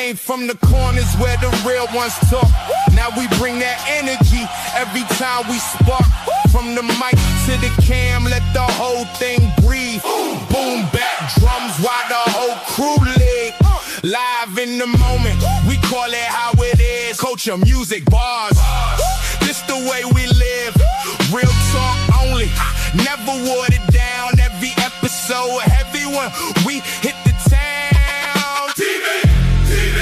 came from the corners where the real ones talk. Now we bring that energy every time we spark. From the mic to the cam, let the whole thing breathe. Boom, back drums while the whole crew leg. Live in the moment, we call it how it is. Culture, music, bars. This the way we live. Real talk only. Never watered down. Every episode heavy when we hit the town. TV, TV,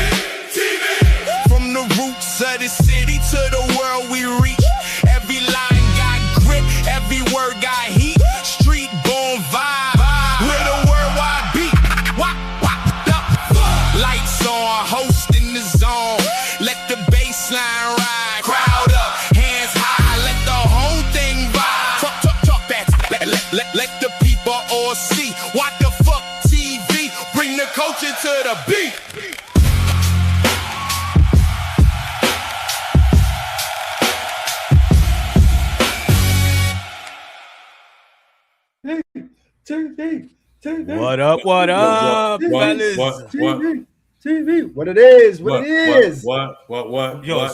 TV. From the roots of the city to the world we reach. Every line got grit. Every word got heat. Street born vibe. With a worldwide beat. Wop, wop, up. Lights on, host in the zone. Let the bass line ride. Crowd up, hands high. Let the whole thing vibe. Talk that. Let the people all see. What the fuck TV? Bring the culture to the beat. TV. What up, fellas? TV. What it is? What? Yo,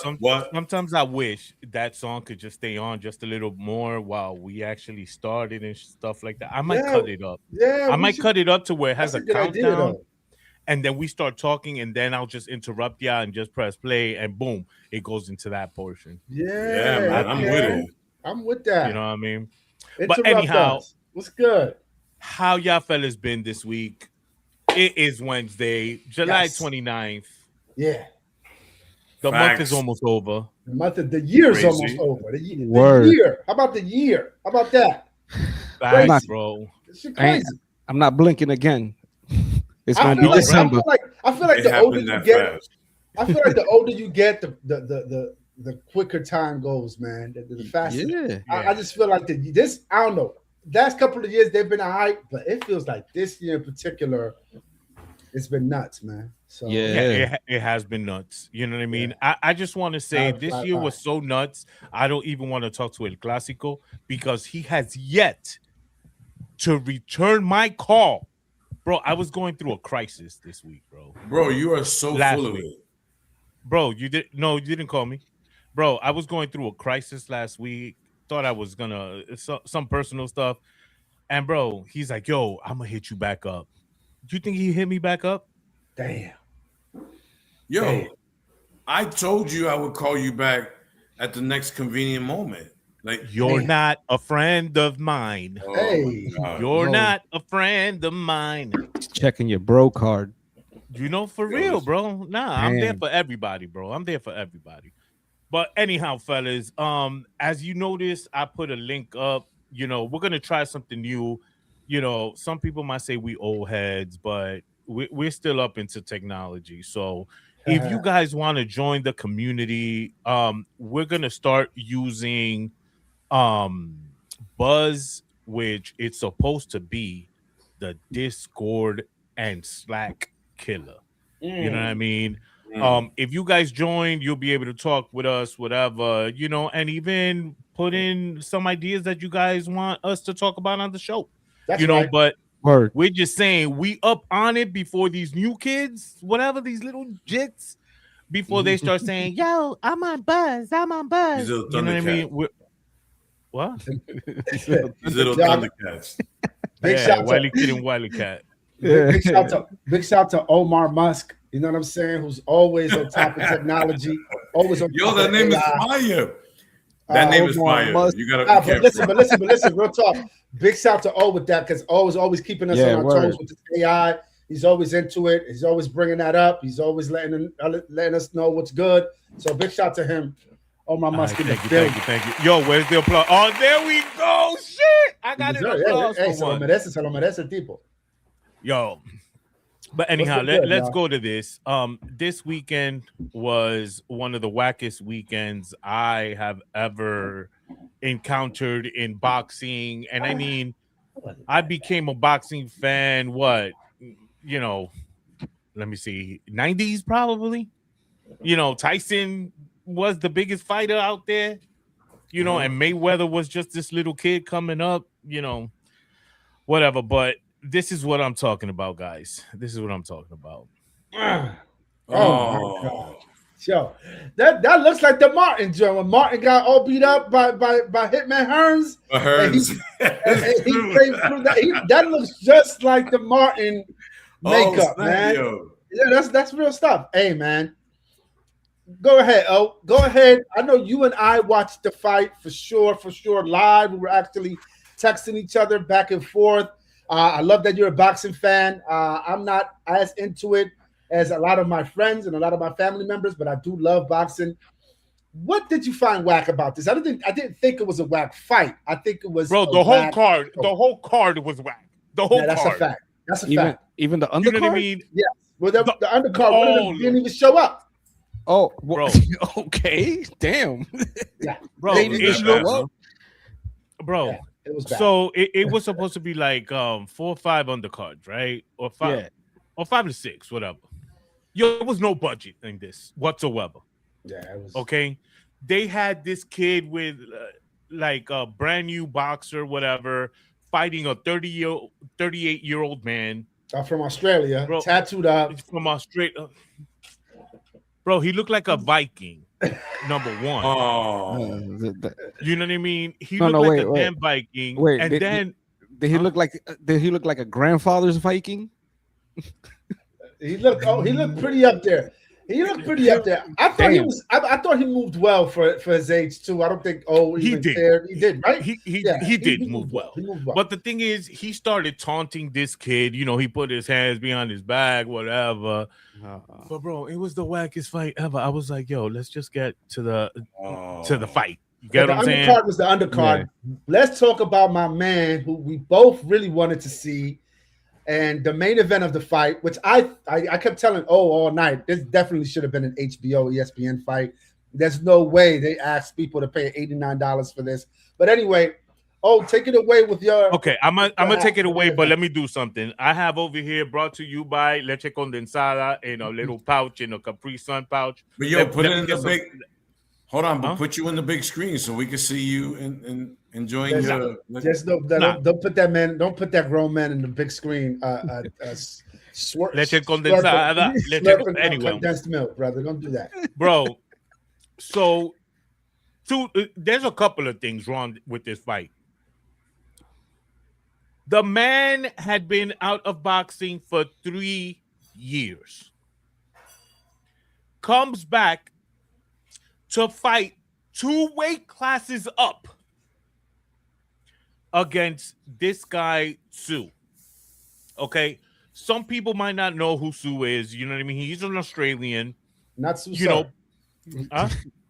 sometimes I wish that song could just stay on just a little more while we actually started and stuff like that. I might cut it up. Yeah, I might cut it up to where it has That's a a good idea, countdown. though. And then we start talking, and then I'll just interrupt y'all and just press play, and boom, it goes into that portion. Yeah, man, I'm with it. I'm with that. You know what I mean? Interrupt But anyhow, us. What's good? how y'all fellas been this week? It is Wednesday, July Yes. 29th. Yeah. The month Facts. is almost over. The year's Crazy. almost over. The Word. year. How about the year? How about that? Facts, not- bro. This shit I ain't- crazy. I'm not blinking again. It's I gonna be feel like- December. I feel like It the older happened you that get, fast. I feel like the older you get, the quicker time goes, man. The faster. Yeah. I just feel like this. I don't know. Last couple of years they've been alright, but it feels like this year in particular, it's been nuts, man. So Yeah. It has been nuts. You know what I mean? I just want to say this year was so nuts. I don't even want to talk to El Clásico because he has yet to return my call. Bro, I was going through a crisis this week, bro. Bro, you are so Last full of week. it. Bro, you didn't call me. Bro, I was going through a crisis last week. Thought I was gonna some personal stuff. And bro, he's like, yo, I'm gonna hit you back up. Do you think he hit me back up? damn. Yo, Damn. I told you I would call you back at the next convenient moment. Like You're Damn. not a friend of mine. oh Hey. my God. You're no. not a friend of mine. Checking your bro card. You know, for Yo, real, listen. bro. Nah, I'm there Damn. for everybody, bro. I'm there for everybody. But anyhow, fellas, as you notice, I put a link up. You know, we're gonna try something new. You know, some people might say we old heads, but we're still up into technology. So if you guys want to join the community, we're gonna start using Buzz, which it's supposed to be the Discord and Slack killer. You know what I mean? If you guys join, you'll be able to talk with us, whatever, you know, and even put in some ideas that you guys want us to talk about on the show. That's you know, right. but Word. we're just saying we up on it before these new kids, whatever, these little jits, before they start saying, yo, I'm on Buzz. These little You know what I mean? Thundercats. What? These little Yeah. Thundercats. Big Yeah, shout Wiley to Kid and Wiley Cat. big shout to Omar Musk. You know what I'm saying? Who's always on top of technology. Always on Yo, top that of name is AI. fire. That name is Omar fire. Musk. You gotta But be careful. listen, real talk. Big shout to O with that because O is always keeping us Yeah, on our word. toes with the AI. He's always into it. He's always bringing that up. He's always letting us know what's good. So big shout to him. Omar Musk in the building. Thank you. Yo, where's the applause? Oh, there we go. Shit. I got an applause Hey, for se lo one. merece el tipo. Yo. But anyhow, What's good, let's y'all? go to this. This weekend was one of the wackest weekends I have ever encountered in boxing. And I mean, I became a boxing fan, what, you know, let me see, 90s probably. You know, Tyson was the biggest fighter out there, you know, and Mayweather was just this little kid coming up, you know, whatever. But this is what I'm talking about, guys. This is what I'm talking about. Oh my God. Yo, that looks like the Martin joint when Martin got all beat up by Hitman Hearns. And he came through that. That looks just like the Martin makeup, man. Yo. Yeah, that's real stuff. Hey, man. Go ahead, oh. Go ahead. I know you and I watched the fight for sure, live. We were actually texting each other back and forth. I love that you're a boxing fan. I'm not as into it as a lot of my friends and a lot of my family members, but I do love boxing. What did you find whack about this? I didn't think it was a whack fight. I think it was the whole card. The whole card was whack. The whole that's card. A fact. That's a fact. Even the undercard. You know what I mean? Yeah. Well, the undercard didn't even show up. Oh, bro. Okay. Damn. Yeah, bro. They didn't show up. Bro. Yeah, it was bad. So it was supposed to be like 4 or 5 undercards, right? Or 5 or 5 to 6, whatever. There was no budget in this whatsoever. Yeah, it was okay. They had this kid with like a brand new boxer, whatever, fighting a 38-year-old man from Australia, bro, tattooed up. From Australia, bro. He looked like a Viking. Number one. Oh, you know what I mean? He looked like a damn Viking. Wait, and then did he look like? Did he look like a grandfather's Viking? He looked pretty up there. He looked pretty up there. I thought I thought he moved well for his age too. I don't think he did. Cared. He did, right? He did move well. He moved well. But the thing is, he started taunting this kid. You know, he put his hands behind his back, whatever. But bro, it was the wackest fight ever. I was like, yo, let's just get to the fight. You get what I'm saying? The undercard was the undercard. Yeah. Let's talk about my man who we both really wanted to see. And the main event of the fight, which I kept telling all night, this definitely should have been an HBO, ESPN fight. There's no way they asked people to pay $89 for this. But anyway, take it away with your. Okay, I'm gonna take it away, but let me do something. I have over here brought to you by Leche Condensada in a little pouch, in a Capri Sun pouch. But yo, put it in the big. Hold on, but put you in the big screen so we can see you and enjoying your. Don't put that man. Don't put that grown man in the big screen. Leche condensada. Anyway, condensed milk, brother. Don't do that, bro. So, there's a couple of things wrong with this fight. The man had been out of boxing for 3 years. Comes back to fight 2 weight classes up against this guy, Tszyu. Okay? Some people might not know who Tszyu is. You know what I mean? He's an Australian. Not Tszyu. You know,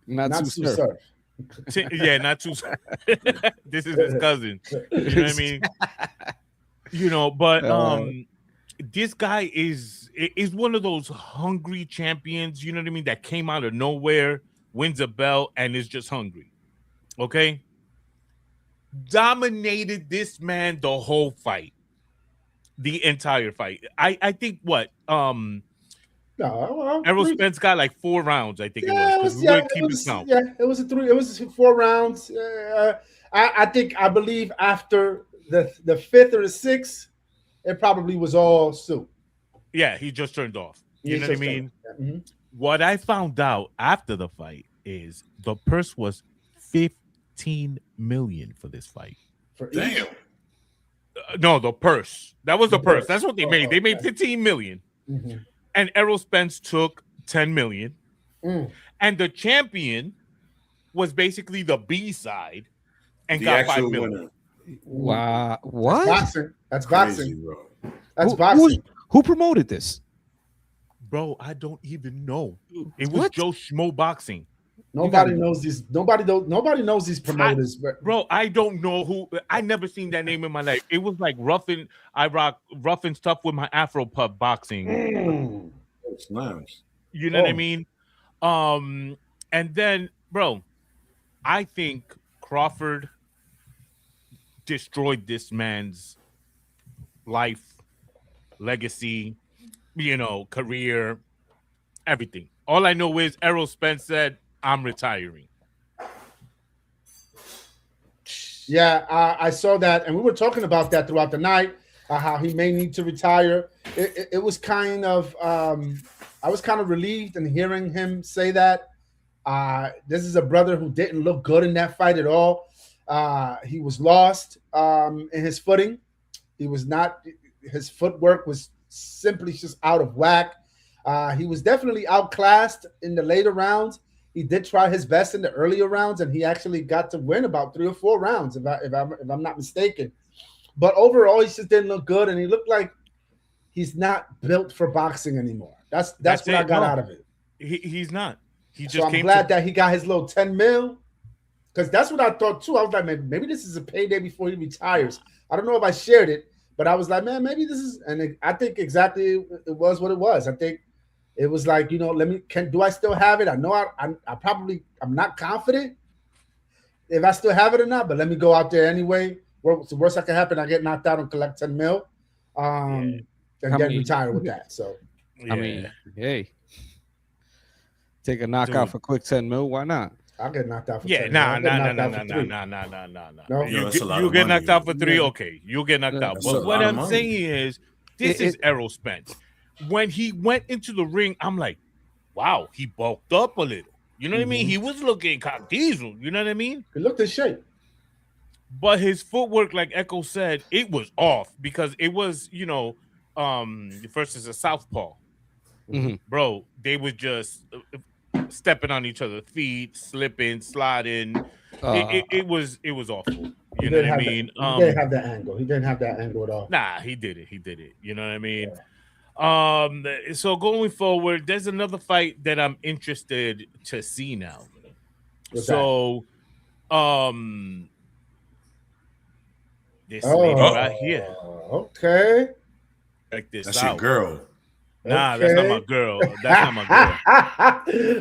not Tszyu. Yeah, not Tszyu. This is his cousin. You know what I mean? You know, but this guy is one of those hungry champions, you know what I mean, that came out of nowhere, wins a belt, and is just hungry. Okay? Dominated this man the whole fight. The entire fight. I think what? Errol Spence got like 4 rounds, I think it was. It was 3. It was 4 rounds. I believe after the 5th or the 6th, it probably was all Tszyu. Yeah, he just turned off. You know what I mean? Mm-hmm. What I found out after the fight is the purse was $15 million for this fight. Damn. No, the purse. That was the purse. That's what they made. They made $15 million. Mm-hmm. And Errol Spence took $10 million. And the champion was basically the B side and got $5 million. Winner. Wow. What? That's boxing. Bro. That's boxing. Who promoted this? Bro, I don't even know. It was Joe Schmo Boxing. Nobody knows these. Nobody knows these promoters. Bro, I don't know who. I never seen that name in my life. It was like rough and stuff with my Afro Puff Boxing. That's nice. You know what I mean? And then, bro, I think Crawford destroyed this man's life, legacy, career, everything. All I know is Errol Spence said, I'm retiring. Yeah, I saw that, and we were talking about that throughout the night, how he may need to retire. It was kind of I was kind of relieved in hearing him say that. This is a brother who didn't look good in that fight at all. He was lost in his footing. He was not. His footwork was simply just out of whack. He was definitely outclassed in the later rounds. He did try his best in the earlier rounds, and he actually got to win about 3 or 4 rounds, if I'm not mistaken. But overall, he just didn't look good, and he looked like he's not built for boxing anymore. That's what I got out of it. He's not. So I'm glad that he got his little 10 mil, because that's what I thought too. I was like, man, maybe this is a payday before he retires. I don't know if I shared it, but I was like, man, maybe this is. And I think exactly it was what it was. I think it was like, you know, do I still have it? I know I'm not confident if I still have it or not, but let me go out there anyway. What's the worst that can happen? I get knocked out and collect 10 mil, and get retired with that. So, I mean, hey, take a knockout for quick 10 mil. Why not? I'll get knocked out for 10 nah. No? You get knocked out for 3, okay. You'll get knocked out. But what I'm saying is, this is Errol Spence. When he went into the ring, I'm like, wow, he bulked up a little. You know what I mean? He was looking cock diesel. You know what I mean? He looked in shape. But his footwork, like Echo said, it was off because it was, you know, first is a southpaw. Bro, they were just stepping on each other's feet, slipping, sliding. It was awful. You know what I mean? He didn't have that angle. He didn't have that angle at all. Nah, he did it. You know what I mean? Yeah. So going forward, there's another fight that I'm interested to see now. What's that? This lady right here. Okay. Check this That's out. your girl. Nah, that's not my girl. That's not my girl.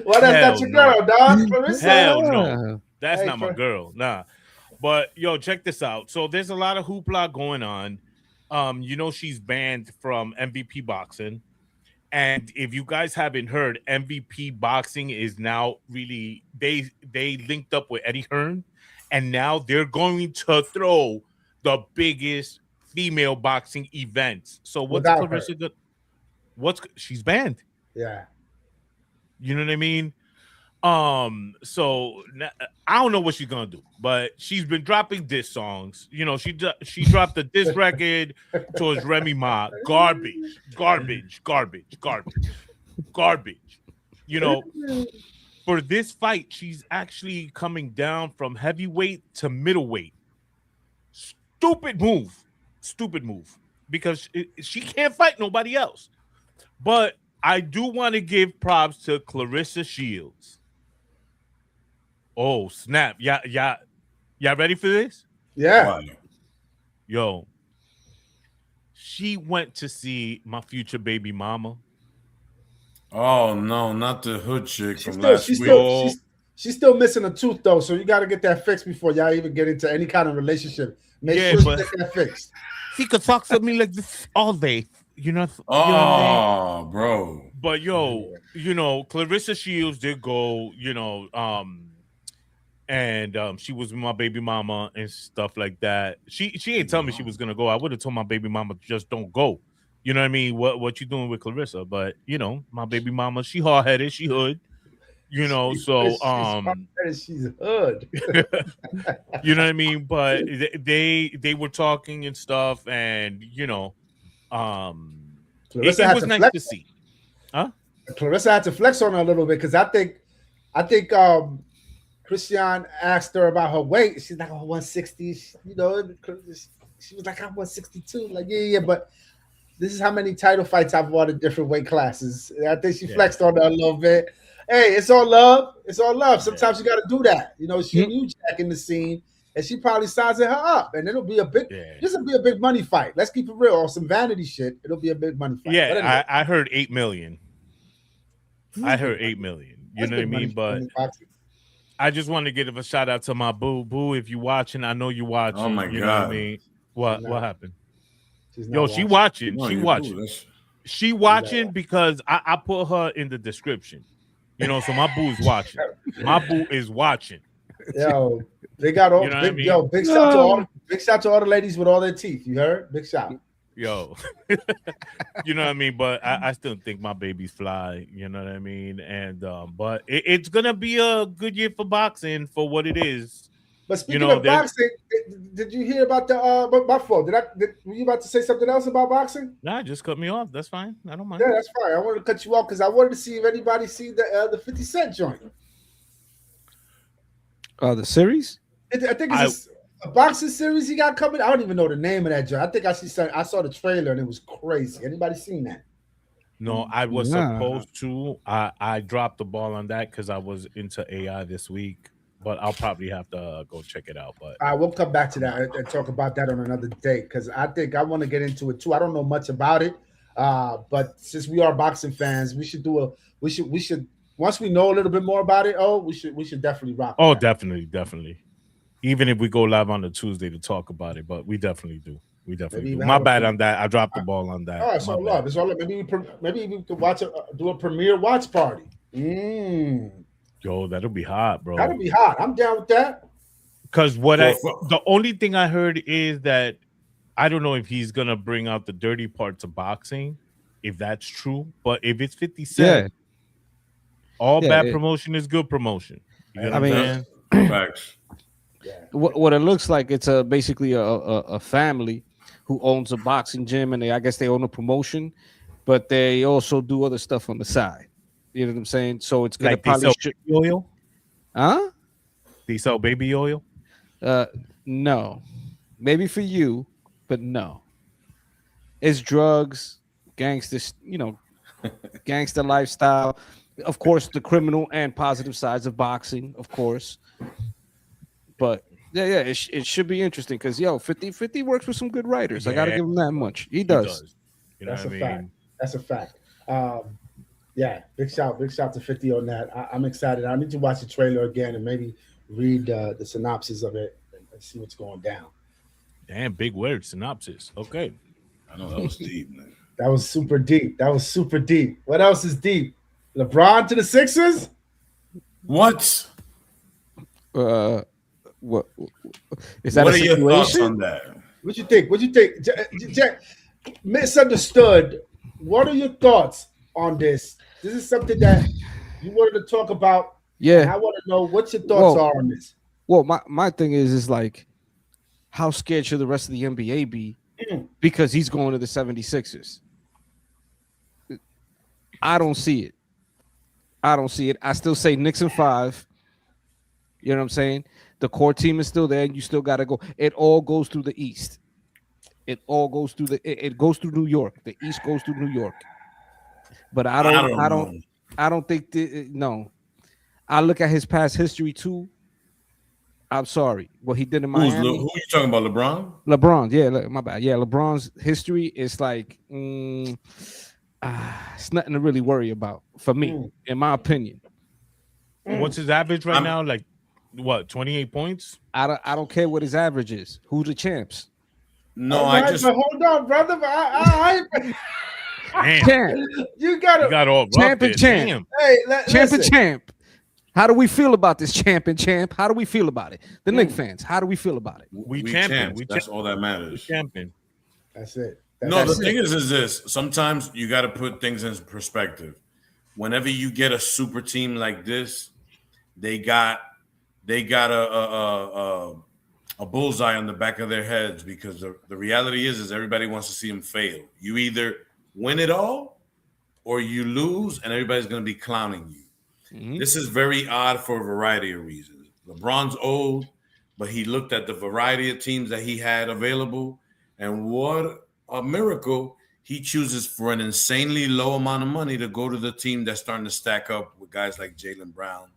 Well, that's not your girl, dog. Claressa? Hell no. That's not my girl. Nah. But yo, check this out. So there's a lot of hoopla going on. You know, she's banned from MVP boxing. And if you guys haven't heard, MVP boxing is now really they linked up with Eddie Hearn, and now they're going to throw the biggest female boxing events. So what's Claressa good? She's banned. Yeah. You know what I mean? So I don't know what she's gonna do, but she's been dropping diss songs. You know, she dropped the diss record towards Remy Ma. Garbage. You know, for this fight, she's actually coming down from heavyweight to middleweight. Stupid move, because she can't fight nobody else. But I do want to give props to Claressa Shields. Oh, snap. Yeah. Ready for this? Yeah. Yo, she went to see my future baby mama. Oh, no, not the hood chick from last week. She's still missing a tooth, though, so you got to get that fixed before y'all even get into any kind of relationship. Make sure you get that fixed. She could talk to me like this all day. You know? Oh, bro. But, yo, you know, Claressa Shields did go, you know, and she was with my baby mama and stuff like that. She ain't tell me she was gonna go. I would have told my baby mama just don't go. You know what I mean? What you doing with Claressa? But you know, my baby mama, she hard headed, she hood. You know, she's hood. You know what I mean? But they were talking and stuff, and you know, it was nice to see. Huh? Claressa had to flex on her a little bit because I think Christian asked her about her weight. She's like, oh, 160. You know, she was like, I'm 162. Like, yeah, but this is how many title fights I've won in different weight classes. I think she flexed on her a little bit. Hey, it's all love. It's all love. Sometimes you got to do that. You know, she knew Jack in the scene, and she probably sizing her up, and it'll be a big. This will be a big money fight. Let's keep it real. Or some vanity shit. It'll be a big money fight. Yeah, anyway. I heard 8 million. I heard 8 million. You know what I mean? But I just want to give a shout out to my boo. Boo, if you watching, I know you watching. Oh my God. You know what I mean? What happened? Yo, she watching. She watching. She watching because I put her in the description. You know, so my boo's watching. My boo is watching. Yo, they got all. You know big shout to all the ladies with all their teeth. You heard? Big shout. Yo, you know what I mean? But I still think my baby's fly. You know what I mean? And but it's gonna be a good year for boxing for what it is. But speaking of boxing, did you hear about the? My fault. Were you about to say something else about boxing? Nah, just cut me off. That's fine. I don't mind. Yeah, that's fine. I wanted to cut you off because I wanted to see if anybody see the 50 Cent joint. The series? I think it's a boxing series he got coming. I don't even know the name of that joint. I think I saw the trailer and it was crazy. Anybody seen that? No, I was supposed to. I dropped the ball on that because I was into AI this week. But I'll probably have to go check it out. But we'll come back to that and talk about that on another day because I think I want to get into it too. I don't know much about it, but since we are boxing fans, we should once we know a little bit more about it. We should definitely rock. Oh, definitely. Even if we go live on the Tuesday to talk about it, but we definitely do. We definitely do. My bad on that. I dropped the ball on that. Oh, it's all love. It's all love. Maybe we could do a premiere watch party. Yo, that'll be hot, bro. That'll be hot. I'm down with that. Because the only thing I heard is that I don't know if he's gonna bring out the dirty parts of boxing, if that's true. But if it's 50 Cent, all bad promotion is good promotion. You know what I'm saying? Facts. What it looks like, it's basically a family who owns a boxing gym, and I guess they own a promotion, but they also do other stuff on the side. You know what I'm saying? So it's gonna like probably baby oil. Huh? They sell baby oil? No. Maybe for you, but no. It's drugs, gangster, gangster lifestyle. Of course, the criminal and positive sides of boxing, of course. But it should be interesting because 50 works with some good writers. I gotta give him that much. He does. You know That's what a I fact. mean? That's a fact. Big shout to 50 on that. I'm excited. I need to watch the trailer again and maybe read the synopsis of it and see what's going down. Damn, big word, synopsis. Okay. I know that was deep, man. That was super deep. What else is deep? LeBron to the Sixers? What? What is that? What are your thoughts on that? What you think? Jack, misunderstood. What are your thoughts on this? This is something that you wanted to talk about. Yeah. I want to know what your thoughts are on this. Well, my thing is like, how scared should the rest of the NBA be because he's going to the 76ers? I don't see it. I still say Knicks in 5. You know what I'm saying? The core team is still there. You still got to go. It all goes through the East. It all goes through it goes through New York. The East goes through New York. But I don't think no. I look at his past history too. I'm sorry. What he did in Miami. Who are you talking about? LeBron? LeBron, yeah, my bad. Yeah, LeBron's history is like it's nothing to really worry about for me, in my opinion. What's his average right now? Like what, 28 points? I don't care what his average is. Who the champs? No, hold on, brother. Champ. You got all champ and champ. Hey, champ and champ. How do we feel about this champ and champ? How do we feel about it? The Knicks fans, how do we feel about it? We champion. That's all that matters. We champion. That's it. The thing is this. Sometimes you got to put things in perspective. Whenever you get a super team like this, they got a bullseye on the back of their heads because the reality is everybody wants to see them fail. You either win it all or you lose and everybody's going to be clowning you. Mm-hmm. This is very odd for a variety of reasons. LeBron's old, but he looked at the variety of teams that he had available, and what a miracle, he chooses for an insanely low amount of money to go to the team that's starting to stack up with guys like Jaylen Brown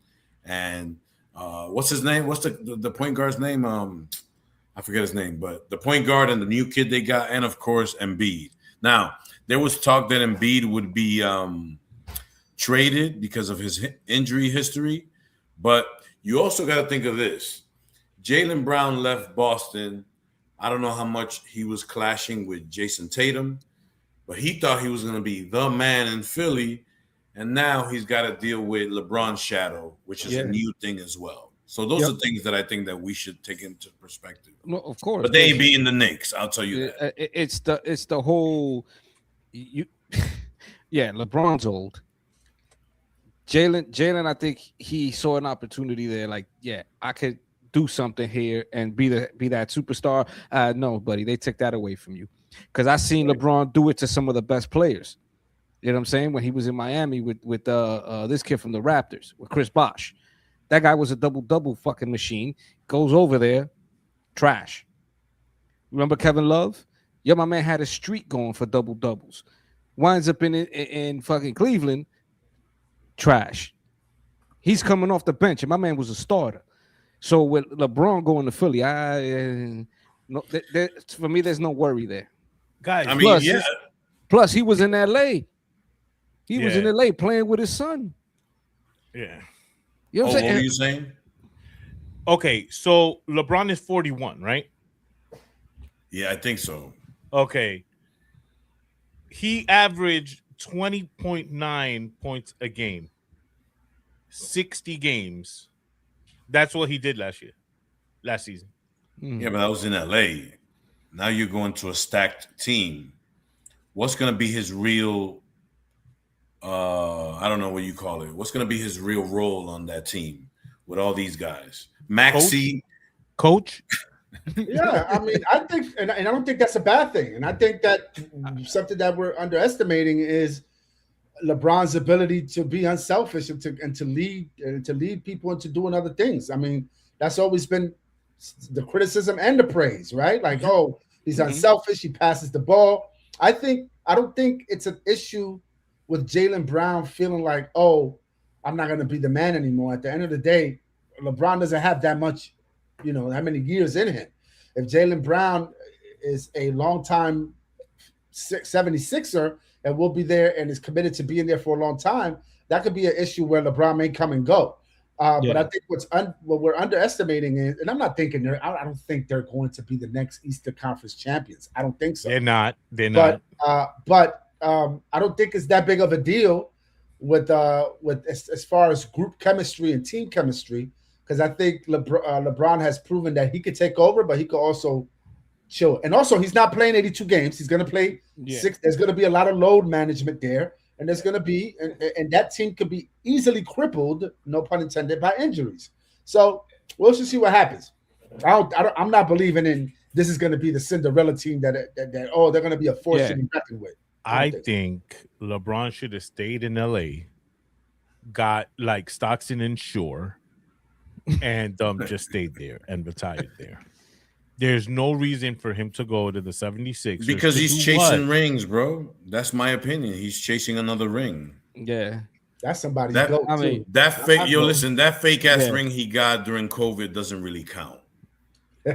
and what's his name? What's the point guard's name? I forget his name, but the point guard and the new kid they got, and of course Embiid. Now, there was talk that Embiid would be traded because of his injury history, but you also got to think of this. Jaylen Brown left Boston. I don't know how much he was clashing with Jason Tatum, but he thought he was going to be the man in Philly, and now he's got to deal with LeBron's shadow, which is a new thing as well. So those are things that I think that we should take into perspective. No, of course. But they ain't beating the Knicks. I'll tell you that. It's the whole yeah, LeBron's old. Jalen, I think he saw an opportunity there. Like, yeah, I could do something here and be that superstar. No, buddy, they took that away from you. Because I seen LeBron do it to some of the best players. You know what I'm saying? When he was in Miami with this kid from the Raptors, with Chris Bosh. That guy was a double fucking machine. Goes over there, trash. Remember Kevin Love? Yeah, my man had a streak going for double doubles. Winds up in fucking Cleveland, trash. He's coming off the bench, and my man was a starter. So with LeBron going to Philly, for me, there's no worry there, guys. I mean, plus he was in LA. He was in LA playing with his son. Yeah. You know what I'm saying? What were you saying? Okay, so LeBron is 41, right? Yeah, I think so. Okay. He averaged 20.9 points a game. 60 games. That's what he did last season. Yeah, but I was in LA. Now you're going to a stacked team. What's going to be his real I don't know what you call it. What's going to be his real role on that team with all these guys? Maxey, coach? Yeah, I mean, I think, and I don't think that's a bad thing. And I think that something that we're underestimating is LeBron's ability to be unselfish and to lead people into doing other things. I mean, that's always been the criticism and the praise, right? Like, oh, he's unselfish. He passes the ball. I don't think it's an issue with Jaylen Brown feeling like, oh, I'm not going to be the man anymore. At the end of the day, LeBron doesn't have that much, that many years in him. If Jaylen Brown is a long-time 76er and will be there and is committed to being there for a long time, that could be an issue where LeBron may come and go. But I think what we're underestimating is, and I'm not thinking I don't think they're going to be the next Eastern Conference champions. I don't think so. They're not. But I don't think it's that big of a deal with as far as group chemistry and team chemistry, because I think LeBron has proven that he could take over, but he could also chill. And also, he's not playing 82 games. He's going to play 6. There's going to be a lot of load management there, and there's going to be and that team could be easily crippled, no pun intended, by injuries. So we'll just see what happens. I'm not believing in this is going to be the Cinderella team that they're going to be a force to be reckoned with. I think LeBron should have stayed in LA, got like Stockton and Shore, and just stayed there and retired there. There's no reason for him to go to the 76ers. Because he's chasing rings, bro. That's my opinion. He's chasing another ring. Yeah. That's somebody's goat, I mean, that fake, listen, that fake ass ring he got during COVID doesn't really count.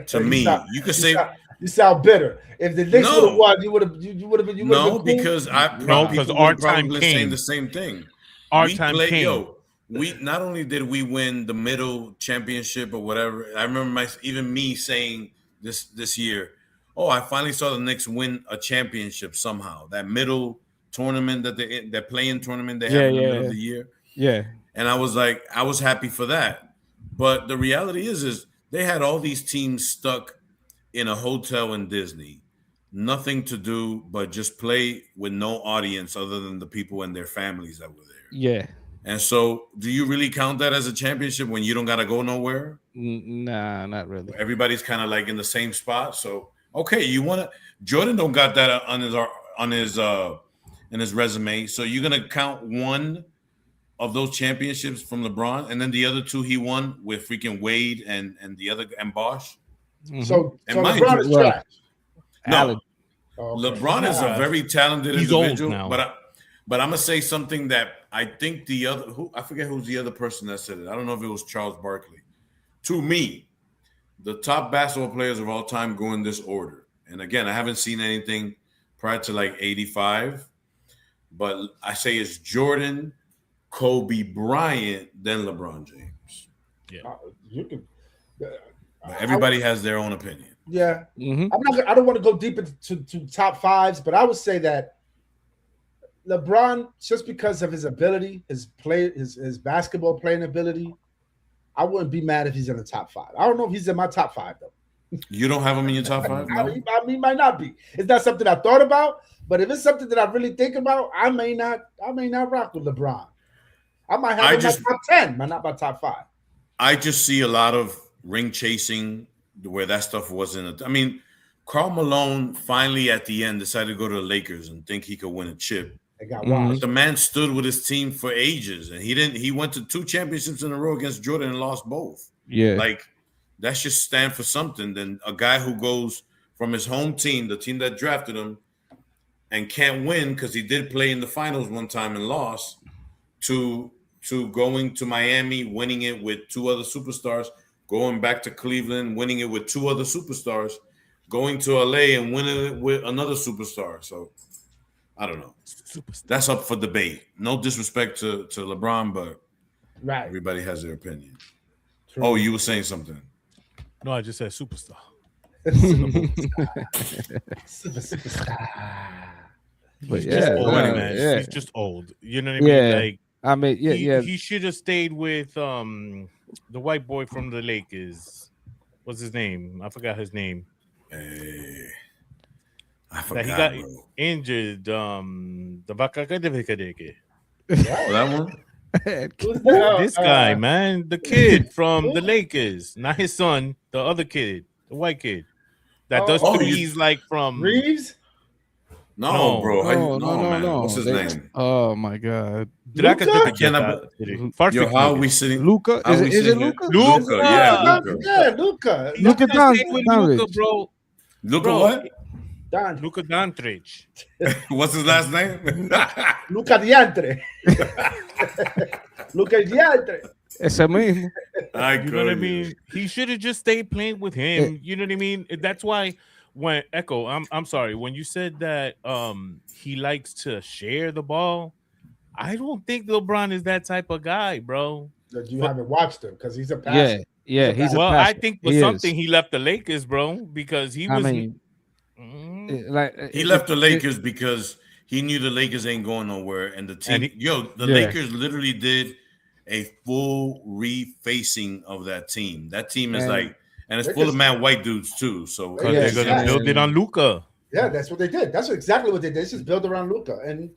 To me, you could say you sound bitter. If the Knicks would have won, you would have been cool. Because our time came saying the same thing. Our time came. We not only did we win the middle championship or whatever. I remember even me saying this year, oh, I finally saw the Knicks win a championship somehow. That middle tournament that play-in tournament they have in the middle of the year. Yeah. And I was like, I was happy for that. But the reality is they had all these teams stuck in a hotel in Disney, nothing to do but just play with no audience other than the people and their families that were there. Yeah. And so, do you really count that as a championship when you don't got to go nowhere? Nah, not really. Everybody's kind of like in the same spot. So, okay, you want to Jordan don't got that on his resume. So you're gonna count one of those championships from LeBron, and then the other two he won with freaking Wade and Bosh. Mm-hmm. So LeBron is trash. No, LeBron is a very talented individual, but I'm gonna say something that I think I forget who's the other person that said it. I don't know if it was Charles Barkley. To me, the top basketball players of all time go in this order. And again, I haven't seen anything prior to like 85, but I say it's Jordan, Kobe Bryant, then LeBron James. Yeah. Everybody has their own opinion. Yeah. Mm-hmm. I don't want to go deep into top fives, but I would say that LeBron, just because of his ability, his basketball playing ability, I wouldn't be mad if he's in the top 5. I don't know if he's in my top 5 though. You don't have him in your top 5? No? I mean, might not be. It's not something I thought about, but if it's something that I really think about, I may not rock with LeBron. I might have him in my top 10, but not my top 5. I just see a lot of ring chasing where that stuff wasn't. I mean, Karl Malone finally at the end decided to go to the Lakers and think he could win a chip. They got washed. The man stood with his team for ages, and he went to 2 championships in a row against Jordan and lost both. Yeah, like that should stand for something. Then a guy who goes from his home team, the team that drafted him, and can't win because he did play in the finals one time and lost, to going to Miami, winning it with 2 other superstars, going back to Cleveland, winning it with 2 other superstars, going to LA and winning it with another superstar. So I don't know. That's up for debate. No disrespect to LeBron, but everybody has their opinion. True. Oh, you were saying something. No, I just said superstar. Superstar. But He's just old, man. Yeah. He's just old. You know what I mean? Like, I mean, He should have stayed with the white boy from the Lakers. What's his name? I forgot his name. I forgot. That he got bro. injured. The that one? This guy, man, the kid from the Lakers, not his son, the other kid, the white kid that does threes like from Reeves. No, bro. No. What's his name? Oh my God. Yo, how are we sitting? Luka? Is it Luka? Luka, yeah, Luka. Yeah, Luka. Luka Luka, bro. Luka what? Luka Doncic. What's his last name? Luka Diantre. Luka Diantre. Ese mismo. You know what I mean? He should have just stayed playing with him. You know what I mean? That's why when Echo, I'm sorry, when you said that he likes to share the ball, I don't think LeBron is that type of guy, bro. You haven't watched him because he's a passer. Yeah, he's a passer. I think for something he left the Lakers, bro, because he was. He left the Lakers because he knew the Lakers ain't going nowhere, and the team. Lakers literally did a full refacing of that team. That team is and it's full of white dudes too. So they're gonna build it on Luka. Yeah, that's what they did. That's exactly what they did. It's just build around Luka, and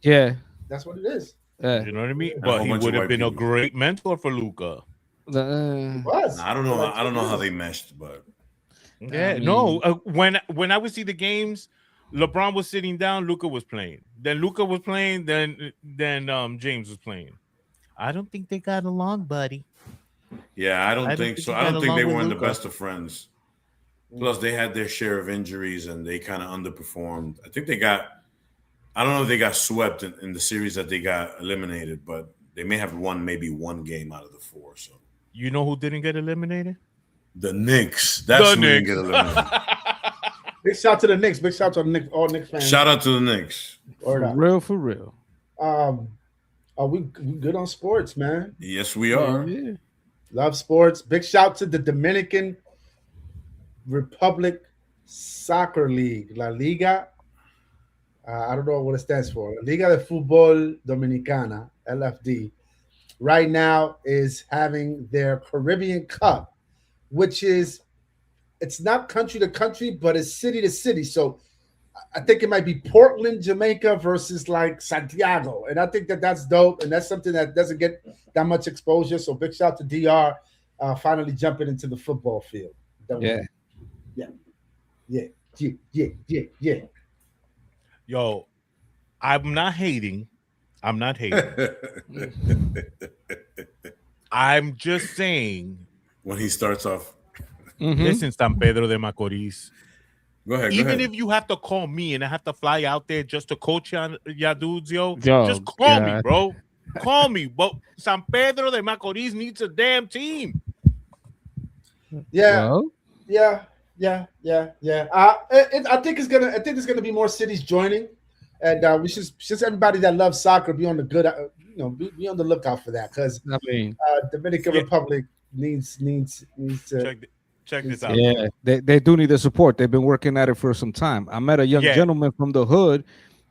that's what it is. You know what I mean? But he would have been a great mentor for Luka. He was. I don't know. I don't know how they meshed, but. Yeah, when I would see the games, LeBron was sitting down, Luka was playing. Then Luka was playing, then James was playing. I don't think they got along, buddy. Yeah, I don't think so. I don't think they were in the best of friends. Plus, they had their share of injuries and they kind of underperformed. I think I don't know if they got swept in the series that they got eliminated, but they may have won maybe 1 game out of the 4. So you know who didn't get eliminated? The Knicks. That's who didn't get eliminated. Big shout to the Knicks. Big shout to the Knicks, all Knicks fans. Shout out to the Knicks. For real. Are we good on sports, man? Yes, we are. Yeah. Love sports. Big shout to the Dominican Republic Soccer League, La Liga. I don't know what it stands for. La Liga de Fútbol Dominicana, LFD, right now is having their Caribbean Cup, which is, it's not country to country, but it's city to city. So I think it might be Portland, Jamaica versus like Santiago. And I think that's dope. And that's something that doesn't get that much exposure. So big shout to DR finally jumping into the football field. Yeah. Yo, I'm not hating. I'm just saying. When he starts off. Listen, San Pedro de Macorís. Go ahead. Even if you have to call me and I have to fly out there just to coach ya dudes, just call me, bro. Call me. But San Pedro de Macorís needs a damn team. Yeah. I think it's gonna be more cities joining, and we should just everybody that loves soccer be on the good, be on the lookout for that, because Dominican Republic needs to check this out. Yeah, they do need the support. They've been working at it for some time. I met a young gentleman from the hood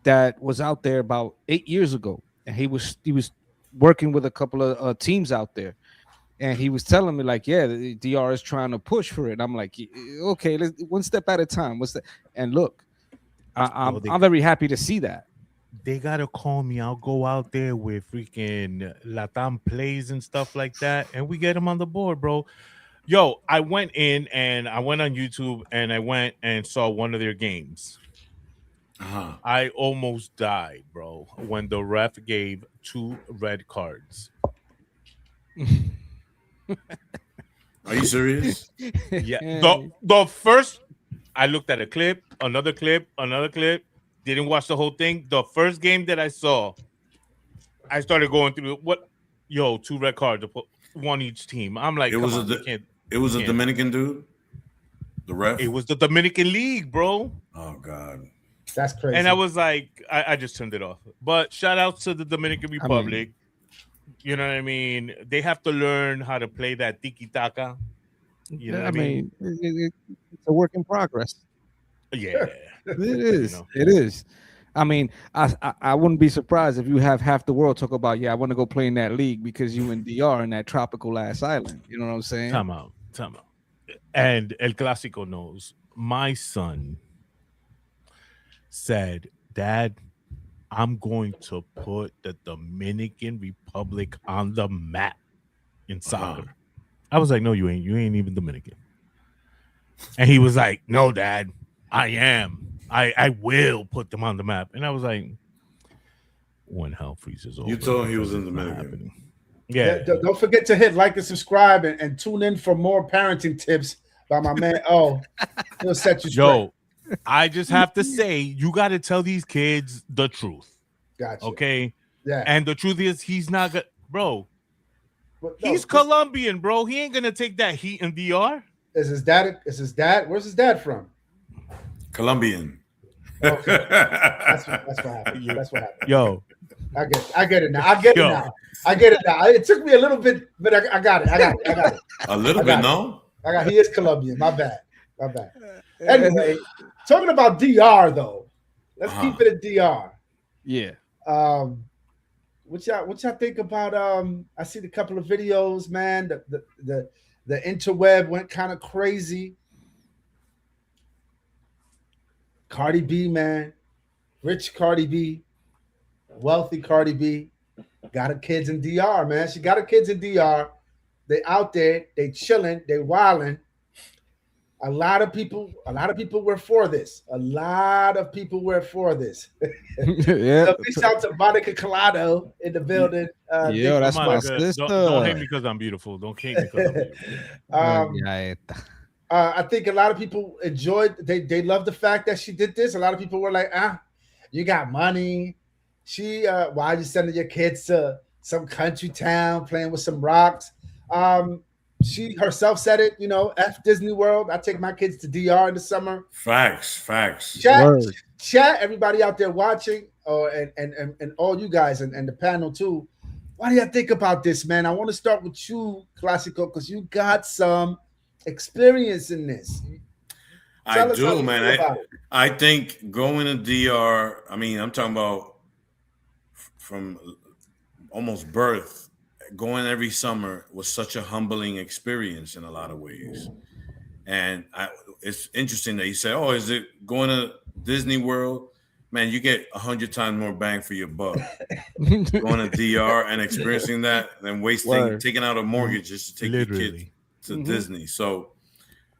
that was out there about 8 years ago, and he was working with a couple of teams out there, And he was telling me like, yeah, the DR is trying to push for it. And I'm like, okay, let's one step at a time. What's that? And look, I'm very happy to see that. They gotta call me. I'll go out there with freaking Latam plays and stuff like that, and we get them on the board, bro. Yo, I went in and I went on YouTube and I went and saw one of their games. I almost died, bro, when the ref gave 2 red cards. Are you serious? Yeah. The first, I looked at a clip, another clip, didn't watch the whole thing. The first game that I saw, I started going through 2 red cards, one each team. I'm like, it was a Dominican dude, the ref. It was the Dominican League, bro. Oh God, that's crazy. And I was like, I just turned it off. But shout out to the Dominican Republic. You know what I mean? They have to learn how to play that tiki taka. You know what I mean? It's a work in progress. Yeah, it is. It is. I mean, I wouldn't be surprised if you have half the world talk about, I want to go play in that league because you in DR in that tropical ass island. You know what I'm saying? Time out. And El Clásico knows. My son said, Dad, I'm going to put the Dominican Republic on the map in soccer. I was like, no, you ain't. You ain't even Dominican. And he was like, no, Dad, I am. I will put them on the map. And I was like, when hell freezes over. You told him he was in Dominican. Yeah. Don't forget to hit like and subscribe and tune in for more parenting tips by my man. He'll set you straight. Yo, I just have to say, you got to tell these kids the truth. Gotcha. Okay? Yeah. And the truth is, he's not good. Bro, he's Colombian, bro. He ain't going to take that heat in DR. Is his dad? Where's his dad from? Colombian. Okay. That's what happened. That's what happened. Yo. I get it now. I get it now. It took me a little bit, but I got it. A little bit, no? He is Colombian. My bad. Anyway, talking about DR though, let's keep it at DR. Yeah. What y'all think about? I seen a couple of videos, man. The interweb went kind of crazy. Cardi B, man, rich Cardi B, wealthy Cardi B, got her kids in DR, man. She got her kids in DR. They out there, they chilling, they wilding. A lot of people were for this. Yeah. So big shout out to Monica Collado in the building. That's my sister. Don't hate me because I'm beautiful. Don't hate me because I'm beautiful. I think a lot of people enjoyed. They loved the fact that she did this. A lot of people were like, you got money. Why are you sending your kids to some country town playing with some rocks? She herself said it, F Disney World. I take my kids to DR in the summer. Facts. Chat, everybody out there watching, and all you guys and the panel too. What do you think about this, man? I want to start with you, Clásico, because you got some experience in this. I do, man. I think going to DR, I'm talking about from almost birth, going every summer was such a humbling experience in a lot of ways. And it's interesting that you say, is it going to Disney World? Man, you get 100 times more bang for your buck going to DR and experiencing that than taking out a mortgage just to take your kid to Disney. So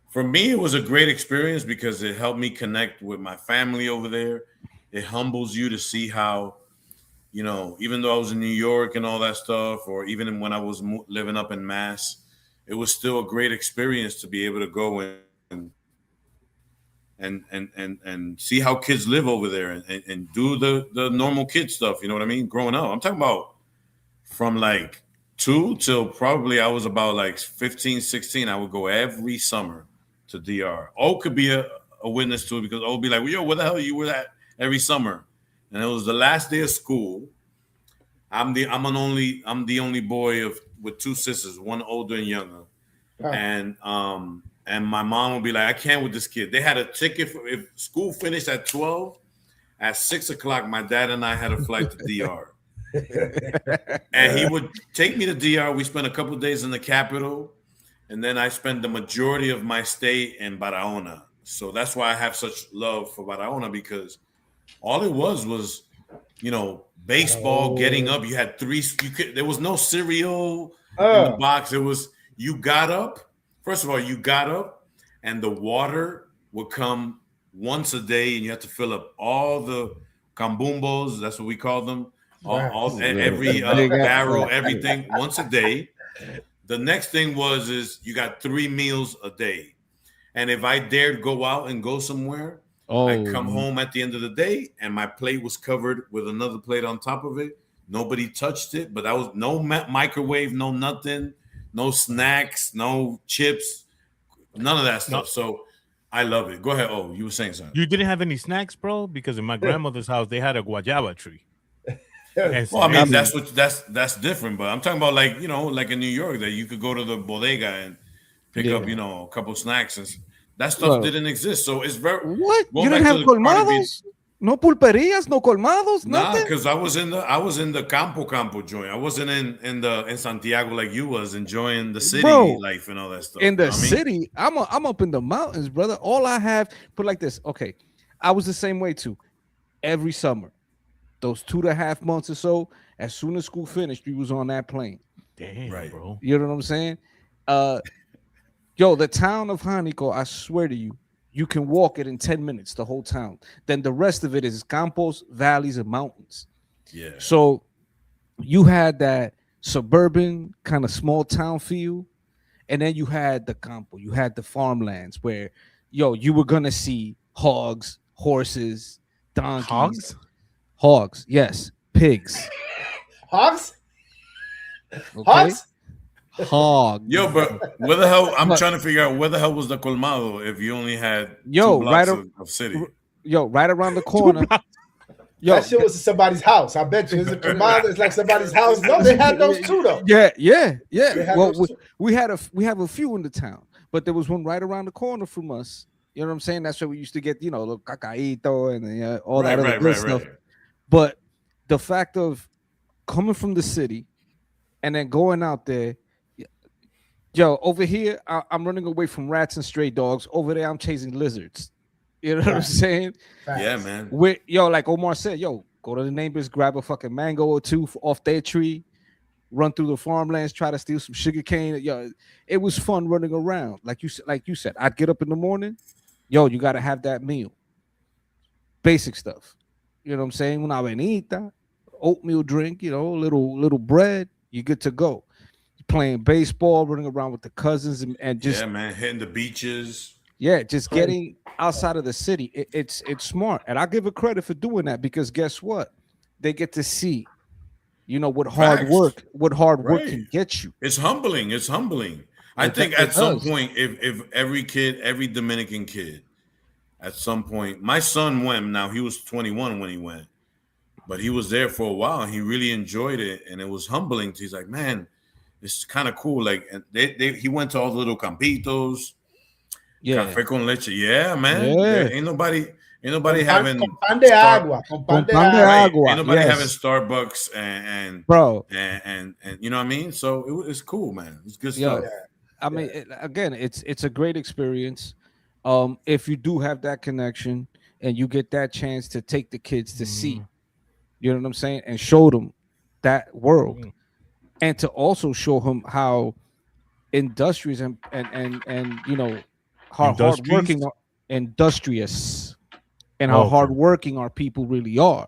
for me, it was a great experience because it helped me connect with my family over there. It humbles you to see how, even though I was in New York and all that stuff, or even when I was living up in Mass, it was still a great experience to be able to go and see how kids live over there and do the normal kid stuff. You know what I mean? Growing up, I'm talking about from like 2 till probably I was about like 15, 16. I would go every summer to DR. O could be a witness to it because O would be like, well, yo, where the hell you were at every summer? And it was the last day of school. I'm the only boy with 2 sisters, one older and younger. Oh. And my mom would be like, I can't with this kid. They had a ticket if school finished at 12, at 6 o'clock, my dad and I had a flight to DR. And he would take me to DR. We spent a couple of days in the capital, and then I spent the majority of my stay in Barahona. So that's why I have such love for Barahona, because all it was, baseball, getting up. You had there was no cereal in the box. It was, you got up. First of all, you got up, and the water would come once a day, and you had to fill up all the cambumbos. That's what we call them. Every barrel, everything once a day. The next thing is you got 3 meals a day. And if I dared go out and go somewhere, I'd come home at the end of the day and my plate was covered with another plate on top of it. Nobody touched it, but that was no microwave, no nothing, no snacks, no chips, none of that stuff. So I love it. Go ahead. Oh, you were saying something. You didn't have any snacks, bro? Because in my grandmother's house, they had a guayaba tree. Well, I mean, that's different, but I'm talking about like in New York, that you could go to the bodega and pick up, a couple snacks, and that stuff didn't exist. So it's very what you didn't have colmados, no pulperias, no colmados, nothing. Because I was in the campo joint. I wasn't in Santiago like you was enjoying the city life and all that stuff. In the city, I'm up in the mountains, brother. All I have, put like this. Okay, I was the same way too. Every summer. Those 2.5 months or so, as soon as school finished, we was on that plane. Damn, right, bro. You know what I'm saying? The town of Jánico, I swear to you, you can walk it in 10 minutes, the whole town. Then the rest of it is campos, valleys, and mountains. Yeah. So you had that suburban kind of small town feel, and then you had the campo, you had the farmlands where, you were gonna see hogs, horses, donkeys. Hogs, yes. Pigs. Hogs? Okay? Hogs? Hog. But where the hell? I'm trying to figure out where the hell was the colmado if you only had 2 blocks of city. Right around the corner. That shit was somebody's house. I bet you. Is it colmado? It's like somebody's house. No, they had those too, though. Yeah. Well, we have a few in the town, but there was one right around the corner from us. You know what I'm saying? That's where we used to get, the cacaíto and all that other good stuff. Right. But the fact of coming from the city and then going out there, over here, I'm running away from rats and stray dogs. Over there, I'm chasing lizards. You know what I'm saying? Yeah, man. Like Omar said, go to the neighbors, grab a fucking mango or 2 off their tree, run through the farmlands, try to steal some sugar cane. It was fun running around. Like you said, I'd get up in the morning. You got to have that meal. Basic stuff. You know what I'm saying? Una avenita, oatmeal drink, little bread, you're good to go. You're playing baseball, running around with the cousins, and just hitting the beaches. Yeah, just getting outside of the city. It's smart, and I give it credit for doing that, because guess what? They get to see, what hard work can get you. It's humbling. I think at some point, if every Dominican kid. At some point, my son went. Now he was 21 when he went, but he was there for a while. And he really enjoyed it, and it was humbling. He's like, man, it's kind of cool. Like, and he went to all the little campitos, café con leche. Yeah, man. Yeah. Ain't nobody having pan de agua. Ain't nobody having Starbucks and bro and you know what I mean. So it's cool, man. It's good stuff. I mean, again, it's a great experience. If you do have that connection and you get that chance to take the kids to see, you know what I'm saying, and show them that world, and to also show them how industrious and hardworking, industrious, and how hardworking our people really are.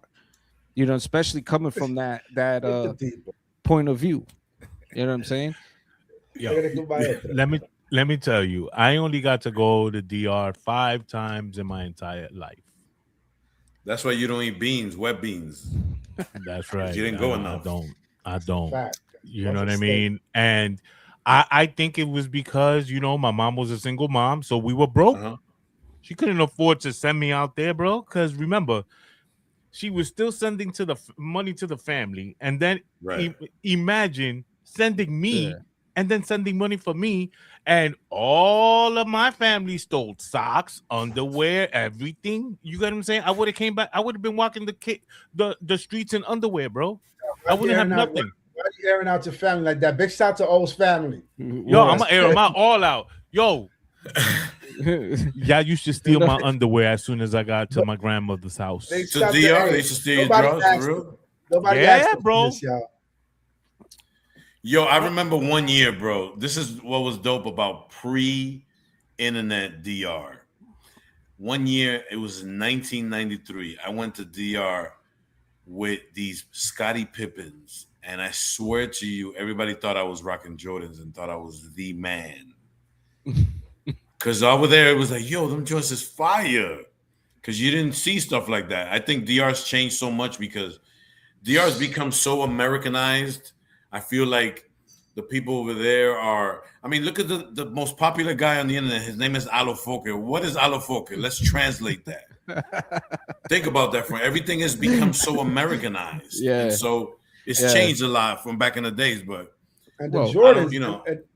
Especially coming from that point of view. You know what I'm saying? Let me tell you, I only got to go to DR 5 times in my entire life. That's why you don't eat beans, wet beans. That's right. You didn't go enough. I don't. Fact. You know what I mean? And I think it was because, my mom was a single mom, so we were broke. She couldn't afford to send me out there, bro. Because remember, she was still sending money to the family. And then imagine sending me and then sending money for me, and all of my family stole socks, underwear, everything. You get what I'm saying? I would have came back. I would have been walking the streets in underwear, bro. I wouldn't have nothing. Why are you airing out your family like that? Big shout to O's family. Yo, I'm gonna air them out all out. Yo, y'all used to steal my underwear as soon as I got to my grandmother's house. To DR, they used to steal your drawers, for real? Nobody yeah, bro. This, y'all. Yo, I remember one year, bro. This is what was dope about pre-internet DR. One year, it was in 1993. I went to DR with these Scottie Pippins, and I swear to you, everybody thought I was rocking Jordans and thought I was the man. Because over there, it was like, yo, them joints is fire. Because you didn't see stuff like that. I think DR's changed so much because DR's become so Americanized. I feel like the people over there are, I mean, look at the most popular guy on the internet. His name is Alofoke. What is Alofoke? Let's translate that. Think about that. Everything has become so Americanized. Yeah. And so it's changed a lot from back in the days, but. And the Jordans,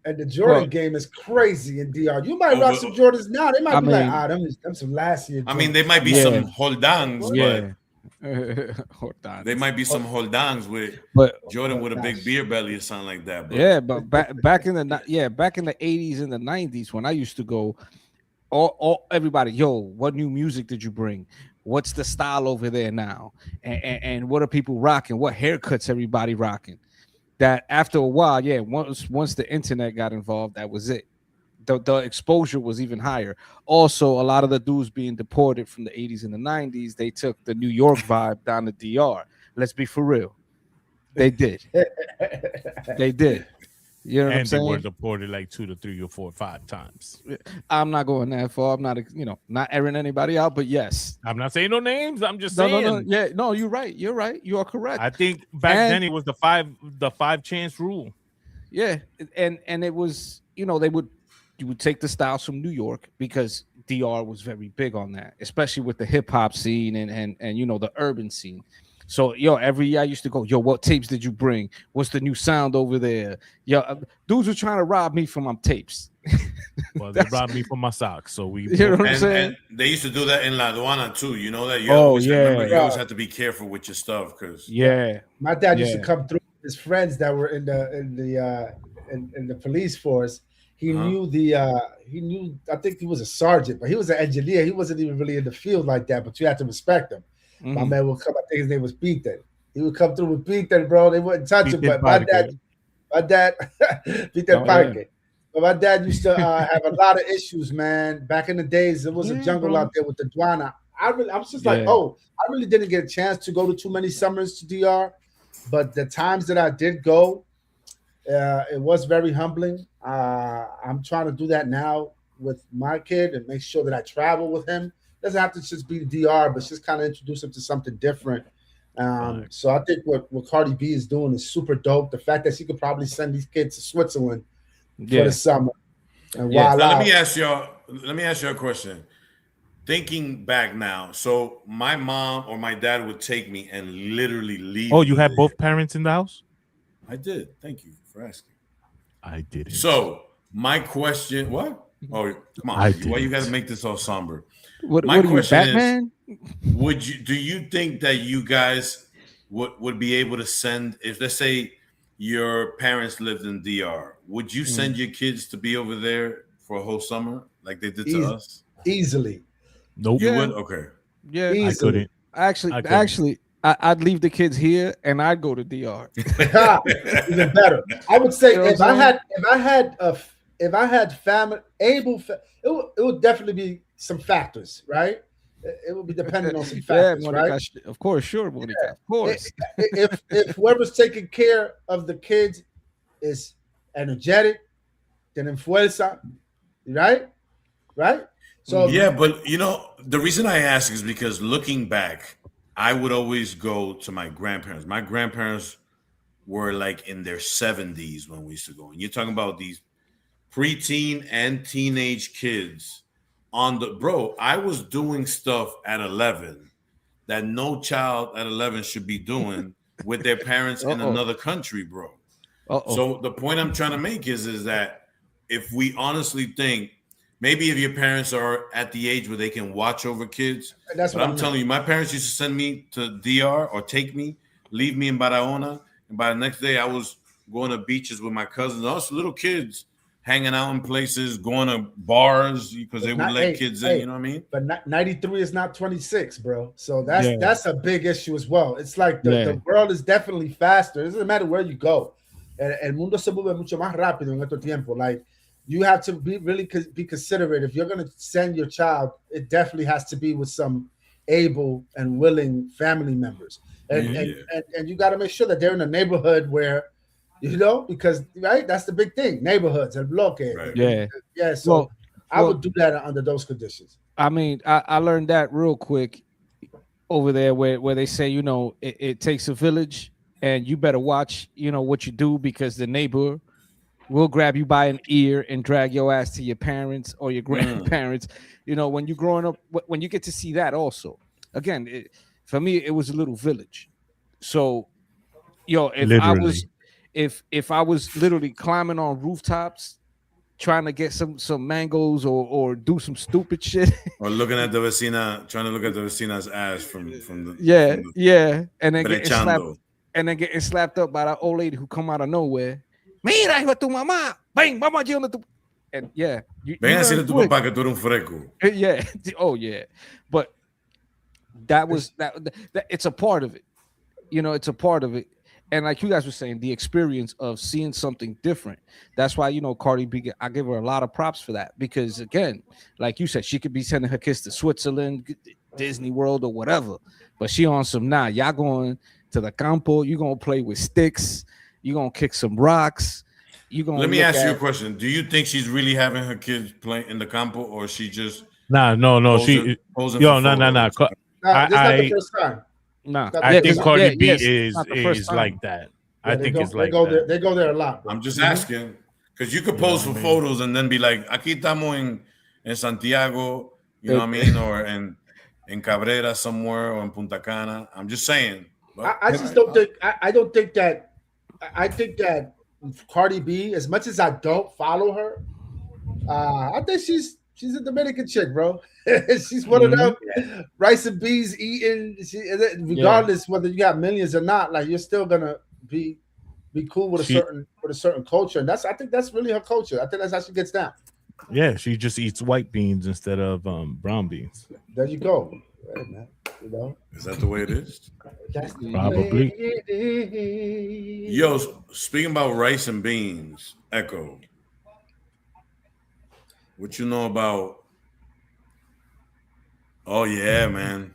and the Jordan game is crazy in DR. You might rock some Jordans now. They might be like, them some last year. I mean, they might be some Holdangs, yeah. They might be some Holdangs but Jordan with a big beer belly or something like that. But. Yeah, but back in the 80s and the 90s when I used to go, all everybody, yo, what new music did you bring? What's the style over there now? And what are people rocking? What haircuts everybody rocking? That after a while, once the internet got involved, that was it. The exposure was even higher. Also, a lot of the dudes being deported from the 80s and the 90s, they took the New York vibe down to DR. Let's be for real. They did. They did. You know what I'm saying? And they were deported like 2 to 3 or 4 or 5 times. I'm not going that far. I'm not, not airing anybody out, but yes. I'm not saying no names. I'm just saying. No. Yeah, no, you're right. You're right. You are correct. I think back then it was the five chance rule. Yeah, and it was, you would take the styles from New York because DR was very big on that, especially with the hip hop scene and the urban scene. So, every year I used to go, what tapes did you bring? What's the new sound over there? Dudes were trying to rob me from my tapes. Well, they robbed me from my socks. So you know what I'm saying? And they used to do that in La Aduana too. You know that? You always have to be careful with your stuff because my dad used to come through with his friends that were in the police force. He knew I think he was a sergeant, but he was an engineer. He wasn't even really in the field like that, but you had to respect him. Mm-hmm. My man would come, I think his name was Peter. He would come through with Peter, bro. They wouldn't touch him, but my dad, Peter Parker. Yeah. But my dad used to have a lot of issues, man. Back in the days, it was a jungle out there with the Duana. I was just like, I really didn't get a chance to go to too many summers to DR, but the times that I did go, it was very humbling. I'm trying to do that now with my kid and make sure that I travel with him. Doesn't have to just be the DR, but just kind of introduce him to something different. So I think what Cardi B is doing is super dope. The fact that she could probably send these kids to Switzerland for the summer. And let me ask y'all a question. Thinking back now, so my mom or my dad would take me and literally leave. Oh, you had both parents in the house? I did. Thank you for asking. I didn't. So my question, what? Oh, come on. Why you got to make this all somber? My question is, do you think that you guys would be able to send, if let's say your parents lived in DR, would you send your kids to be over there for a whole summer like they did to us? Easily. Nope. You would? Okay. Yeah. Easily. I couldn't. I'd leave the kids here and I'd go to DR. Even better. I would say if I had family able, it would definitely be some factors, right? It would be dependent on some factors, Monica, right? Of course, sure, Monica. Of course. If whoever's taking care of the kids is energetic, then en fuerza, right? So but the reason I ask is because looking back, I would always go to my grandparents. My grandparents were like in their 70s when we used to go. And you're talking about these preteen and teenage kids I was doing stuff at 11 that no child at 11 should be doing with their parents in another country, bro. So the point I'm trying to make is that if we honestly think, maybe if your parents are at the age where they can watch over kids, that's what I'm telling you, my parents used to send me to DR or leave me in Barahona, And by the next day, I was going to beaches with my cousins, also little kids, hanging out in places, going to bars because they would let kids in. You know what I mean? But 93 is not 26, bro. So that's a big issue as well. It's like the world is definitely faster. It doesn't matter where you go. El mundo se mueve mucho más rápido en estos tiempos. Like, you have to be considerate. If you're going to send your child, it definitely has to be with some able and willing family members. And you got to make sure that they're in a neighborhood where, because that's the big thing. Neighborhoods, el bloque. Right. Yeah. So I would do that under those conditions. I mean, I learned that real quick over there where they say, it takes a village and you better watch, what you do, because the neighbor will grab you by an ear and drag your ass to your parents or your grandparents. When you're growing up, when you get to see that also. Again, for me, it was a little village. So, if I was literally climbing on rooftops, trying to get some mangoes or do some stupid shit, or looking at the vecina, trying to look at the vecina's ass from the and then getting slapped up by that old lady who come out of nowhere. Mira, hijo de tu mamá, ven, vamos allí donde tu. And ven a decirle a tu papá que tú eres un freco. Yeah, oh yeah, but that was that. It's a part of it, it's a part of it. And like you guys were saying, the experience of seeing something different. That's why, Cardi B, I give her a lot of props for that. Because again, like you said, she could be sending her kids to Switzerland, Disney World, or whatever. But she on some, y'all going to the campo, you're going to play with sticks, you're going to kick some rocks. Let me ask you a question. Do you think she's really having her kids play in the campo, or she just... No. No. This is not the first time. No, I think Cardi B is like that. I think it's like that. They go there a lot, bro. I'm just asking, because you could pose for photos and then be like, aquí estamos en Santiago, you know what I mean, or in Cabrera somewhere, or in Punta Cana. I'm just saying. I just don't think. I don't think that. I think that Cardi B, as much as I don't follow her, I think she's a Dominican chick, bro. She's one of them rice and beans eating. Regardless whether you got millions or not, like, you're still gonna be cool with a certain culture, and I think that's really her culture. I think that's how she gets down. Yeah, she just eats white beans instead of brown beans. There you go. Right, man. Is that the way it is? That's probably. Yo, speaking about rice and beans, Echo, what you know about? Oh yeah, man.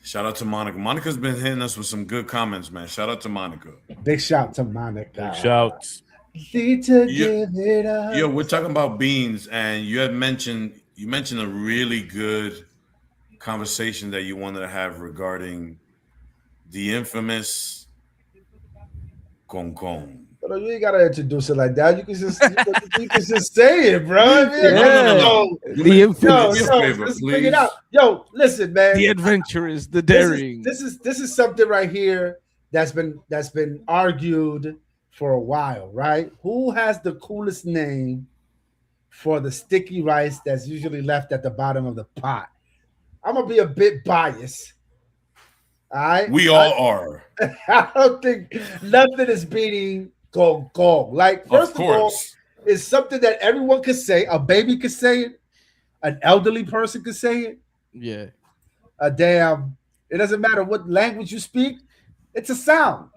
Shout out to Monica. Monica's been hitting us with some good comments, man. Shout out to Monica. Big shout to Monica. Big shouts. Yo, we're talking about beans, and you mentioned a really good conversation that you wanted to have regarding the infamous concon. But you ain't gotta introduce it like that. You can just say it, bro. No. The infamous. Let's bring it out. Yo, listen, man. The adventurous, the daring. This is something right here that's been argued for a while, right? Who has the coolest name for the sticky rice that's usually left at the bottom of the pot? I'm gonna be a bit biased. All right, we all are. I don't think nothing is beating gong. Like, first of all, it's something that everyone could say. A baby could say it. An elderly person could say it. Yeah. It doesn't matter what language you speak. It's a sound.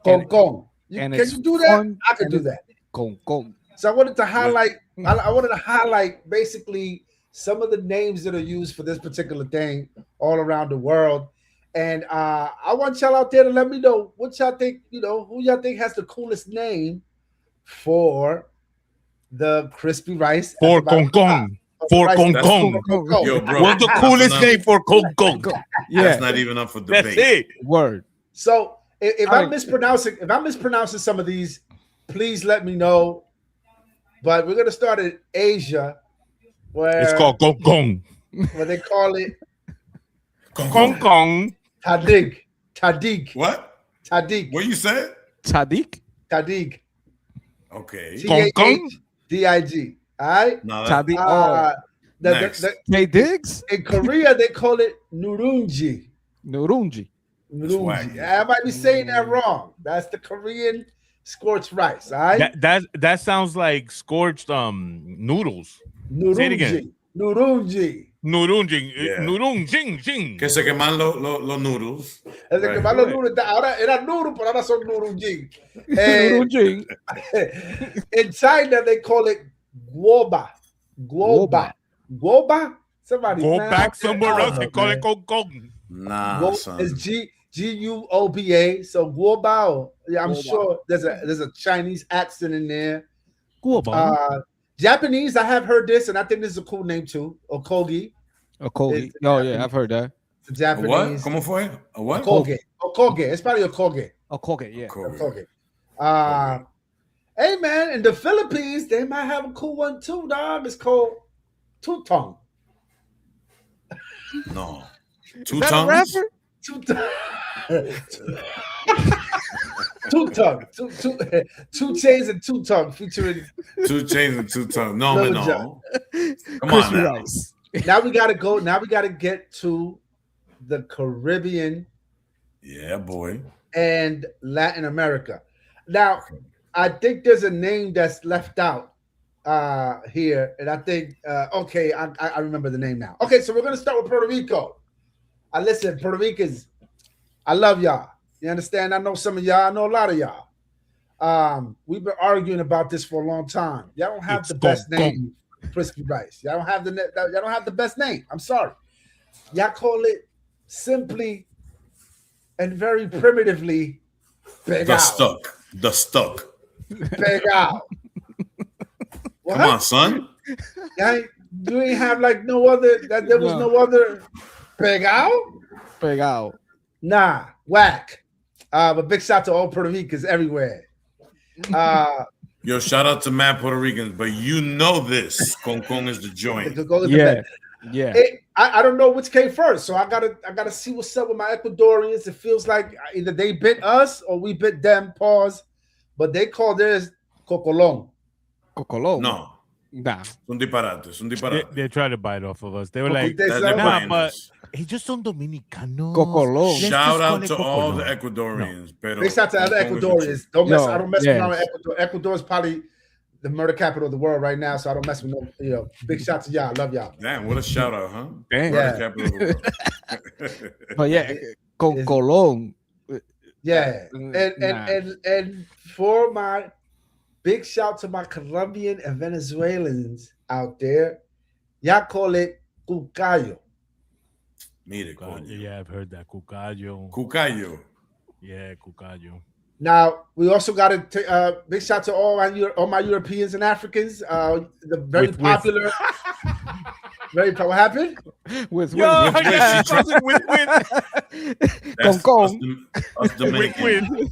Gong. Can you do that? I can do that. Gong. So I wanted to highlight. I wanted to highlight basically some of the names that are used for this particular thing all around the world. And I want y'all out there to let me know what y'all think, who y'all think has the coolest name for the crispy rice. For concon. For concon. Yo, bro. What's the coolest name for concon? Yeah. That's not even up for debate. That's it. Word. So if I'm mispronouncing some of these, please let me know. But we're gonna start in Asia, where it's called concon. Where they call it concon. Tadig. What? Tadig. What you said? Tadig. Okay. Tadig. All right. No, Tadig. Next. Diggs? In Korea, they call it nurunji. Nurungi. I might be saying that wrong. That's the Korean scorched rice. All right. That sounds like scorched noodles. Say it again. Nurungi. Nurunjing. Yeah. Nurunjing. Que se queman los noodles. Es de quemar los noodles. Ahora era noodle, pero ahora son nurungi. In China, they call it guoba. Guoba? Somebody go back somewhere else and call it concon. Nah, son. It's Guoba. So guobao. Yeah, I'm sure there's a Chinese accent in there. Guoba. Japanese, I have heard this, and I think this is a cool name too. Okogi. Okogi. Oh yeah, I've heard that. It's Japanese. What? ¿Cómo fue? A what? Okoge. It's probably Okoge. Okoge, yeah. Okoge. Hey man, in the Philippines, they might have a cool one too, dog. It's called Tutong. No. Two tongues? Two chains and two tongue featuring 2 Chainz and 2 Tongues. No. Come Crispy on now. rice. Now we gotta go. Now we gotta get to the Caribbean Yeah, boy. and Latin America. Now, I think there's a name that's left out here, and I think I remember the name now. Okay, so we're gonna start with Puerto Rico. Listen, Puerto Ricans, I love y'all. You understand? I know some of y'all. I know a lot of y'all. We've been arguing about this for a long time. Y'all don't have the best name, Frisky Rice. Y'all don't have the best name. I'm sorry. Y'all call it simply and very primitively pegao. The stuck. Pegao. Come on, son. You ain't have like no other. That there was no other pegao. Pegao. Nah, whack. But big shout to all Puerto Ricans everywhere. Yo, shout out to mad Puerto Ricans, but you know this. Concon is the joint. Yeah. I don't know which came first, so I gotta see what's up with my Ecuadorians. It feels like either they bit us or we bit them. Pause. But they call theirs cocolón. Cocolón. No. Nah. Un disparate. They tried to bite off of us. They were like, Nah, but ellos son dominicanos. Cocolón. Shout out to all the Ecuadorians. No. Big shout to other Ecuadorians. I don't mess around with Ecuador. Ecuador is probably the murder capital of the world right now, so I don't mess with no. Big shout to y'all. Love y'all. Damn, what a shout out, huh? Damn. Murder capital of the world. But yeah, Cocolón. Yeah, and for my big shout to my Colombian and Venezuelans out there, y'all call it cucayo. Mire, coño. Yeah, I've heard that. Cucayo. Yeah, cucayo. Now we also got to big shout to all my Europeans and Africans. The very popular. What happened? With Us Dominican.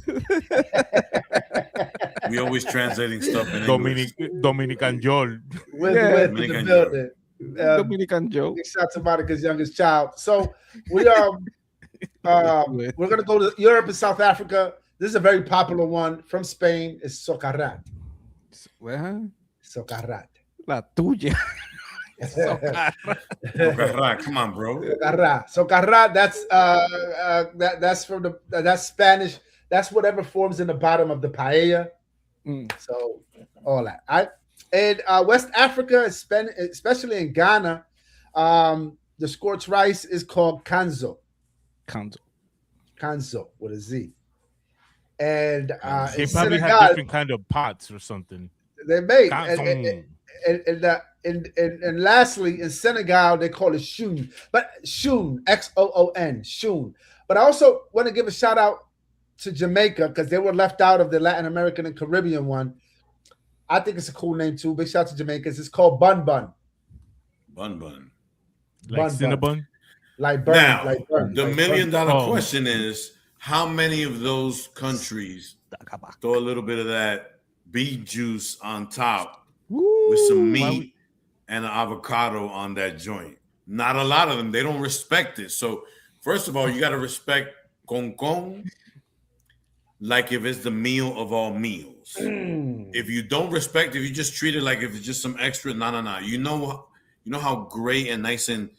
We always translating stuff in English. Dominican Joel. Dominican Joel. Dominican Joe. Big shout to Monica's youngest child. So we are we're gonna go to Europe and South Africa. This is a very popular one from Spain. It's socarrat. Socarrat. La tuya. Socarrat. Come on, bro. Socarrat. That's Spanish. That's whatever forms in the bottom of the paella. So all that. And West Africa, especially in Ghana, the scorched rice is called kanzo. Kanzo with a Z. And they probably Senegal, have different kind of pots or something. They make and lastly in Senegal they call it choun, but choun, Xoon, choun. But I also want to give a shout out to Jamaica because they were left out of the Latin American and Caribbean one. I think it's a cool name too. Big shout out to Jamaica. It's called bun bun. Like Cinnabon? Like burn. Now, like burn. the like million-dollar question is, how many of those countries throw a little bit of that beet juice on top with some meat and an avocado on that joint? Not a lot of them. They don't respect it. So, first of all, you got to respect concon like if it's the meal of all meals. If you don't respect, if you just treat it like if it's just some extra, no. You know how great and nice and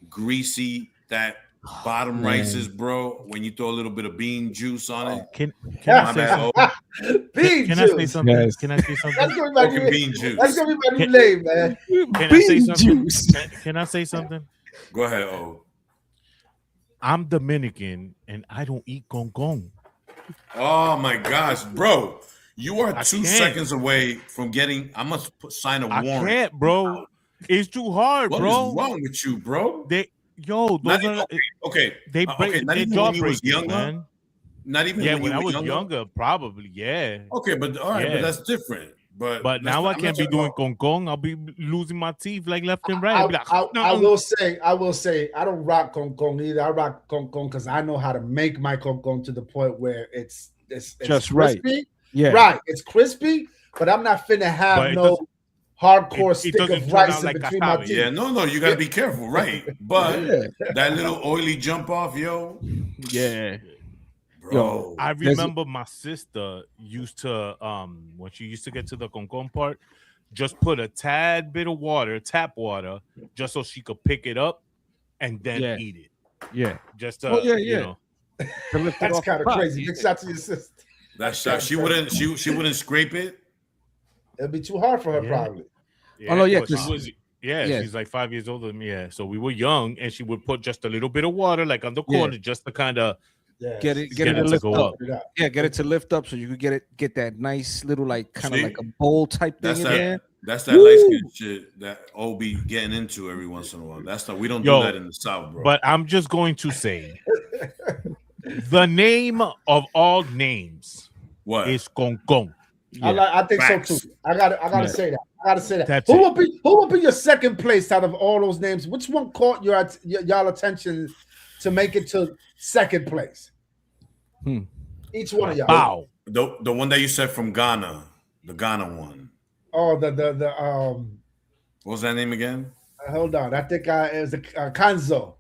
greasy that bottom rices, bro. When you throw a little bit of bean juice on it. Can I say something? Bean Can juice. I say something? Yes. Can I say something? That's gonna be my new, Bean juice. that's gonna be my new name, man. Can I say Bean something? juice. Can I say something? Go ahead, O. I'm Dominican and I don't eat concon. Oh my gosh, bro. You are I 2 can't. seconds away from getting. I must sign a I warrant. can't, bro. It's too hard, What bro. is wrong with you, bro? Those Not are even, okay. they break. Okay, not They even jaw when you was breakers, younger. man. Not even Yeah, when when you I were was younger, probably, yeah. Okay, but all right, Yeah. but that's different. But now I can't be doing concon. I'll be losing my teeth like left and right. I'll be like, I will say, I don't rock concon either. I rock concon because I know how to make my concon to the point where it's Just crispy. right. Yeah. Right. It's crispy, but I'm not finna But have it no hardcore it stick doesn't of turn rice out in like between my cassava. teeth. Yeah, no, you gotta be careful, right? But that little oily jump off, yo, Yeah. bro. I remember my sister used to when she used to get to the concon part, just put a tad bit of water, tap water, just so she could pick it up and then eat it. Yeah. Just you know. That's kind of crazy. Big shout to your sister. That shot, she wouldn't scrape it. It'd be too hard for her, Yeah. probably. Yeah, Oh, no, yeah, but she was, she's like 5 years older than me. Yeah, so we were young, and she would put just a little bit of water, like on the corner, just to kind of Get it to lift go up. up. Yeah, get it to lift up so you could get that nice little like kind of like a bowl type thing in there. That's that light skin shit that O be getting into every once in a while. That's we don't do that in the South, bro. But I'm just going to say the name of all names is concon. I think Facts. so too. I gotta say that. I gotta say that. That's Who it. will be your second place out of all those names? Which one caught y'all attention to make it to second place? Each one of y'all. Wow. The one that you said from Ghana, the Ghana one. Oh, the What was that name again? hold on. I think it was Kanzo.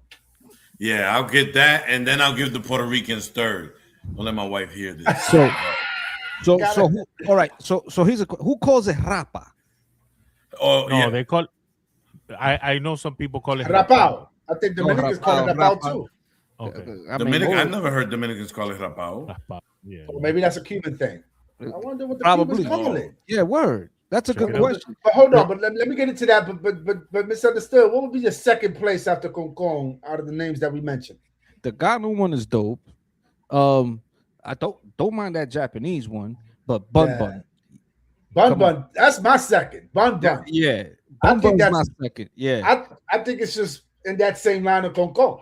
Yeah, I'll get that, and then I'll give the Puerto Ricans third. Don't let my wife hear this. So all right. So here's who calls it rapa? Oh, No, yeah. they call. I know some people call it Rapao. I think Dominicans call it Rapao Rapao. too. Okay. I've never heard Dominicans call it rapao. Rapao, yeah. Or maybe that's a Cuban thing. I wonder what the Probably. Cubans call it. Yeah, word. That's a good question. But hold on, but let me get into that. But misunderstood. What would be your second place after concon out of the names that we mentioned? The Ghana one is dope. I don't mind that Japanese one, but bun. Bun. That's my second. Bun. Yeah. I think that's my second. Yeah. I think it's just in that same line of concon.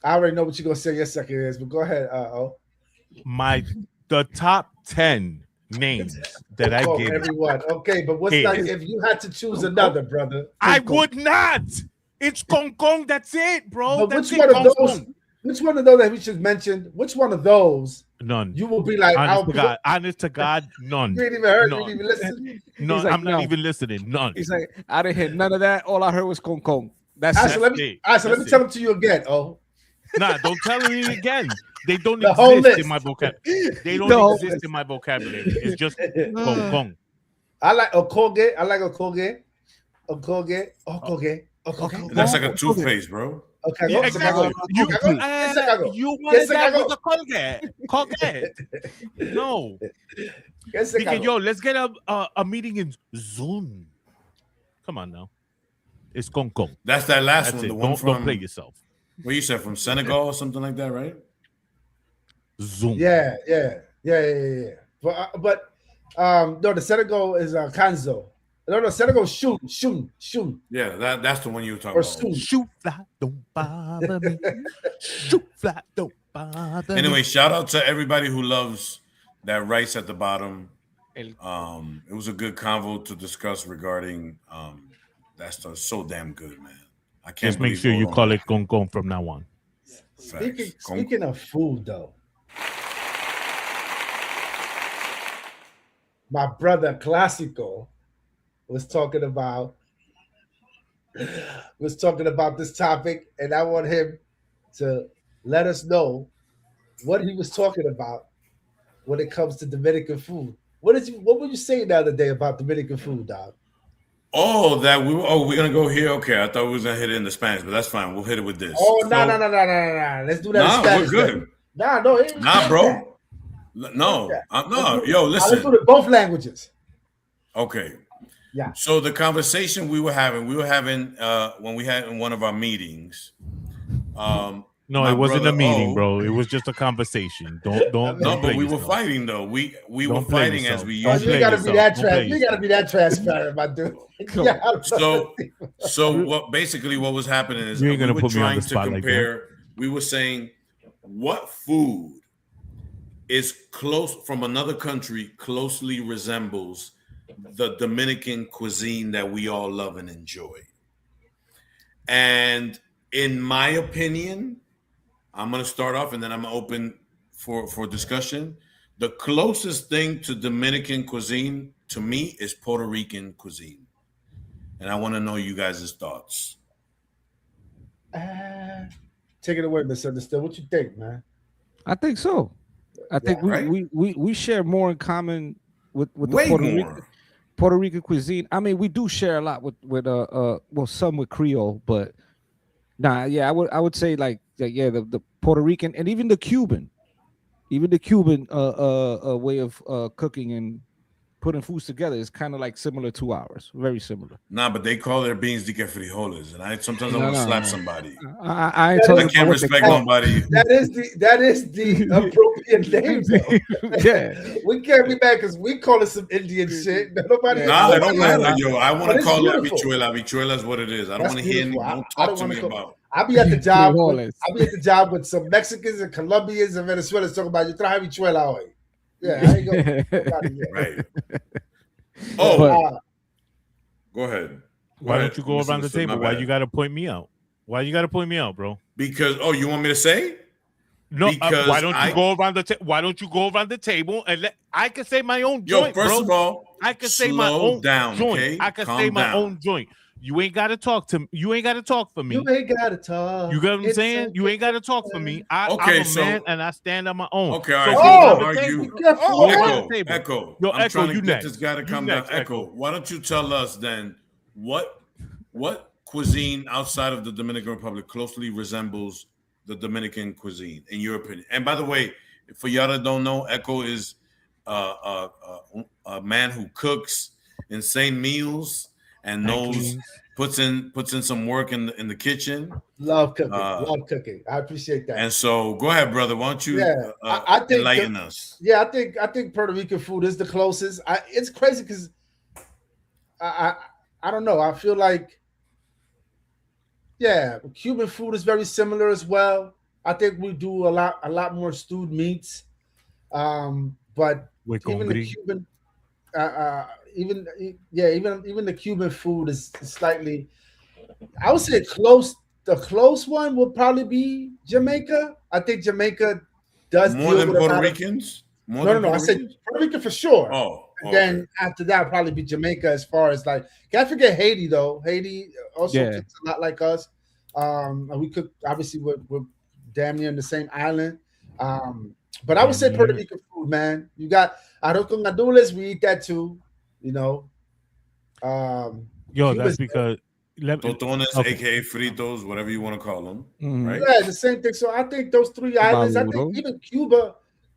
I already know what you're gonna say your second is, but go ahead. The top 10 names that I give everyone. Okay, but what's like if you had to choose another, brother? I would not. It's concon. That's it, bro. But which one of those? Which one of those that we just mentioned? Which one of those? None. You will be like, honest to God, none. You ain't even heard. None. You didn't even listen. None. Like, I'm not even listening. None. He's like, I didn't hear none of that. All I heard was concon. That's All it. right, so let me tell them to you again. Oh, nah, don't tell me again. They don't The whole exist list. in my vocabulary. They don't exist in my vocabulary. It's just concon. I like Okoge. I like Okoge. Okoge. That's like a toothpaste, bro. Okay, Yeah, exactly. You want that with the Colgate. No. Yo, let's get a meeting in Zoom. Come on now. It's concon. That's that last one. The one from, don't play yourself. What you said, from Senegal or something like that, right? Zoom. Yeah. But no, the Senegal is Kanzo. No, Senegal Shun. Yeah, that's the one you were talking about. Shoot fly, don't bother me. Shoot fly, don't bother me. Anyway, shout out to everybody who loves that rice at the bottom. It was a good convo to discuss regarding that stuff. So damn good, man. I can't just make sure you call it concon from now on. Speaking of food, though, my brother Clásico was talking about this topic, and I want him to let us know what he was talking about when it comes to Dominican food. What were you saying the other day about Dominican food, dog? Oh, we're gonna go here. Okay, I thought we was gonna hit it in the Spanish, but that's fine. We'll hit it with this. Oh, no. Let's do that. Nah, in Spanish, we're good. Nah, Bro. No, yo, Let's listen. do it both languages. Okay. Yeah. So the conversation we were having when we had in one of our meetings. No, it wasn't a meeting, bro. It was just a conversation. Don't. No, but we were fighting though. We were fighting as we usually. You gotta be that You gotta be that transparent, my dude. So what was happening is you ain't gonna we were put me on the trying to spot compare. like that. We were saying what food is close from another country closely resembles the Dominican cuisine that we all love and enjoy. And in my opinion, I'm going to start off and then I'm open for discussion. The closest thing to Dominican cuisine to me is Puerto Rican cuisine. And I want to know you guys' thoughts. Take it away, Misunderstood. What you think, man? I think so. I think we share more in common with the Puerto Rican cuisine. I mean, we do share a lot with some with Creole, but I would say the Puerto Rican and even the Cuban way of cooking and putting foods together is kind of like similar to ours, very similar. Nah, but they call their beans dique frijoles, and I sometimes want to slap somebody. I can't respect nobody. That is the appropriate name. Yeah, we can't be mad because we call it some Indian shit. Nobody. Nah, I don't matter, yo. I want to call it habichuela. Habichuela is what it is. I don't want to hear. Don't talk to me about. I'll be at the job. With some Mexicans and Colombians and Venezuelans talking about you trae habichuela hoy. Yeah, I ain't go. Right. Oh, go ahead. Why don't you go around the table? Why you got to point me out? Why you got to point me out, bro? Because you want me to say? No. Why don't you go around the table? Why don't you go around the table and I can say my own joint, first of all, I can say my own joint. Okay? I can say my own joint. You ain't got to talk to me. You ain't got to talk for me. You ain't got to talk. You get what I'm saying? You ain't got to talk for me. I'm a man and I stand on my own. Okay, all right. Echo. Yo, I'm Echo, trying to get next. this guy to come down. Echo, why don't you tell us then what cuisine outside of the Dominican Republic closely resembles the Dominican cuisine, in your opinion? And by the way, for y'all that don't know, Echo is a man who cooks insane meals and puts in some work in the kitchen. Love cooking. I appreciate that. And so, go ahead, brother. Why don't you I think enlighten us? Yeah, I think Puerto Rican food is the closest. It's crazy because I don't know. I feel like Cuban food is very similar as well. I think we do a lot more stewed meats. But even the Cuban. Even the Cuban food is slightly, I would say close. The close one would probably be Jamaica. I think Jamaica does more than Puerto Ricans. No. I said Puerto Rican for sure. Oh, okay. And then after that, probably be Jamaica. As far as can't forget Haiti though. Haiti also cooks a lot like us. And we cook obviously we're damn near in the same island. But I would say Puerto Rican food, man. You got arroz con gandules. We eat that too. You know, that's because totones, aka fritos, whatever you want to call them, right? Yeah, the same thing. So I think those three islands. I think even Cuba.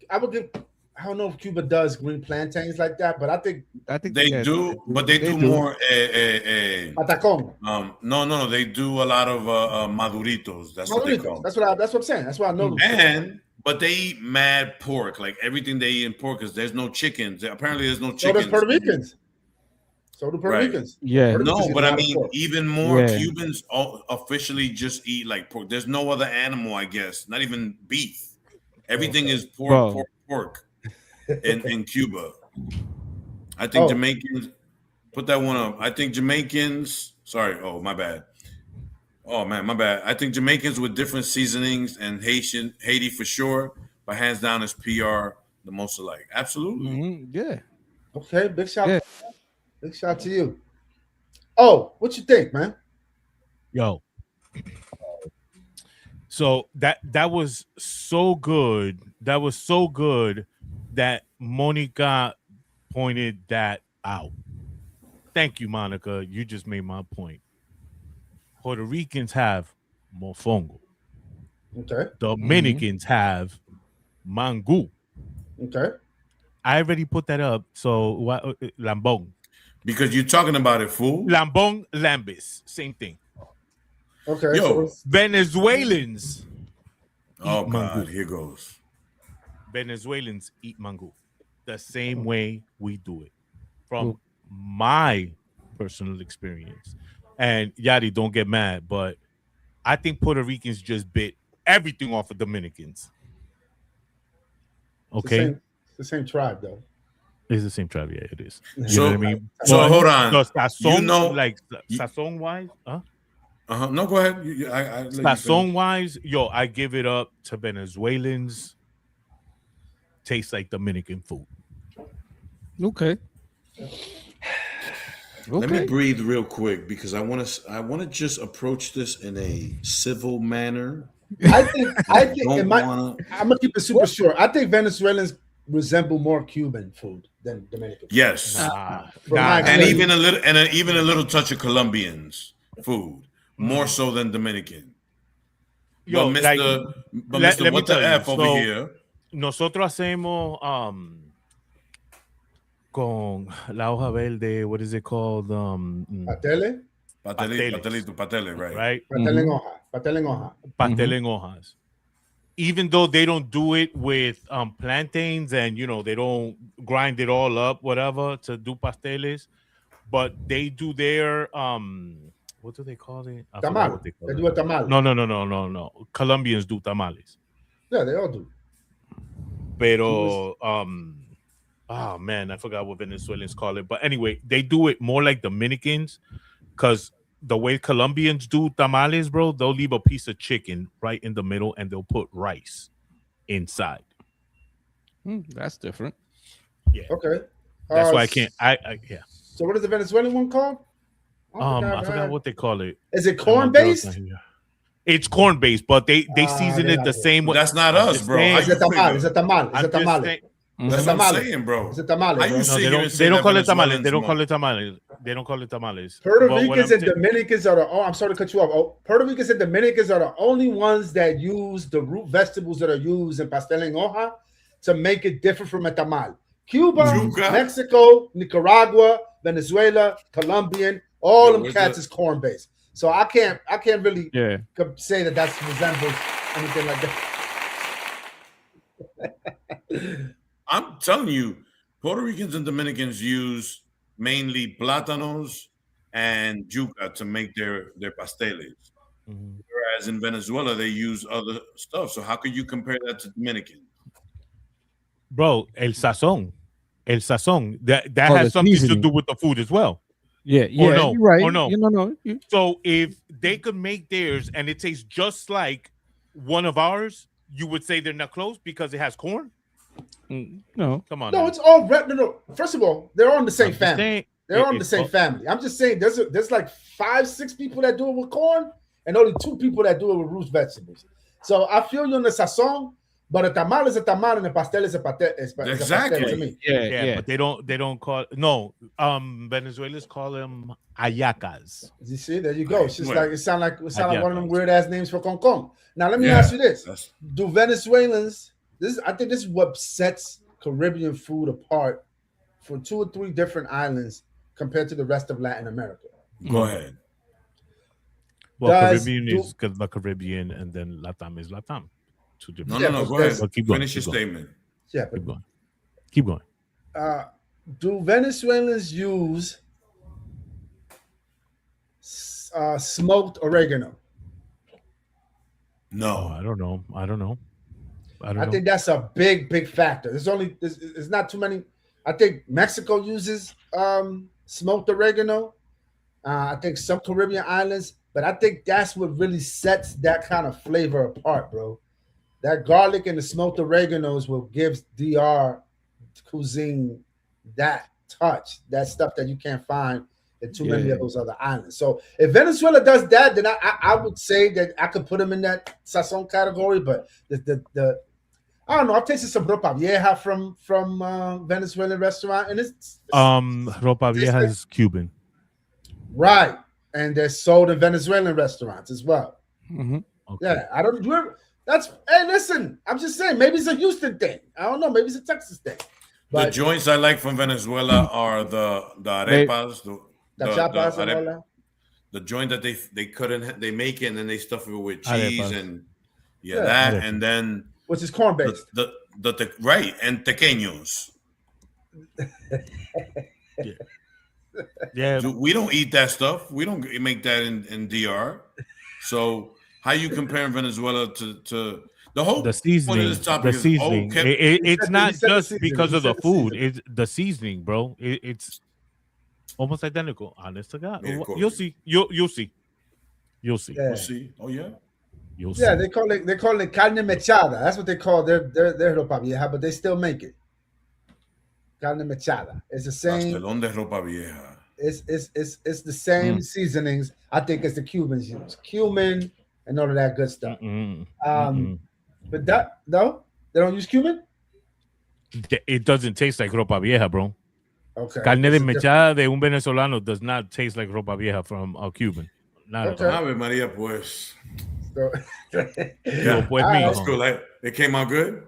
I don't know if Cuba does green plantains like that, but I think they do. But they do more. Patacón. No. They do a lot of maduritos. That's what they call them. That's what I'm saying. That's what I know. But they eat mad pork, like everything they eat in pork, because there's no chickens. Apparently, there's no chickens. So do Puerto Ricans. Yeah. No, but I mean, even more Cubans officially just eat like pork. There's no other animal, I guess. Not even beef. Everything is pork in Cuba. I think Jamaicans, put that one up. I think Jamaicans, sorry. Oh, my bad. Oh man, my bad. I think Jamaicans with different seasonings and Haiti for sure, but hands down is PR the most alike. Absolutely. Mm-hmm. Yeah. Okay, big shout. Yeah. Big shout to you. Oh, what you think, man? Yo. So that was so good. That was so good that Monica pointed that out. Thank you, Monica. You just made my point. Puerto Ricans have mofongo. Okay. Dominicans have mango. Okay. I already put that up. So what? Lambong. Because you're talking about it, fool. Lambong, lambis. Same thing. Okay. Yo. So Venezuelans. Oh, eat God. mango. Here goes. Venezuelans eat mango the same way we do it. From my personal experience. And Yadi, don't get mad, but I think Puerto Ricans just bit everything off of Dominicans. Okay? it's the same tribe, though. It's the same tribe, yeah, it is. You So- know what I mean? so But hold on. the sazon, You know- like sazon wise, No, go ahead. I let you finish. sazon wise, yo, I give it up to Venezuelans. Tastes like Dominican food. Okay. Let me breathe real quick because I want to just approach this in a civil manner. I think Don't I'm gonna keep it super short. I think Venezuelans resemble more Cuban food than Dominican. Yes, From my and experience. even a little touch of Colombians food, more so than Dominican. Yo, but like, Mr. let me What the tell you, F over so- here? Nosotros hacemos con la hoja verde, what is it called? Patele, Patele, right? Right? pastel en hoja, pastel en hoja. Pastel en hojas. Even though they don't do it with plantains and they don't grind it all up, whatever, to do pasteles, but they do their what do they call it? I forgot Tamal. what they call They it. do a tamal. No. Colombians do tamales. Yeah, they all do. Pero oh man, I forgot what Venezuelans call it. But anyway, they do it more like Dominicans, because the way Colombians do tamales, bro, they'll leave a piece of chicken right in the middle and they'll put rice inside. That's different. Yeah. Okay. That's why I can't. Yeah. So what is the Venezuelan one called? I forgot what they call it. Is it corn based? It's corn based, but they season it the same way. That's not us, bro. How It's you a tamal. figure? It's a tamal. It's a I'm just tamale. saying- That's what I'm saying, bro. It's a tamale. How bro. you sit here and say they don't that call it tamales. Venezuelans They don't know? call it tamales. They don't call it tamales. Puerto But what Ricans I'm and saying- Dominicans are the. Oh, I'm sorry to cut you off. Oh, Puerto Ricans and Dominicans are the only ones that use the root vegetables that are used in pastel en hoja to make it different from a tamal. Cuba, Yuca. Mexico, Nicaragua, Venezuela, Colombian, all Yo, them where's cats the- is corn based. So I can't really Yeah. say that that's resembles anything like that. I'm telling you, Puerto Ricans and Dominicans use mainly plátanos and yuca to make their pasteles. Mhm. Whereas in Venezuela, they use other stuff. So how could you compare that to Dominican? Bro, el sazón. That Oh, has the something seasoning. to do with the food as well. Yeah. no, You're right. or no. No. So if they could make theirs and it tastes just like one of ours, you would say they're not close because it has corn? No. Come on. No, now. it's all no. First of all, they're on the same I'm just family. saying, They're on the it's same all- family. I'm just saying there's like 5-6 people that do it with corn and only 2 people that do it with root vegetables. So I feel you on the sazon, but a tamal is a tamal and a pastel is a pastel. Is a Exactly. pastel to me. Yeah, but they don't call Venezuelans call them ayacas. You see, there you go. It's just Right. like it sound like one of them Ayacas. weird ass names for concon. Now let me Yeah, ask you this: that's- do Venezuelans? I think this is what sets Caribbean food apart from 2 or 3 different islands compared to the rest of Latin America. Go ahead. Well, Does Caribbean do- is the Caribbean, and then Latam is Latam. Two No, different. Yeah, no. but Go ahead. that's- But keep going, Finish your keep going. statement. Yeah, but Keep going. do Venezuelans use smoked oregano? Oh, No. I don't know. I don't know. I think that's a big factor. There's not too many. I think Mexico uses smoked oregano. I think some Caribbean islands, but I think that's what really sets that kind of flavor apart, bro. That garlic and the smoked oregano is what gives DR cuisine that touch, that stuff that you can't find in too many of those other islands. So if Venezuela does that, then I would say that I could put them in that sazon category. But the I don't know. I've tasted some ropa vieja from Venezuelan restaurant, and it's Ropa Vieja is Cuban. Right. And they're sold in Venezuelan restaurants as well. Mm-hmm. Okay. Yeah, I don't do it. That's hey, listen, I'm just saying, maybe it's a Houston thing. I don't know, maybe it's a Texas thing. The But joints I like from Venezuela are the arepas, chapas and all that. the joint that they couldn't they make it and then they stuff it with cheese Arepas. and Yeah. that Arepas. and then Which is corn based. the right and tequeños. Yeah. We don't eat that stuff. We don't make that in DR. So how you comparing Venezuela to the whole The seasoning, point of this topic the is, seasoning. It's said not the just seasoning. because He of the said the food. seasoning. It's the seasoning, bro. It's almost identical. Honest to God, Yeah, of course. you'll see. You'll see. You'll see. Yeah. We'll see. Oh yeah. You'll see. Yeah, they call it carne mechada. That's what they call their ropa vieja, but they still make it. Carne mechada. It's the same. Pastelón de ropa vieja. It's the same seasonings. I think as the Cubans use cumin and all of that good stuff. But that no, they don't use cumin. It doesn't taste like ropa vieja, bro. Okay. Carne de It's a different- mechada de un venezolano does not taste like ropa vieja from a Cuban. Not at Okay. all. Ave Maria, pues. So, Yo, pues, All right. mijo. That's cool. Like, it came out good.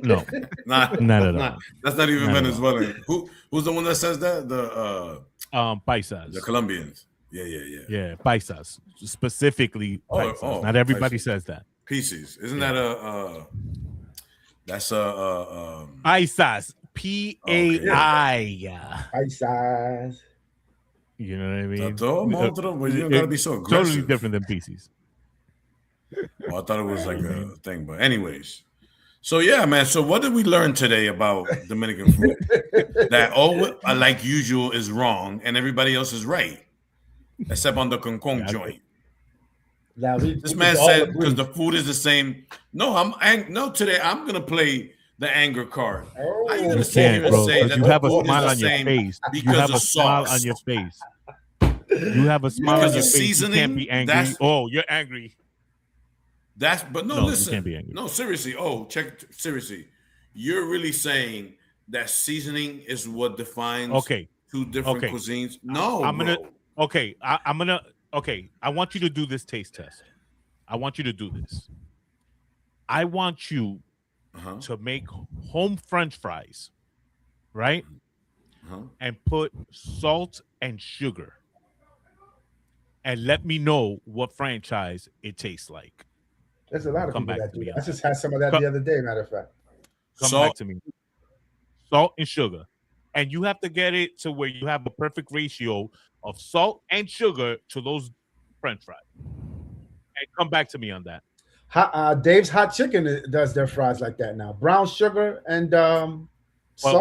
No, Nah, not at all. that's not even Not at Venezuelan. Who's the one that says that? The Paisas. Colombians. Yeah. Yeah, paisas. Specifically paisas. oh, Not everybody paisas. says that. Pieces. Isn't that that's Paisas. P-A-I. Paisas. You know what I mean? Todo monstruo, but you don't gotta be so aggressive. Totally different than pieces. Oh, I thought it was like a thing, but anyways. So yeah, man. So what did we learn today about Dominican food? That all like usual is wrong, and everybody else is right, except on the concon joint. Now This man said because the food is the same. No, today I'm gonna play the anger card. How you gonna You sit here can't, and bro. say 'Cause that you the have a food is smile the on your same face. You because have of a smile sauce? on your face. You have a smile Because on your of face. You seasoning, can't be angry. that's- Oh, you're angry. But no, No, you listen. can't be angry. No, seriously. Seriously. You're really saying that seasoning is what defines two different cuisines? No, I'm gonna. bro. Okay, I'm gonna. Okay, I want you to do this taste test. I want you to do this. I want you to make home French fries, right? And put salt and sugar, and let me know what franchise it tastes like. There's a lot of Come people back that to do me that. on I just had some of that the other day, matter of fact. Come back to me. Salt and sugar. And you have to get it to where you have a perfect ratio of salt and sugar to those French fries. And come back to me on that. Dave's Hot Chicken does their fries like that now. Brown sugar and Well,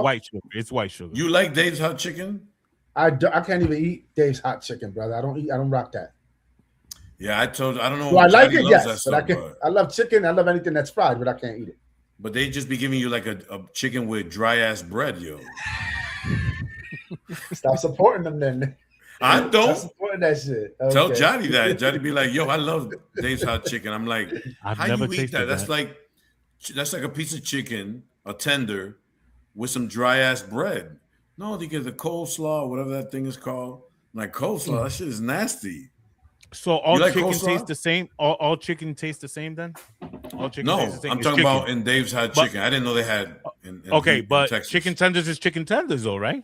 white sugar. It's white sugar. You like Dave's Hot Chicken? I can't even eat Dave's Hot Chicken, brother. I don't rock that. Yeah, I don't know. Well, I like Johnny it, loves yes, that but stuff, I can. I love chicken. I love anything that's fried, but I can't eat it. But they just be giving you like a chicken with dry ass bread, yo. Stop supporting them then. I don't. Stop supporting that shit. Okay. Tell Johnny that. Johnny be like, yo, I love Dave's Hot Chicken. I'm like, I've how never you eat tasted that? That's like a piece of chicken, a tender, with some dry ass bread. No, they get the coleslaw, whatever that thing is called. Like coleslaw, that shit is nasty. So all like chicken coleslaw? tastes the same? All chicken tastes the same then? All chicken No, tastes the same? I'm It's talking chicken. about in Dave's Hot Chicken. I didn't know they had. In but Texas. chicken tenders is chicken tenders, though, right?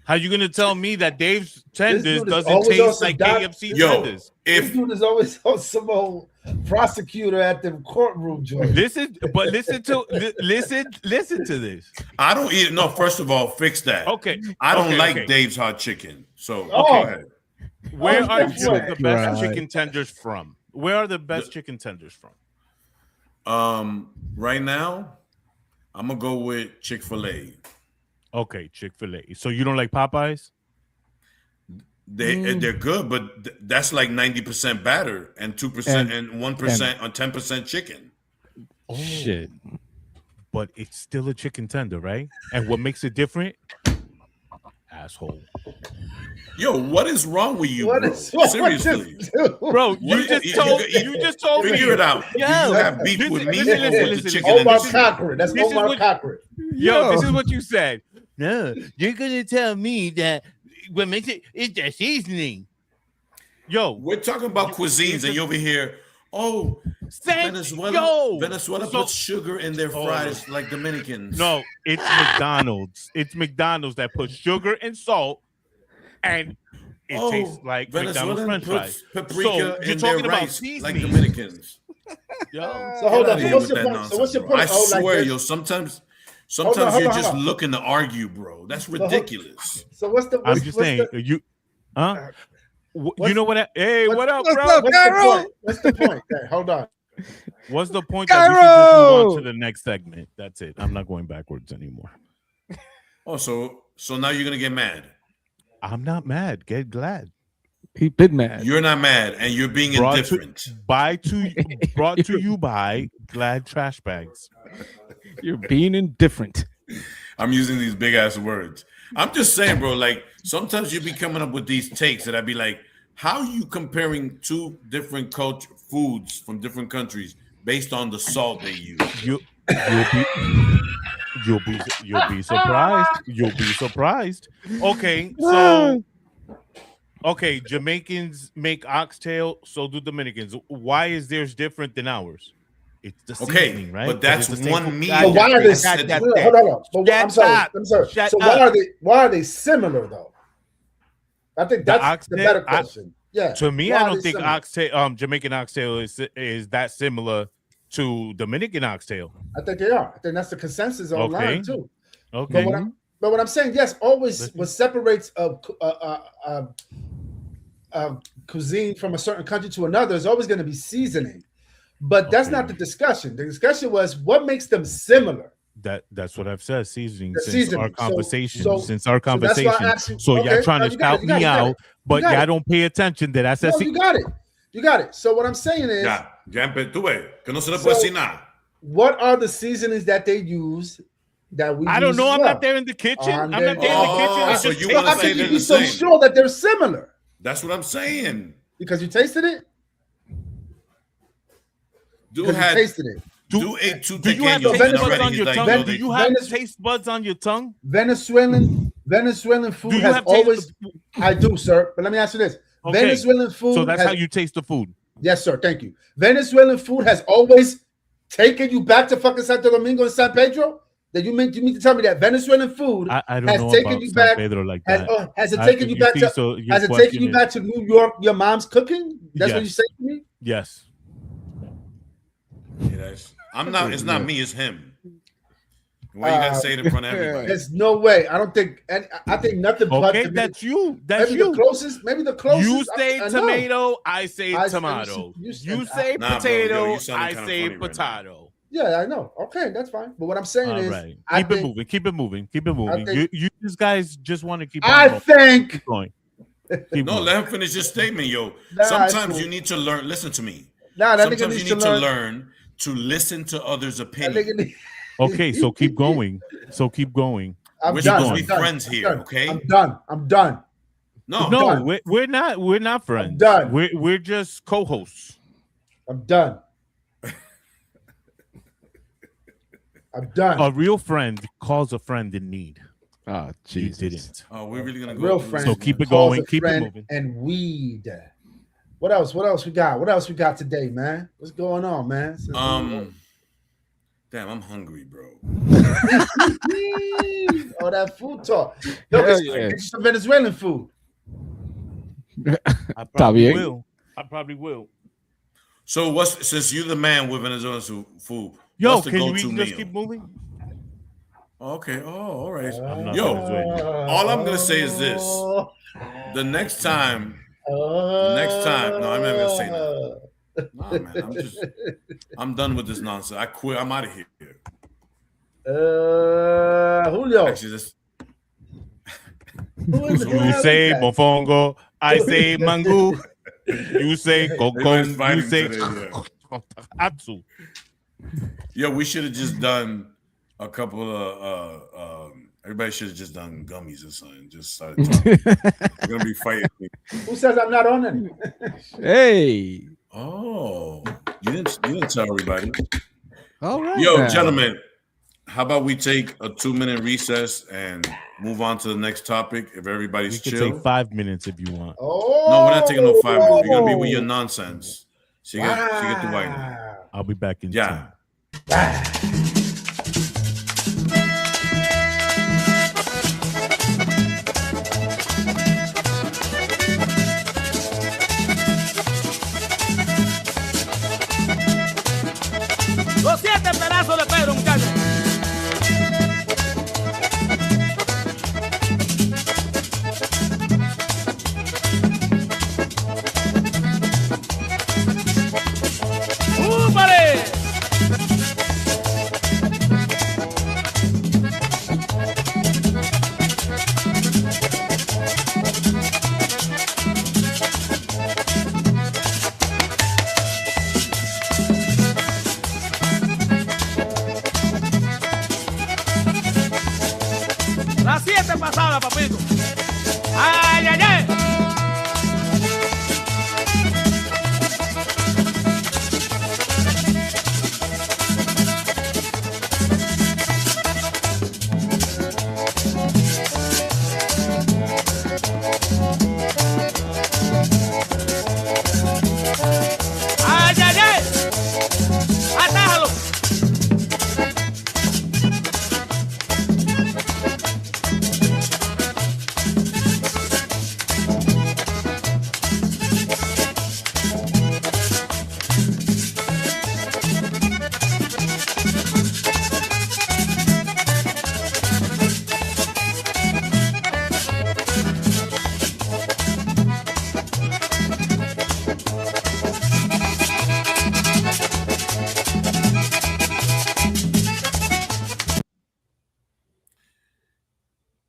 How you gonna tell me that Dave's tenders dude is doesn't always on taste some like doc- KFC Yo, tenders? This dude is always on some old prosecutor at the courtroom joint. Listen to this. I don't eat it. No, first of all, fix that. Okay, I don't okay, like okay. Dave's Hot Chicken. So Oh. go ahead. Where Oh, are you that's right. the best Right. chicken tenders from? Where are the best chicken tenders from? Right now, I'm gonna go with Chick-fil-A. Okay, Chick-fil-A. So you don't like Popeyes? They're good, but that's like 90% batter and 2% and 1% on 10% chicken. Shit. But it's still a chicken tender, right? And what makes it different? Asshole. Yo, what is wrong with you, What bro? is wrong with Seriously, this dude? Bro, you What- just you- told you- you just told me. figure it out. Yo, Do you have beef listen, with me listen, or listen, with the listen. chicken Omar industry? Cochran. That's This is Omar what- Cochran. Yo, this is what you said. No, you're gonna tell me that what makes it is the seasoning. Yo, we're talking about cuisines, and you over here. Oh, Venezuela puts sugar in their fries like Dominicans. No, it's McDonald's. It's McDonald's that puts sugar and salt, and it tastes like McDonald's French fries. Paprika in their rice like Dominicans. Yo. So hold on. So what's your point? I swear, yo. Sometimes you're just looking to argue, bro. That's ridiculous. So what's the? I'm just saying, you know what? Hey, what up, bro? What's the point? Hey, hold on. What's the point that we should just move on to the next segment? That's it. I'm not going backwards anymore. Oh, so now you're gonna get mad? I'm not mad. Get glad. He been mad. You're not mad, and you're being indifferent. Brought to you by Glad Trash Bags. You're being indifferent. I'm using these big ass words. I'm just saying, bro. Like sometimes you be coming up with these takes that I'd be like, "How are you comparing two different foods from different countries based on the salt they use?" You'll be surprised. You'll be surprised. Okay, so Jamaicans make oxtail, so do Dominicans. Why is theirs different than ours? It's the seasoning, right? But that's one meat. But why are they? Hold on. I'm sorry. So why are they similar though? I think that's the better question. Yeah. To me, I don't think Jamaican oxtail is that similar to Dominican oxtail. I think they are. I think that's the consensus online too. Okay. But what I'm saying, yes, always what separates a cuisine from a certain country to another is always going to be seasoning. But that's not the discussion. The discussion was what makes them similar. That's what I've said. Seasoning our conversation. So y'all trying to shout me out, but y'all don't pay attention that I said. No, you got it. You got it. So what I'm saying is, what are the seasonings that they use that we? I don't know. I'm not there in the kitchen. I'm not there in the kitchen. So you want to say they're the same? So sure that they're similar. That's what I'm saying. Because you tasted it. Dude had tasted it. Do you have taste buds on your tongue? Do you have taste buds on your tongue? Venezuelan food has always. I do, sir. But let me ask you this: Venezuelan food. So that's how you taste the food. Yes, sir. Thank you. Venezuelan food has always taken you back to fucking Santo Domingo and San Pedro. That you mean to tell me that Venezuelan food has taken you back? Like that. Has it taken you back to? Has it taken you back to New York? Your mom's cooking. That's what you say to me. Yes. Yeah, I'm not. It's not me. It's him. Why you gotta say it in front of everybody? There's no way. I don't think. I think nothing. Okay, that's you. That's maybe you. Maybe the closest. You say tomato. I say tomato. You say potato. I say potato. Yeah, I know. Okay, that's fine. But what I'm saying is, right. Keep it moving. You guys just want to keep. Keep going. Let him finish his statement, yo. Sometimes you need to learn. Listen to me. Sometimes you need to learn to listen to others' opinions. Okay, so keep going. We're supposed to be friends here, okay? I'm done. No, we're not friends. I'm done. We're just co-hosts. I'm done. A real friend calls a friend in need. Oh, Jesus. You didn't. Oh, we're really gonna go. Real friend. So keep it going. Keep it moving. And weed. What else we got? What else we got today, man? What's going on, man? Damn, I'm hungry, bro. Oh, that food talk. Yo, get you some Venezuelan food. I probably will. So since you're the man with Venezuelan food, yo, what's the can go-to you meal? just keep moving? Okay. Oh, all right. Yo, all I'm gonna say is this: the next time. No, I'm not gonna say that. Nah, man, I'm done with this nonsense. I quit. I'm out of here. Julio. Actually, You say mofongo, I say mango. You say concon. You say atsu. Yo, we should have just done a couple of. Everybody should have just done gummies or something. Just started talking. We're gonna be fighting. Who says I'm not on any? Hey. Oh, you didn't tell everybody. All right. Yo, gentlemen, how about we take a 2-minute recess and move on to the next topic if everybody's chill? You can take 5 minutes if you want. Oh, no, we're not taking no 5 minutes. You're gonna be with your nonsense. Sigue tu vaina. I'll be back in 10. Los 7 pedazos de Pedro, muchachos. ¡Úpale! Las 7 pasadas, papito. ¡Ay, ay, ay! ¡Ay, ay, ay! ¡Atájalo!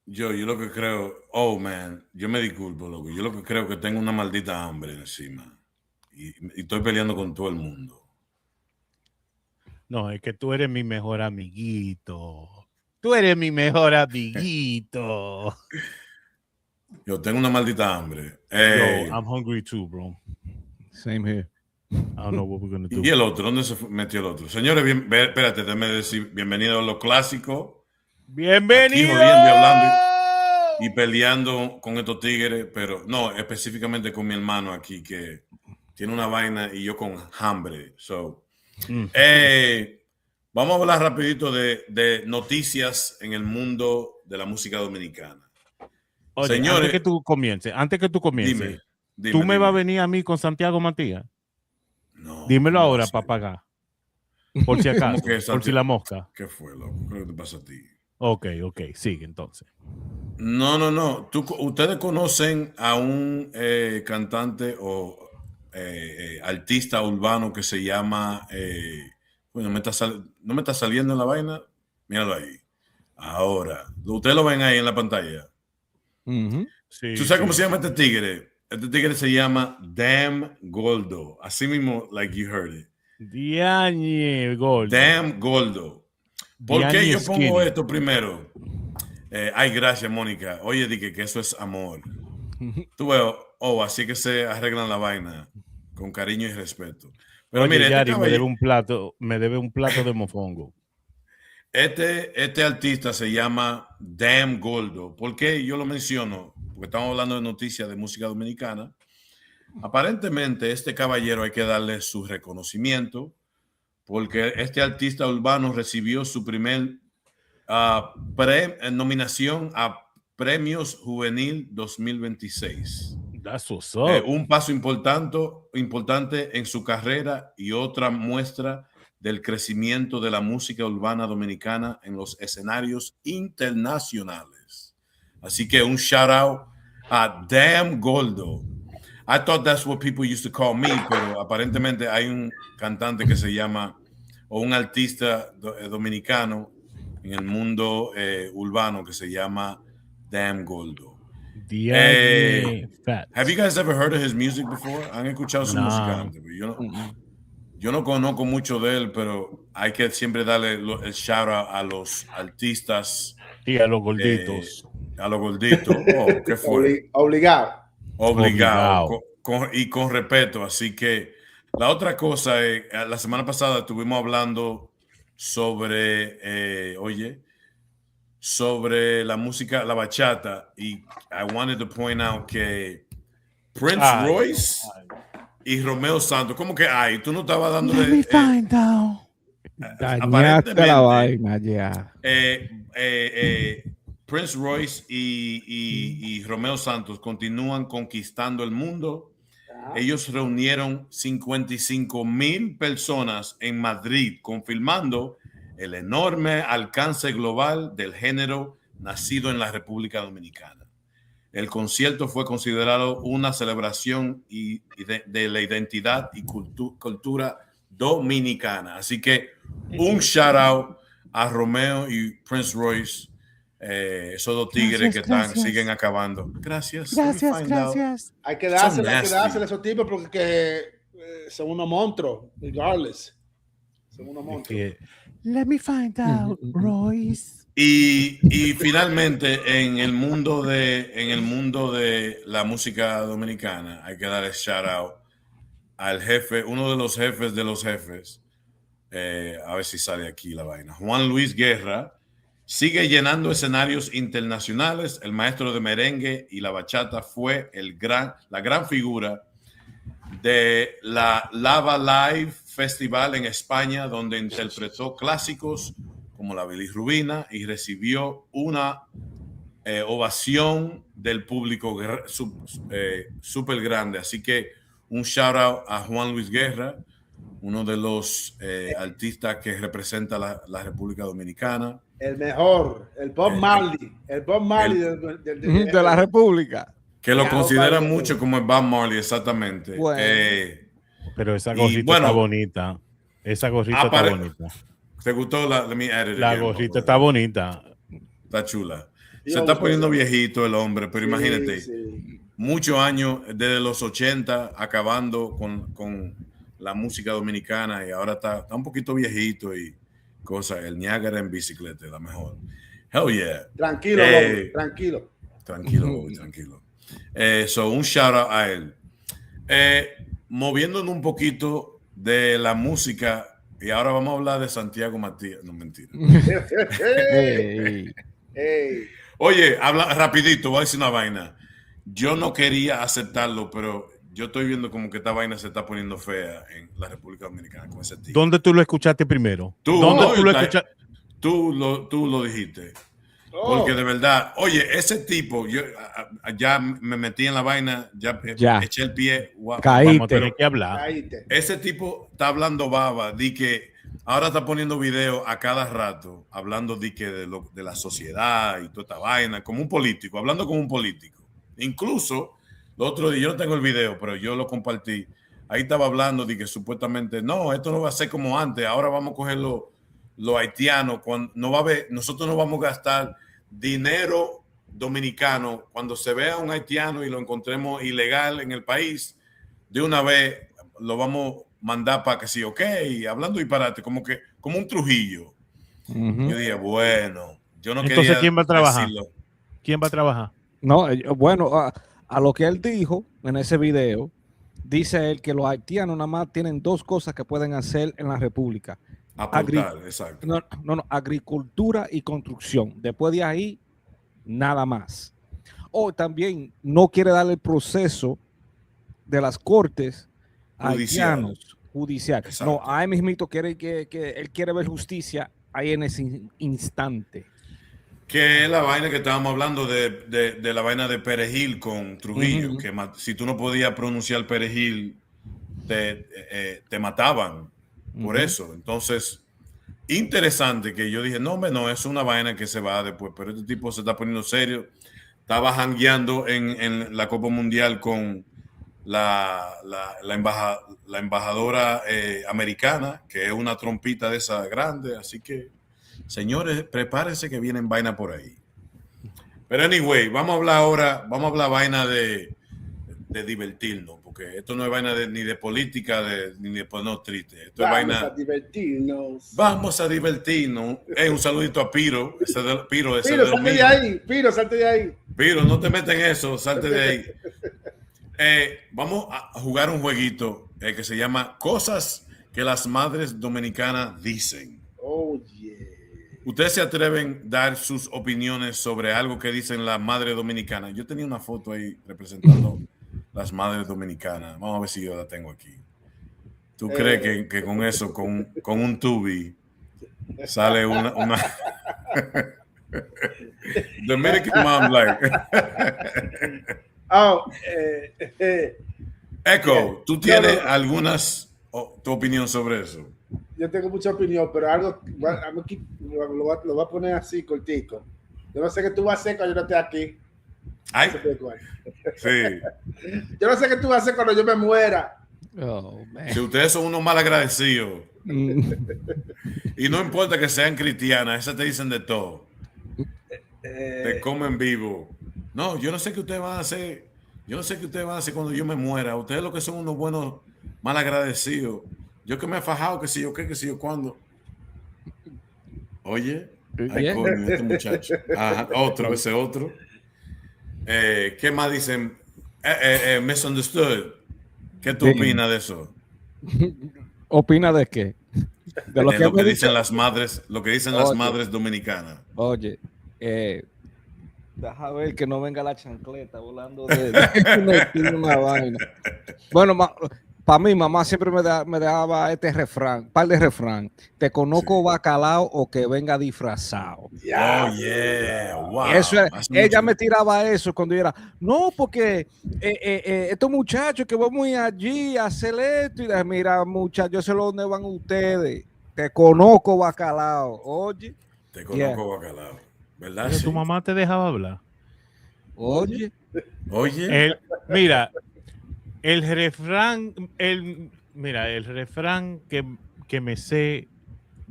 Yo lo que creo, man, yo me disculpo, loco. Yo lo que creo que tengo una maldita hambre encima y estoy peleando con todo el mundo. No, es que tú eres mi mejor amiguito. Tú eres mi mejor amiguito. Yo tengo una maldita hambre. Yo, I'm hungry too, bro. Same here. I don't know what we're gonna do. ¿Y el otro? ¿Dónde se metió el otro? Señores, espérate, déjame decir bienvenido a lo clásico. Bienvenido. Aquí jodiendo y hablando y peleando con estos tigres, pero no, específicamente con mi hermano aquí que tiene una vaina y yo con hambre. So, vamos a hablar rapidito de noticias en el mundo de la música dominicana. Oye, señores, antes que tú comiences, dime, ¿tú me vas a venir a mí con Santiago Matías? No. Dímelo no ahora sé. para pagar. Por si acaso, por si la mosca. ¿Qué fue, loco? ¿Qué te pasa a ti? Ok, sigue entonces. No. Ustedes conocen a un cantante o artista urbano que se llama... bueno, no me está saliendo en la vaina. Míralo ahí. Ahora, ustedes lo ven ahí en la pantalla. Sí, ¿Tú sabes cómo se llama este tigre? Este tigre se llama Damn Goldo. Así mismo, like you heard it. Diañe Gold. Damn Goldo. ¿Por qué Diañe yo pongo Skinny. esto primero? Ay, gracias, Mónica. Oye, dije que eso es amor. Tú veo, así que se arreglan la vaina con cariño y respeto. Pero Oye, mire, Yari, me debe un plato de mofongo. Este artista se llama Damn Goldo. ¿Por qué yo lo menciono? Porque estamos hablando de noticias de música dominicana. Aparentemente, este caballero hay que darle su reconocimiento porque este artista urbano recibió su primer nominación a Premios Juvenil 2026. That's what's up. Un paso importante en su carrera y otra muestra del crecimiento de la música urbana dominicana en los escenarios internacionales. Así que un shout out a Damn Goldo. I thought that's what people used to call me, pero aparentemente hay un cantante que se llama, o un artista dominicano en el mundo urbano que se llama Damn Goldo. Have you guys ever heard of his music before? ¿Han escuchado su música antes? Yo no conozco mucho de él, pero hay que siempre darle el shout out a los artistas. Y a los gorditos. A los gorditos. ¿Qué fue? Obligado. Con respeto. Así que la otra cosa es, la semana pasada estuvimos hablando sobre, sobre la música, la bachata. Y I wanted to point out que Prince Royce y Romeo Santos, ¿cómo que hay? Tú no estabas dándole. Let me find out. Dañaste la vaina ya. Prince Royce y Romeo Santos continúan conquistando el mundo. Ellos reunieron 55,000 personas en Madrid, confirmando el enorme alcance global del género nacido en la República Dominicana. El concierto fue considerado una celebración de la identidad y cultura dominicana. Así que un shout out a Romeo y Prince Royce, esos dos tigres siguen acabando. Gracias. Hay que dárselo a esos tipos porque son unos monstruos, regardless. Son unos monstruos. Let me find out, Royce. Y finalmente en el mundo de la música dominicana hay que darle shout out al jefe, uno de los jefes, a ver si sale aquí la vaina, Juan Luis Guerra. Sigue llenando escenarios internacionales. El maestro de merengue y la bachata fue la gran figura de la Lava Live Festival en España, donde interpretó clásicos como la bilirrubina y recibió una ovación del público súper grande. Así que un shout out a Juan Luis Guerra, uno de los artistas que representa la República Dominicana. El mejor, el Bob Marley. El Bob Marley de la República. Que lo consideran mucho como el Bob Marley, exactamente. Bueno. Pero esa gorrita está bonita. Esa gorrita está bonita. ¿Te gustó la gorrita? Está bonita. Está chula. Se está poniendo viejito el hombre, pero imagínate, muchos años desde los 80 acabando con la música dominicana y ahora está un poquito viejito y cosas. El Niágara en bicicleta, la mejor. Hell yeah. Tranquilo, tranquilo. So un shout out a él. Moviéndonos un poquito de la música y ahora vamos a hablar de Santiago Matías. No, mentira. Oye, habla rapidito, voy a decir una vaina. Yo no quería aceptarlo, pero yo estoy viendo como que esta vaina se está poniendo fea en la República Dominicana con ese tipo. ¿Dónde tú lo escuchaste primero? ¿Dónde tú lo escuchaste? Tú lo dijiste. Porque de verdad, oye, ese tipo, yo ya me metí en la vaina, ya. Eché el pie. Vamos a tener que hablar. Caíte. Ese tipo está hablando baba, di que ahora está poniendo videos a cada rato, hablando de la sociedad y toda esta vaina, como un político, hablando como un político. Incluso, el otro día, yo no tengo el video, pero yo lo compartí. Ahí estaba hablando de que supuestamente, no, esto no va a ser como antes, ahora vamos a coger los haitianos, nosotros no vamos a gastar dinero dominicano cuando se vea un haitiano y lo encontremos ilegal en el país, de una vez lo vamos a mandar para que sí, ok, y hablando disparate, como un Trujillo. Yo dije, bueno, yo no quería. Entonces, ¿quién va a trabajar? Decirlo. ¿Quién va a trabajar? No, bueno, a lo que él dijo en ese video, dice él que los haitianos nada más tienen dos cosas que pueden hacer en la República. Aportar, exacto. No, agricultura y construcción. Después de ahí, nada más. O también no quiere darle el proceso de las cortes haitianos judicial. No, ahí mismito quiere que él quiere ver justicia ahí en ese instante. Que es la vaina que estábamos hablando de la vaina de Perejil con Trujillo, que si tú no podías pronunciar Perejil, te mataban por eso. Entonces, interesante que yo dije, no, es una vaina que se va después, pero este tipo se está poniendo serio. Estaba jangueando en la Copa Mundial con la embajadora americana, que es una trompita de esa grande, así que señores, prepárense que vienen vaina por ahí. Pero anyway, vamos a hablar vaina de divertirnos, porque esto no es vaina ni de política, ni de ponernos tristes. Esto es vaina. Vamos a divertirnos. Un saludito a Piro. Piro, salte de ahí. Piro, no te metas en eso, salte de ahí. Vamos a jugar un jueguito que se llama Cosas que las madres dominicanas dicen. ¿Ustedes se atreven a dar sus opiniones sobre algo que dicen las madres dominicanas? Yo tenía una foto ahí representando las madres dominicanas. Vamos a ver si yo la tengo aquí. ¿Tú crees que con eso, con un tubi, sale una Dominican mom like? Echo, ¿tú tienes tu opinión sobre eso? Yo tengo mucha opinión, pero algo lo voy a poner así cortico. Yo no sé qué tú vas a hacer cuando yo no esté aquí. Ay, sí. Yo no sé qué tú vas a hacer cuando yo me muera. Oh, man. Si ustedes son unos mal agradecidos y no importa que sean cristianas, esas te dicen de todo. Te comen vivo. No, yo no sé qué ustedes van a hacer. Yo no sé qué ustedes van a hacer cuando yo me muera. Ustedes lo que son unos buenos mal agradecidos. Yo que me he fajado, que si yo qué, que si yo cuándo. Oye, ay, coño, este muchacho. Ajá, ese otro. ¿Qué más dicen? Misunderstood. ¿Qué tú opinas de eso? ¿Opina de qué? De lo que dicen las madres, lo que dicen las madres dominicanas. Oye, deja ver que no venga la chancleta volando de una vaina. Bueno, para mí, mamá siempre me daba este refrán, par de refrán. Te conozco bacalao o que venga disfrazado. Oh, yeah. Wow. Ella me tiraba eso cuando yo era, no, porque estos muchachos que vamos a ir allí a hacer esto, y mira, muchachos, yo sé dónde van ustedes. Te conozco bacalao. Oye. Te conozco bacalao. ¿Verdad? ¿Tu mamá te dejaba hablar? Oye. Mira, el refrán que me sé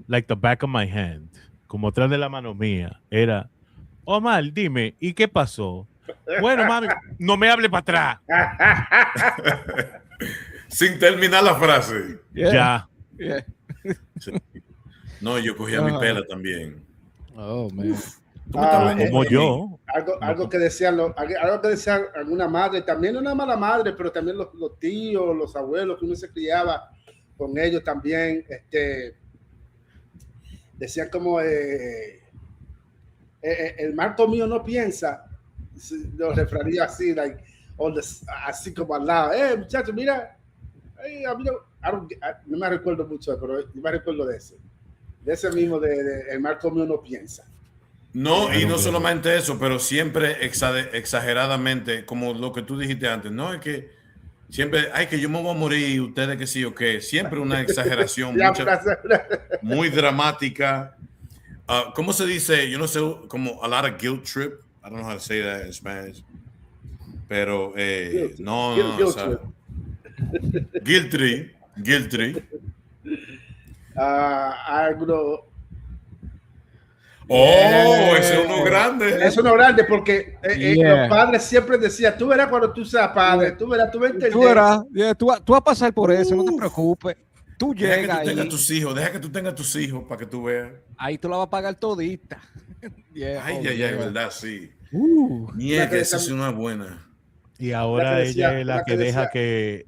like the back of my hand, como atrás de la mano mía, era: Omar, dime, ¿y qué pasó? Bueno, mami, no me hable para atrás. Sin terminar la frase. Ya. Yeah. Sí. No, yo cogía mi pela también. Oh, man. Como yo. Algo que decían alguna madre, también no nada más la madre, pero también los tíos, los abuelos, que uno se criaba con ellos también, decían como el marco mío no piensa, lo refraría así, like, así como al lado, muchachos, mira, no me recuerdo mucho, pero yo me recuerdo de ese mismo, de el marco mío no piensa. No, y no solamente eso, pero siempre exageradamente, como lo que tú dijiste antes, no es que siempre, que yo me voy a morir, ustedes que sí o qué, siempre una exageración muy dramática. ¿Cómo se dice? Yo no sé, como a lot of guilt trip. I don't know how to say that in Spanish. Pero guilt trip. Algo. Ese es uno grande. Es uno grande porque los padres siempre decían, tú verás cuando tú seas padre, tú verás, tú vas a entender. Tú vas a pasar por eso, no te preocupes. Tú llegas ahí. Deja que tú tengas tus hijos para que tú veas. Ahí tú la vas a pagar todita. Verdad, sí. Mierda, esa es una buena. Y ahora ella es la que deja que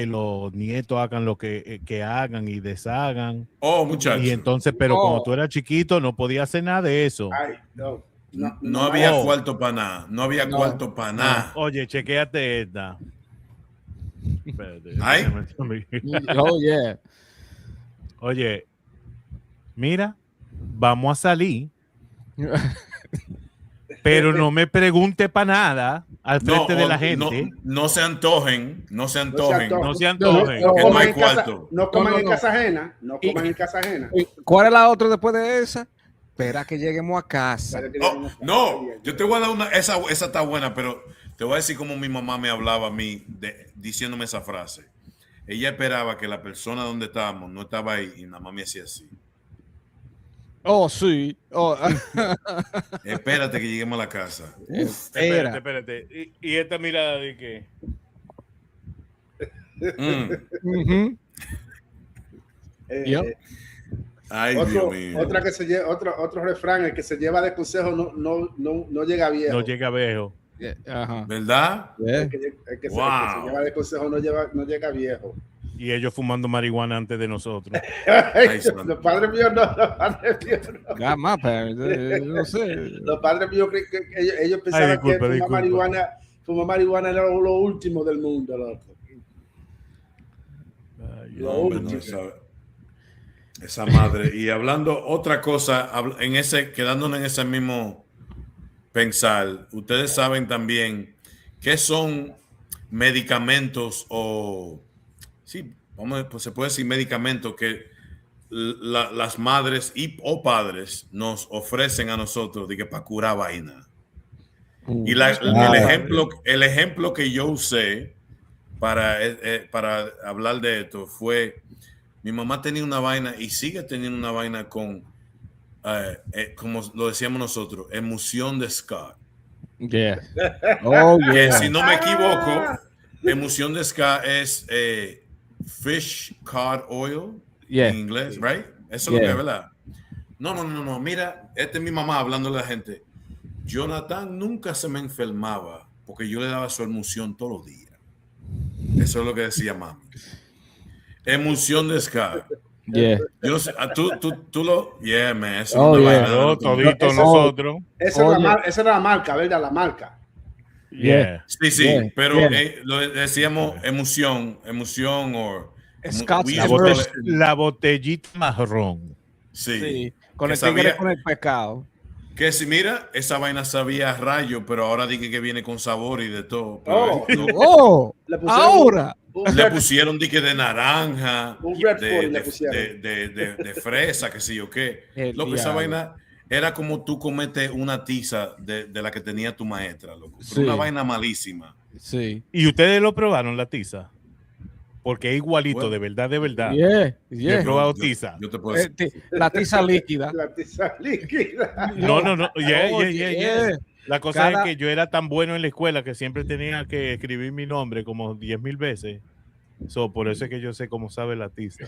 los nietos hagan lo que hagan y deshagan. Muchachos. Y entonces, pero cuando tú eras chiquito no podías hacer nada de eso. No había cuarto para nada. No había cuarto para nada. Oye, chequéate esta. Espérate. Oye, mira, vamos a salir. Pero no me pregunte para nada al frente de la gente. No se antojen. No se antojen. No hay cuarto. No coman en casa ajena. No coman en casa ajena. ¿Cuál es la otra después de esa? Espera que lleguemos a casa. Yo te voy a dar una. Esa está buena, pero te voy a decir cómo mi mamá me hablaba a mí diciéndome esa frase. Ella esperaba que la persona donde estábamos no estaba ahí y nada más me hacía así. Sí. Espérate que lleguemos a la casa. Espérate. ¿Y esta mirada de qué? Ay, Dios mío. Otro refrán, el que se lleva de consejo no llega viejo. No llega viejo. Ajá. ¿Verdad? El que se lleva de consejo no llega viejo. Y ellos fumando marihuana antes de nosotros. Los padres míos no, los padres míos no. Got my parents, no sé. Los padres míos creen que ellos pensaban disculpa, que disculpa. fumar marihuana era lo último del mundo, loco. No, hombre, no, esa madre. Y hablando otra cosa, quedándonos en ese mismo pensar, ustedes saben también qué son medicamentos o sí, pues se puede decir medicamentos que las madres o padres nos ofrecen a nosotros de que para curar vaina. Y el ejemplo que yo usé para hablar de esto fue: mi mamá tenía una vaina y sigue teniendo una vaina con, como lo decíamos nosotros, emulsión de ska. Yeah. Oh, Que yeah. si no me equivoco, emulsión de ska es fish cod oil en inglés, right? Eso es lo que es, ¿verdad? No. Mira, esta es mi mamá hablándole a la gente. Jonathan nunca se me enfermaba porque yo le daba su emulsión todos los días. Eso es lo que decía mami. Emulsión de ska. Yeah. Yo no sé, tú lo. Yeah, man. Eso Oh, no me yeah. va a dar Todito nosotros. Esa era la marca, ¿verdad? La marca. Yeah. Sí, Yeah, pero yeah. lo decíamos emulsión o Scott's La botellita marrón. sí. Con que el tigre sabía, con el pescado. que si mira, esa vaina sabía a rayo, pero ahora dije que viene con sabor y de todo. Pero Ahora. le pusieron dique de naranja, Un Red Bull le pusieron. de fresa, que sí o qué. Lo que esa diablo. vaina era como tú comete una tiza de la que tenía tu maestra, loco. Pero Sí. una vaina malísima. Sí. ¿Y ustedes lo probaron, la tiza? Porque es igualito, Bueno. de verdad, de verdad. Yeah. Yo he probado tiza. Yo te puedo decir. La tiza líquida. La tiza líquida. No. Yeah. Yeah. La cosa es que yo era tan bueno en la escuela que siempre tenía que escribir mi nombre como 10,000 veces. Por eso es que yo sé cómo sabe la tiza.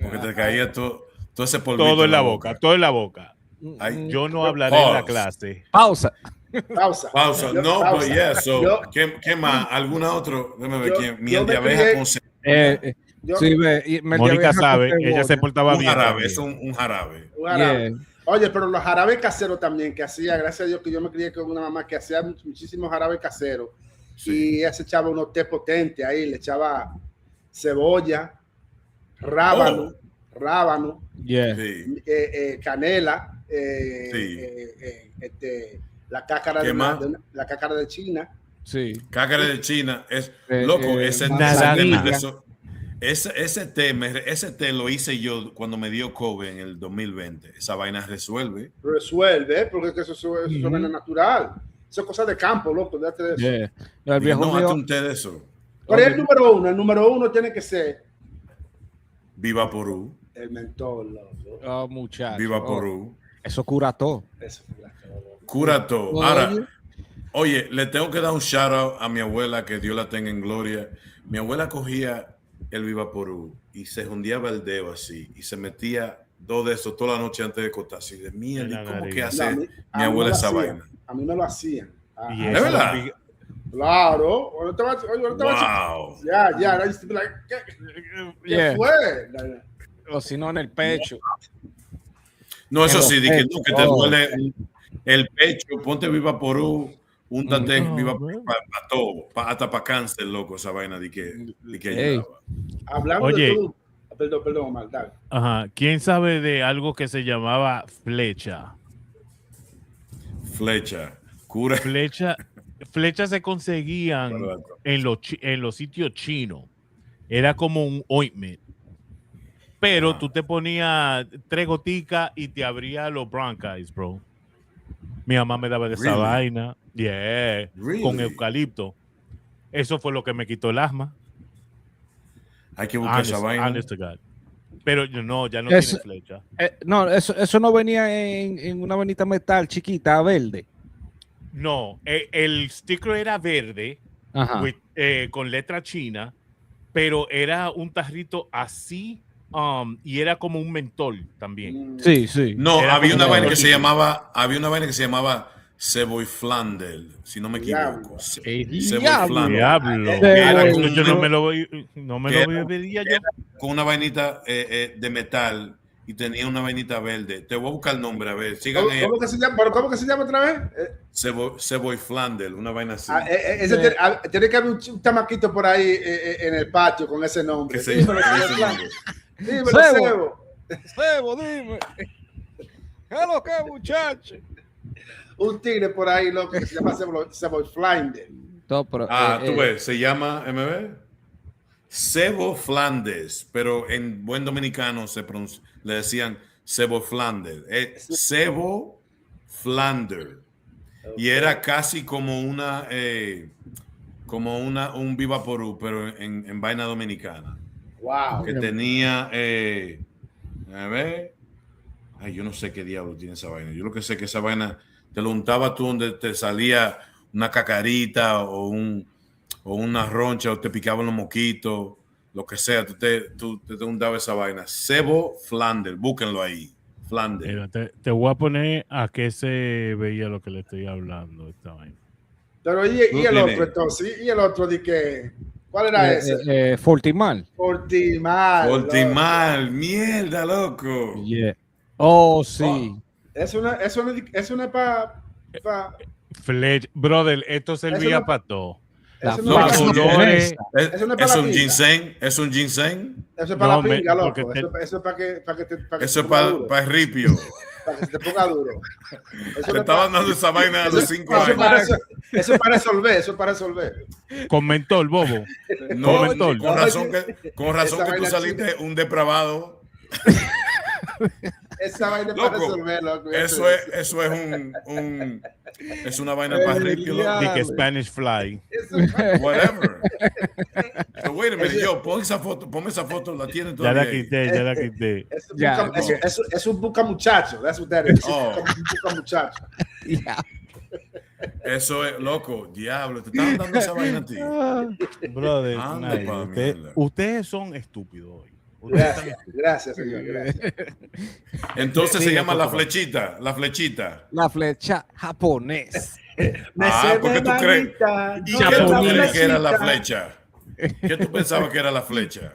Porque te caía todo ese polvito. Todo en la boca, todo en la boca. Ay, Yo no hablaré en la clase. Pausa. Pausa. pausa. Yo- No, pausa. pero yeah, Yo- ¿qué más? ¿Alguna otro? Déjame ver Yo- quién. yo Miel me de abeja crié- con Yo- Sí, ve. Mónica sabe, ella se portaba un bien. jarabe. también. Es un jarabe. un jarabe. Yeah. Oye, pero los jarabes caseros también, que hacía, gracias a Dios que yo me crié con una mamá que hacía muchísimos jarabes caseros. Sí. Y ella se echaba unos té potentes ahí, le echaba cebolla, rábano, Yeah. Sí. canela, Sí. la cácara ¿Qué más? la cácara de China. Sí. Cácara de China. Es Eh, loco. eh, Ese manzanilla. ese té lo hice yo cuando me dio COVID en el 2020. Esa vaina resuelve. Resuelve, porque eso es natural. Eso es cosa de campo, loco. Date de eso. Yeah. No, el viejo No, mío- hazte un té de eso. Pero el número uno tiene que ser Viva Porú. el mentol, loco. Oh, muchacho. Viva Porú. Eso cura todo. Eso fue la cara, loco. Cura todo. Oye. Ahora, oye, le tengo que dar un shout out a mi abuela, que Dios la tenga en gloria. Mi abuela cogía el Viva Porú y se hundiaba el dedo así y se metía 2 de esos toda la noche antes de acostarse. Y de mierda, ¿cómo que hace A mí mi abuela me lo esa hacían. vaina? A mí me lo hacían. Ajá. Y ¿Es eso, verdad? Claro. Ahorita Wow. Ya, I used to be like, ¿qué Yeah. fue? O si no, en el pecho. No, eso En sí, los di que pechos. te duele el pecho, ponte Viva Porú, úntate Viva bueno. para todo, hasta para cáncer, loco, esa vaina de que Ey. ayudaba. Hablando Oye. de todo. Perdón, Omar, dale. Ajá. ¿Quién sabe de algo que se llamaba flecha? Flecha, cura. Flechas se conseguían en los sitios chinos. Era como un ointment. Pero tú te ponías 3 goticas y te abría los bronchitis, bro. Mi mamá me daba de esa Really? vaina. Yeah. Really? Con eucalipto. Eso fue lo que me quitó el asma. Hay que buscar esa vaina. Honest to God. Pero no, ya no Eso- tiene flecha. No, eso no venía en una venita metal chiquita, verde. No, el sticker era verde Ajá. con letra china, pero era un tarrito así y era como un mentol también. Sí, sí. No, Era había como una vaina que un- se llamaba Seboy Flander, si no me equivoco. Seboy Diablo. Diablo. Yo no me lo bebería yo. Con una vainita de metal y tenía una vainita verde. Te voy a buscar el nombre, a ver. ¿Cómo que se llama? ¿Cómo que se llama otra vez? Seboy Flander, una vaina así. Tiene que haber un chamaquito por ahí en el patio con ese nombre. Dímelo, Sebo. Sebo, dime. ¿Qué es lo que, muchacho? Un tigre por ahí, loco, que se llama Sebo Flander. No, pero, tú ves, se llama MB Sebo Flanders, pero en buen dominicano le decían Sebo Flander. Sebo Flander. Y era casi como un Vivaporú, pero en vaina dominicana. Wow. Que tenía, a ver, ay, yo no sé qué diablo tiene esa vaina. Yo lo que sé es que esa vaina te lo untabas tú donde te salía una cacarita o una roncha o te picaban los moquitos, lo que sea, tú te untabas esa vaina. Sebo Flander, búsquenlo ahí. Flander. Mira, te voy a poner a qué se veía lo que le estoy hablando esta vaina. Pero y el otro entonces, y el otro de que, ¿cuál era ese? Fortimal. Fortimal, mierda, loco. Yeah. Oh, sí. Es una para Brother, esto servía para todo. Es un ginseng. Eso es para la pinga, loco. Eso es para que eso es para el ripio. Para que se te ponga duro. Te estaban dando esa vaina a los 5 años. Eso es para resolver. Con mentol, bobo. No, con mentol. Con razón que tú saliste un depravado. Esa vaina para resolver, loco. Eso es es una vaina para ripio, loco. Like Spanish fly. Whatever. So wait a minute, ponme esa foto, la tienen todavía. Ya la quité. Es un buca muchacho. That's what that is. Un buca muchacho. Eso es, loco, diablo, te estaban dando esa vaina a ti. Brother, ustedes son estúpidos hoy. Gracias, señor. Gracias. Entonces se llama la flechita. La flecha japonés. Porque tú crees. ¿Y qué tú crees que era la flecha? ¿Qué tú pensabas que era la flecha?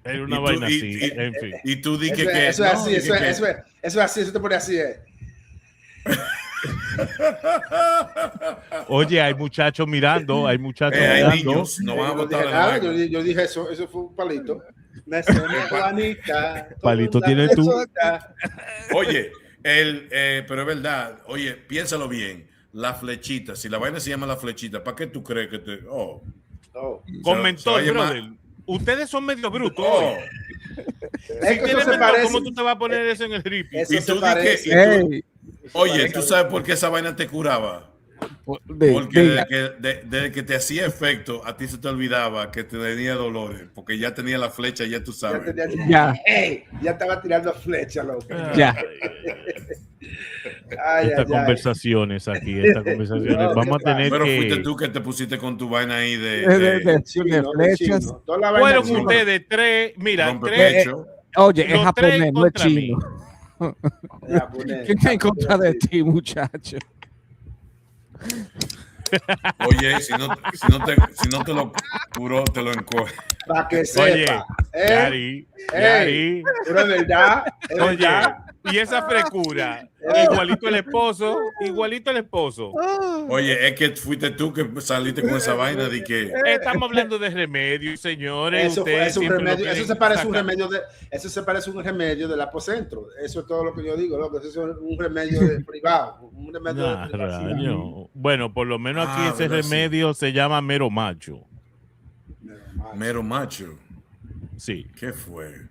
Era una vaina así. En fin. Y tú dices que eso es así, eso es así, eso te pone así. Oye, hay muchachos mirando, hay niños, no van a botar. Yo dije eso fue un palito. Palito tiene tú. Oye, pero es verdad. Oye, piénsalo bien. La flechita, si la vaina se llama la flechita, ¿para qué tú crees que te? Con mentol, brother. Ustedes son medio brutos. Es que eso se parece. ¿Cómo tú te vas a poner eso en el ripio? Eso se parece. Oye, ¿tú sabes por qué esa vaina te curaba? Porque desde que te hacía efecto, a ti se te olvidaba que te tenía dolores, porque ya tenía la flecha, ya tú sabes. Ya estaba tirando flecha, loco. Ya. Estas conversaciones aquí. Vamos a tener pero que... fuiste tú que te pusiste con tu vaina ahí de flechas. Fueron ustedes tres, mira, tres. Oye, es japonés, no es chino. ¿Quién está en contra de ti, muchacho? Oye, si no te lo curó, te lo encoge. Para que sepa. Yari. Pero es verdad. Oye, y esa frescura, igualito el esposo. Oye, es que fuiste tú que saliste con esa vaina de que estamos hablando de remedios, señores. Eso es un remedio, eso se parece a un remedio del apocentro. Eso es todo lo que yo digo, loco. Eso es un remedio privado, un remedio bueno, por lo menos aquí ese remedio se llama mero macho. Mero macho. Sí. ¿Qué fue?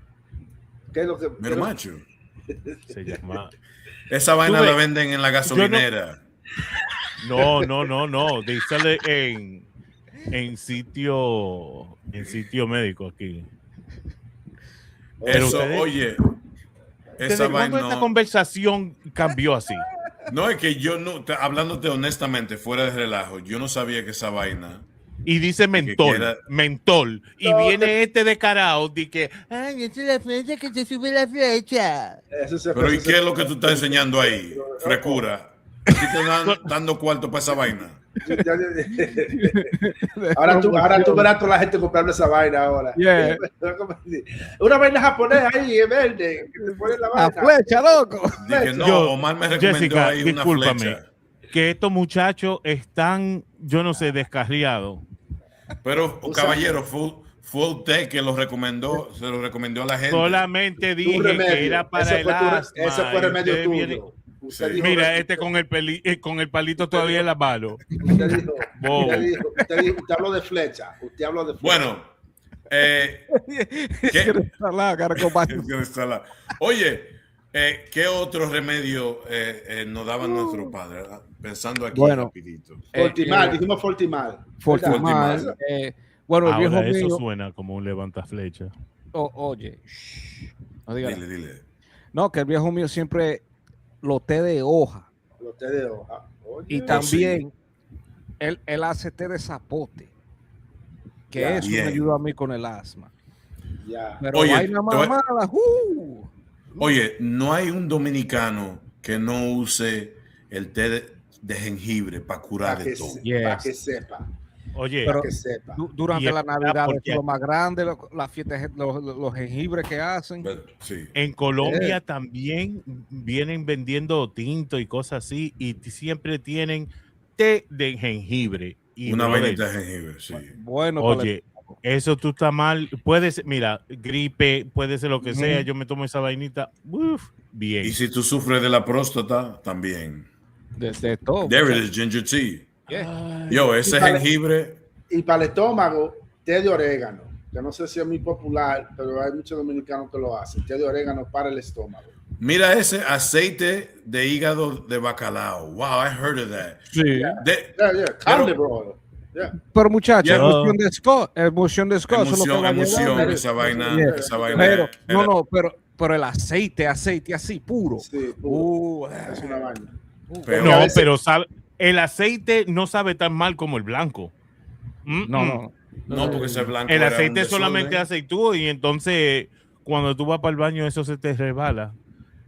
¿Qué es lo que mero macho? Se llama. Esa vaina la venden en la gasolinera. No. Dísale en sitio médico aquí. Eso, oye. Esa vaina. Esta conversación cambió así. No, es que yo no, hablándote honestamente, fuera de relajo, yo no sabía que esa vaina. Y dice mentol. Y viene este descarado de que, ay, esa es la flecha que se sube la flecha. Pero ¿y qué es lo que tú estás enseñando ahí? Frecura. Aquí te están dando cuarto para esa vaina. Ahora tú verás a toda la gente comprando esa vaina ahora. Yeah. Una vaina japonesa ahí, verde, que te pone la vaina. La flecha, loco. Dije, no, Omar me recomendó Jessica, ahí una discúlpame, flecha. que estos muchachos están, yo no sé, descarriados. Pero, caballero, fue usted que lo recomendó, se lo recomendó a la gente. Solamente dije que era para el asma. Ese fue remedio Usted viene- tuyo. Mira, este con el palito todavía en la mano. Usted Wow. usted habló de flecha. Usted habló de flecha. Bueno, ¿qué? Oye, ¿qué otro remedio nos daban nuestros padres? Pensando aquí rapidito. Fortimal, dijimos Fortimal. Fortimal. Bueno, el viejo Ahora, eso mío. suena como un levantaflecha. Oye, no diga nada. Dile. No, que el viejo mío siempre lo té de hoja. Los té de hoja. Oye. Y también él hace té de zapote. Que Ya, eso bien. me ayuda a mí con el asma. Ya. Pero Oye, vaina mamada. Oye, no hay un dominicano que no use el té de jengibre para curar Para de que, todo. para que sepa. Oye, Pero Que sepa. durante Y la es Navidad porque- es lo más grande, las fiestas, los jengibres que hacen. Sí. en Colombia también vienen vendiendo tinto y cosas así, y siempre tienen té de jengibre. Y Una brother, vainita de jengibre, sí. Bueno, oye, eso tú estás mal. Puede ser, mira, gripe, puede ser lo que sea. Yo me tomo esa vainita, bien. Y si tú sufres de la próstata, también. de todo. There it is, ginger tea. Yeah. Yo, ese Vale. jengibre, Y para el estómago, té de orégano. Yo no sé si es muy popular, pero hay muchos dominicanos que lo hacen. Té de orégano para el estómago. mira ese aceite de hígado de bacalao. Wow, I heard of that. Sí. Carne, bro. Yeah. Pero muchachos, Yeah. emoción de Scott, emoción de Scott. eso es lo que va a Emoción, llegar. esa vaina, Yeah. esa vaina. Pero, era- no, pero el aceite así, puro. Sí, es una vaina. Pero- No, a veces- pero sabe, el aceite no sabe tan mal como el blanco. No. No, porque ese blanco El era un aceite es desorden. solamente aceitúo, y entonces cuando tú vas para el baño eso se te resbala.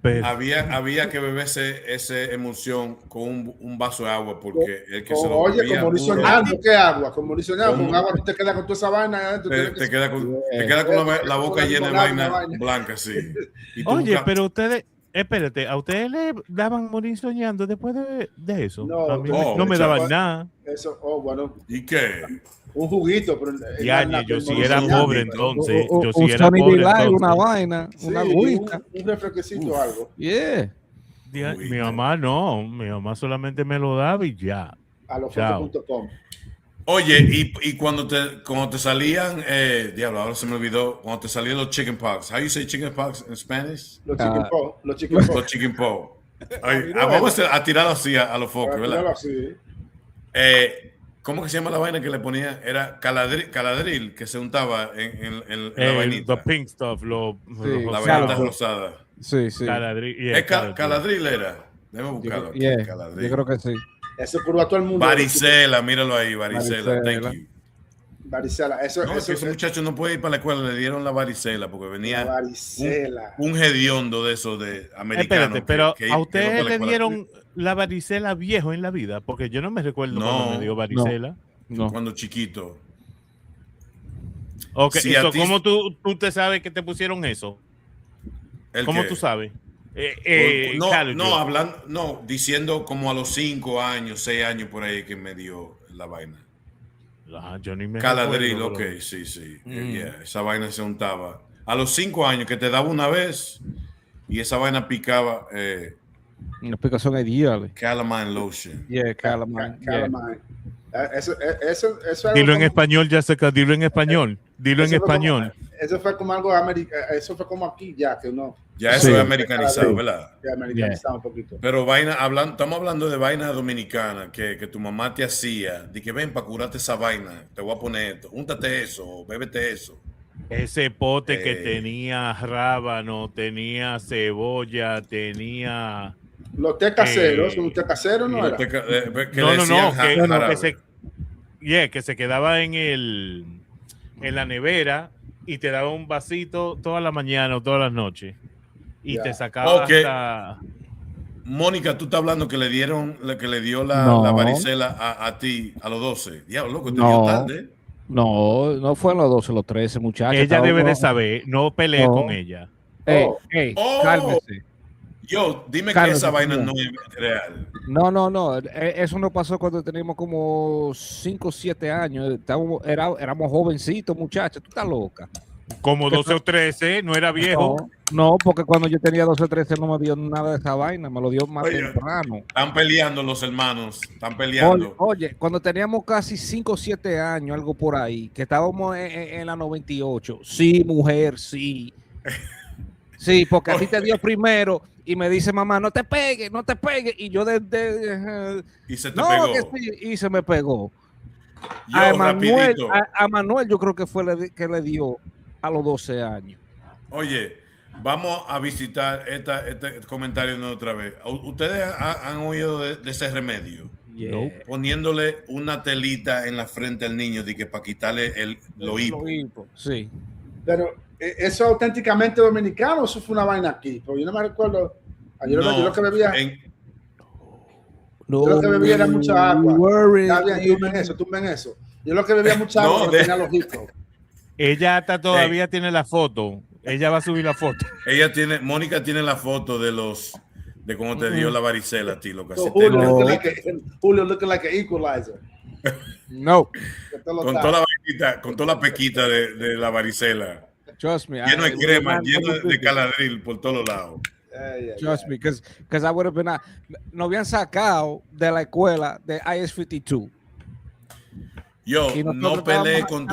Pero Había que beberse esa emulsión con un vaso de agua porque el que se lo Oye, bebía como puro, lisoñando, ¿qué agua? Como lisoñando, ¿Cómo? con agua tú te quedas con toda esa vaina. Tú tienes que- te queda con la boca Con llena de la vaina vaina. blanca, sí. Y tú oye, nunca- pero ustedes, espérate, ¿a ustedes le daban morir soñando después de eso? No, a mí no, no me chaval. daban nada. Eso, bueno, ¿Y qué? un juguito. Pero Ya, yo sí era lisoñando, pobre pero- entonces. Yo sí un era Sony pobre Light, entonces. una vaina, Sí, una agüita. un refresquecito o algo. Yeah. Mi mamá no, mi mamá solamente me lo daba y ya. A los Chao. fotos.com. Oye, y cuando te salían, diablo, ahora se me olvidó, cuando te salían los chicken pox. How you say chicken pox in Spanish? Los chicken po. Los chicken po. Los chicken pox. Ay, vamos a tirar así a los focos, ¿verdad? Sí. ¿Cómo que se llama la vaina que le ponía? Era caladril que se untaba en la vainita. The pink stuff, La Sí, vainita Calo. rosada. Sí. Caladril era. Déjame buscarlo aquí. Yeah, Caladril. yo creo que sí. Eso curó a todo el mundo. Varicela, míralo ahí, varicela. Varicela. Thank you. Varicela. Eso, No, es que ese muchacho no puede ir para la escuela, le dieron la varicela porque la venía varicela. un hediondo de esos de americano. Espérate, pero que ¿a iba para ustedes la le escuela. dieron la varicela viejo en la vida? Porque yo no me recuerdo No, cuando me dio varicela. No. Cuando chiquito. Ok, Si a eso, ti- ¿cómo tú te sabes que te pusieron eso? ¿El ¿Cómo qué? tú sabes? No, diciendo como a los 5 años, 6 años por ahí que me dio la vaina. Yo ni me Caladril, recuerdo, ok, bro. sí. Yeah, esa vaina se untaba. A los 5 años que te daba una vez y esa vaina picaba Una explicación ideal. calamine lotion. Yeah, Calamine. Yeah. Calamine. Eso es Dilo en como- español, Jessica, dilo en español. Dilo en eso fue como- español. Eso fue como algo eso fue como aquí ya que uno Ya eso Sí. es americanizado, Sí. ¿verdad? que americanizaba un poquito. Pero estamos hablando de vaina dominicana que tu mamá te hacía, de que ven para curarte esa vaina, te voy a poner esto, úntate eso, bébete eso. Ese pote que Eh. tenía rábano, tenía cebolla, tenía... Los té caseros, un té casero no era. Que No, le no, decían que se quedaba en la nevera y te daba un vasito toda la mañana o todas las noches. Y Ya. te sacaba Ok. hasta... Mónica, tú estás hablando que le dio No. la varicela a ti a los 12. Diablo, loco, te dio No, tarde. no fue en los 12, los 13, muchachos. Ella debe de saber, no peleé con ella. Ey, cálmese. Yo, dime que Cálmese, esa vaina señor. no es real. No. Eso no pasó cuando teníamos como 5 o 7 años. Éramos jovencitos, muchachos. Tú estás loca. Como 12 o 13, no era viejo. No, porque cuando yo tenía 12 o 13 no me dio nada de esa vaina. Me lo dio más temprano. Están peleando los hermanos. Están peleando. Oye, cuando teníamos casi 5 o 7 años, algo por ahí, que estábamos en la 98. Sí, mujer, sí. Sí, porque a ti te dio primero y me dice mamá, no te pegues. Y yo Y se te pegó. Que sí, y se me pegó. Yo, A Manuel yo creo que fue que le dio a los 12 años. Oye, vamos a visitar este comentario de otra vez. ¿Ustedes han oído de ese remedio? Yeah. Poniéndole una telita en la frente al niño de que para quitarle lo hipo. Sí. Pero eso es auténticamente dominicano, eso fue una vaina aquí. Porque yo no me recuerdo. Yo lo que bebía. Yo lo que bebía era mucha agua. Tumben eso. Yo lo que bebía mucha agua tenía los hijos. Ella todavía tiene la foto. Ella va a subir la foto. Mónica tiene la foto de cómo te dio la varicela, tío. Julio looking like an equalizer. No. Con toda la pequita de la varicela. Trust me. Lleno de crema, lleno de caladril por todos lados. Trust me, because I would have been. Nos habían sacado de la escuela de IS-52. Yo no peleé con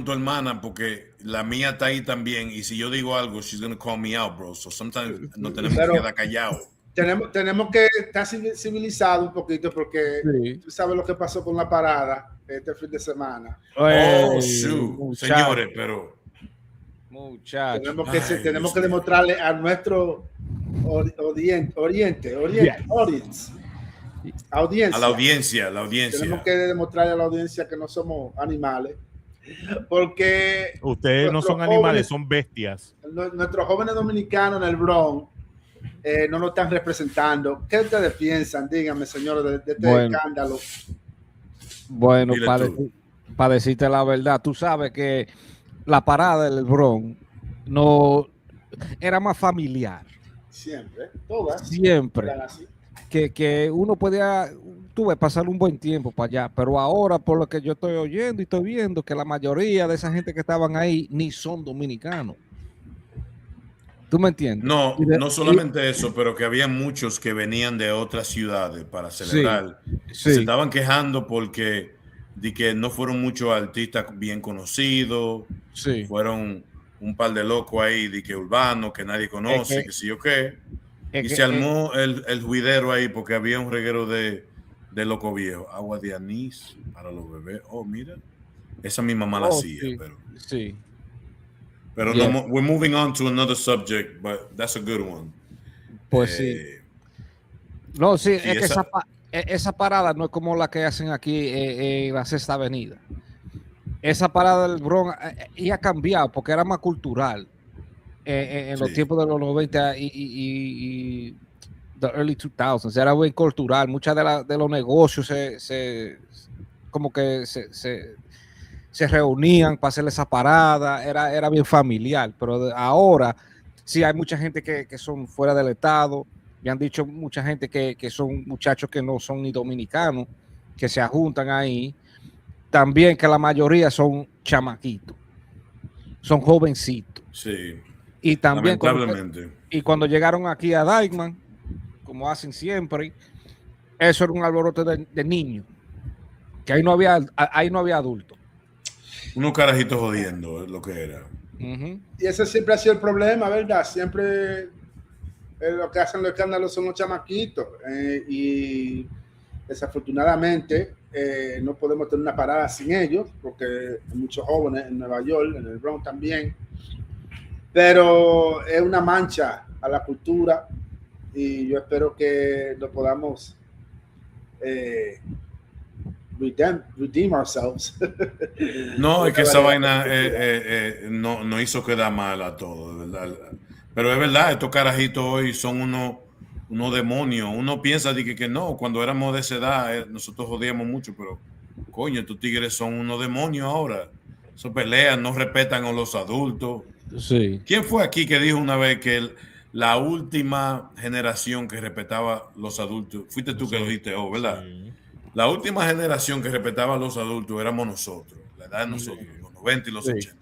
tu hermana porque la mía está ahí también. Y si yo digo algo, she's gonna call me out, bro. So sometimes no tenemos que quedar callados. Tenemos que estar civilizados un poquito porque tú sabes lo que pasó con la parada este fin de semana. Señores, pero muchachos. Tenemos que demostrarle a nuestro audience. A la audiencia. Tenemos que demostrarle a la audiencia que no somos animales. Porque ustedes no son animales, son bestias. Nuestros jóvenes dominicanos en el Bronx no nos están representando. ¿Qué ustedes piensan? Díganme, señores, de este escándalo. Bueno, para decirte la verdad, tú sabes que la parada del Bronx no era más familiar. Siempre, todas. Siempre. Que uno podía pasar un buen tiempo para allá, pero ahora por lo que yo estoy oyendo y estoy viendo que la mayoría de esa gente que estaban ahí ni son dominicanos. ¿Tú me entiendes? No solamente eso, pero que había muchos que venían de otras ciudades para celebrar. Sí. Se estaban quejando porque de que no fueron muchos artistas bien conocidos. Sí. Fueron un par de locos ahí de que urbanos que nadie conoce, que sí o qué. Y se armó el juidero ahí porque había un reguero de loco viejo. Agua de anís para los bebés. Oh, mira. Esa mi mamá la hacía. Sí. Pero no, we're moving on to another subject, but that's a good one. Pues sí. No, sí, es que esa parada no es como la que hacen aquí en la Sexta Avenida. Esa parada del Bronx y ha cambiado porque era más cultural en los tiempos de los 90 y the early 2000s. Era bien cultural. Muchas de los negocios se reunían para hacer esa parada, era bien familiar, pero ahora sí hay mucha gente que son fuera del estado, me han dicho mucha gente que son muchachos que no son ni dominicanos, que se juntan ahí, también que la mayoría son chamaquitos, son jovencitos. Sí, y también lamentablemente. Cuando llegaron aquí a Dykeman, como hacen siempre, eso era un alboroto de niños, que ahí no había adultos. Unos carajitos jodiendo es lo que era. Y ese siempre ha sido el problema, ¿verdad? Siempre lo que hacen los escándalos son los chamaquitos. Y desafortunadamente no podemos tener una parada sin ellos, porque hay muchos jóvenes en Nueva York, en el Bronx también. Pero es una mancha a la cultura y yo espero que lo podamos redeem ourselves. No, es que esa vaina no hizo quedar mal a todos, de verdad. Pero es verdad, estos carajitos hoy son unos unos demonios. Uno piensa de que no, cuando éramos de esa edad, nosotros jodíamos mucho, pero coño, estos tigres son unos demonios ahora. Eso pelean, no respetan a los adultos. Sí. ¿Quién fue aquí que dijo una vez que la última generación que respetaba a los adultos? Fuiste tú que lo dijiste, ¿verdad? Sí. La última generación que respetaba a los adultos éramos nosotros, la edad de nosotros, los 90 y los 80.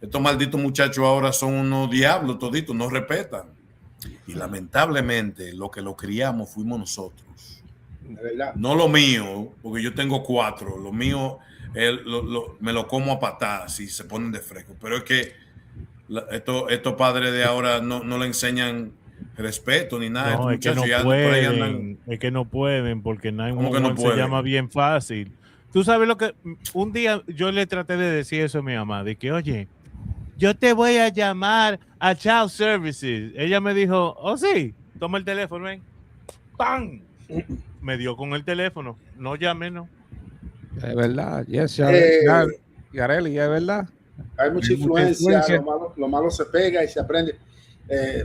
Estos malditos muchachos ahora son unos diablos toditos, no respetan. Y lamentablemente lo que lo criamos fuimos nosotros. No lo mío, porque yo tengo 4. Lo mío me lo como a patadas si se ponen de fresco. Pero es que estos padres de ahora no le enseñan respeto ni nada. No, es que no pueden, es que no pueden porque no se llama bien fácil. Tú sabes lo que un día yo le traté de decir eso a mi mamá, de que oye, yo te voy a llamar a Child Services. Ella me dijo, oh sí, toma el teléfono, ven. ¡Pam! Me dio con el teléfono. No llame, no. Es verdad, yes, Yareli, es verdad. Hay mucha influencia. Lo malo se pega y se aprende.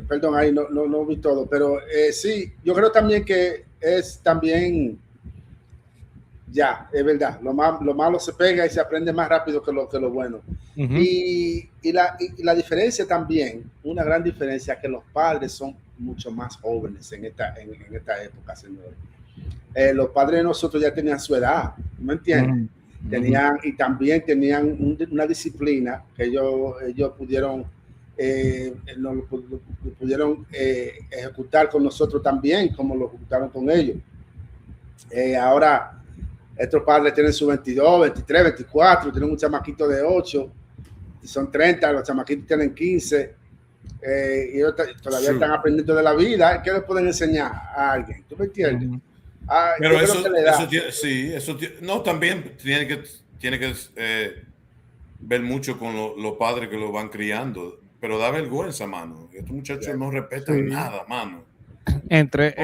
Perdón, ahí no vi todo, pero sí, yo creo también que es también, es verdad, lo malo se pega y se aprende más rápido que lo bueno. Y la diferencia también, una gran diferencia, es que los padres son mucho más jóvenes en esta época, señores. Los padres de nosotros ya tenían su edad, ¿me entienden? Y también tenían una disciplina que ellos pudieron lo pudieron ejecutar con nosotros también, como lo ejecutaron con ellos. Ahora estos padres tienen sus 22, 23, 24, tienen un chamaquito de 8, son 30, los chamaquitos tienen 15, y ellos todavía están aprendiendo de la vida. ¿Qué les pueden enseñar a alguien? ¿Tú me entiendes? Pero eso no, también tiene que ver mucho con los padres que lo van criando, pero da vergüenza, mano. Estos muchachos no respetan nada, mano. Entre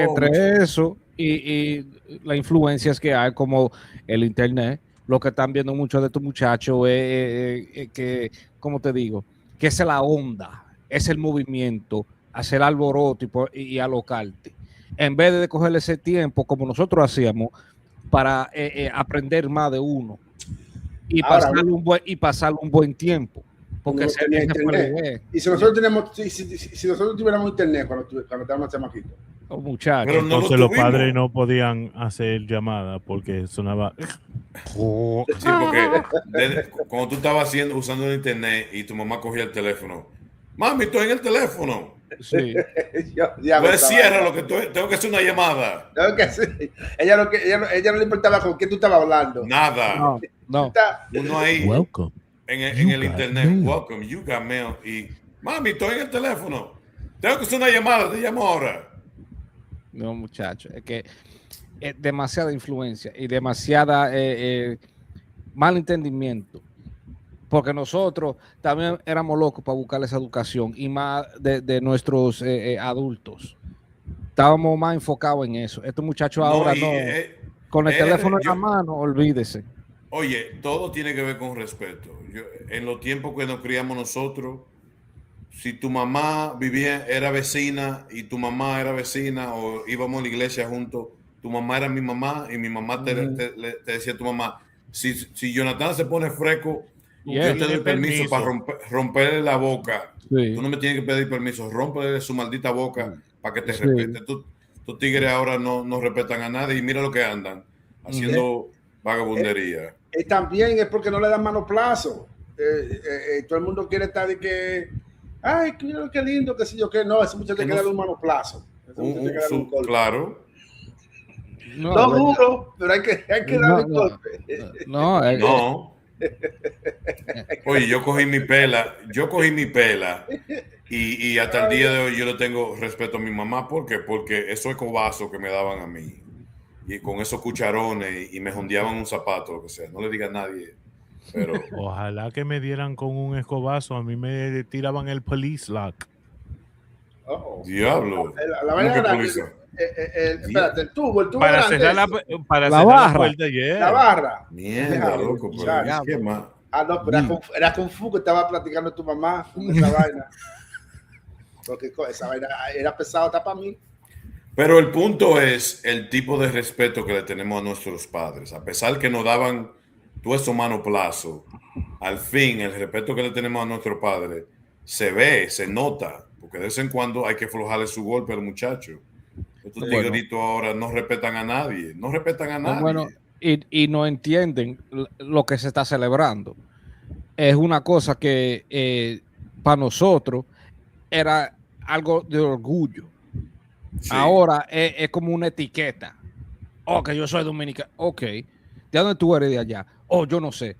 eso y las influencias que hay, como el internet, lo que están viendo muchos de estos muchachos es que, ¿cómo te digo? Que es la onda, es el movimiento, hacer alboroto y alocarte. En vez de cogerle ese tiempo, como nosotros hacíamos, para aprender más de uno y pasarle un buen tiempo. Porque y si nosotros tuviéramos internet cuando estábamos chamaquitos, muchachos, entonces los padres no podían hacer llamadas porque sonaba. Sí, porque cuando tú estabas usando el internet y tu mamá cogía el teléfono, mami, estoy en el teléfono. Sí. Pues cierra lo que tengo que hacer una llamada. Ella no le importaba con quién tú estabas hablando. Nada. No. Uno ahí. Welcome. En el internet, welcome, you got mail. Y mami, estoy en el teléfono. Tengo que hacer una llamada, te llamo ahora. No, muchachos, es que es demasiada influencia y demasiada mal entendimiento. Porque nosotros también éramos locos para buscar esa educación y más de nuestros adultos. Estábamos más enfocados en eso. Estos muchachos ahora no. Con el teléfono en la mano, olvídese. Oye, todo tiene que ver con respeto. En los tiempos que nos criamos nosotros, si tu mamá era vecina y tu mamá era vecina o íbamos a la iglesia juntos, tu mamá era mi mamá y mi mamá te decía a tu mamá, si Jonathan se pone fresco, yo te doy permiso para romperle la boca. Sí. Tú no me tienes que pedir permiso, rómpele su maldita boca para que te respete. Tus tigres ahora no respetan a nadie y mira lo que andan haciendo vagabundería. También es porque no le dan manoplazo. Todo el mundo quiere estar de que, ay, qué lindo, qué sé yo, que no, ese muchacho te queda de un manoplazo. Claro. No duro, pero hay que darle un golpe. No. Oye, yo cogí mi pela y hasta el día de hoy yo le tengo respeto a mi mamá. ¿Por qué? Porque esos escobazos que me daban a mí y con esos cucharones y me jondeaban un zapato, lo que sea, no le diga a nadie, pero ojalá que me dieran con un escobazo, a mí me tiraban el police lock. Diablo. La espérate, el tubo para cerrar la puerta. La barra. Mierda, loco, pero ¿qué más? No, pero era Kung Fu que estaba platicando tu mamá con esa vaina. Porque esa vaina era pesada hasta para mí. Pero el punto es el tipo de respeto que le tenemos a nuestros padres. A pesar que nos daban todo eso mano plazo, al fin el respeto que le tenemos a nuestros padres se ve, se nota, porque de vez en cuando hay que aflojarle su golpe al muchacho. Estos tigritos ahora no respetan a nadie, no respetan a nadie. Bueno, y no entienden lo que se está celebrando. Es una cosa que para nosotros era algo de orgullo. Sí. Ahora es como una etiqueta. Oh, que yo soy dominicano. Ok. ¿De dónde tú eres de allá? Oh, yo no sé.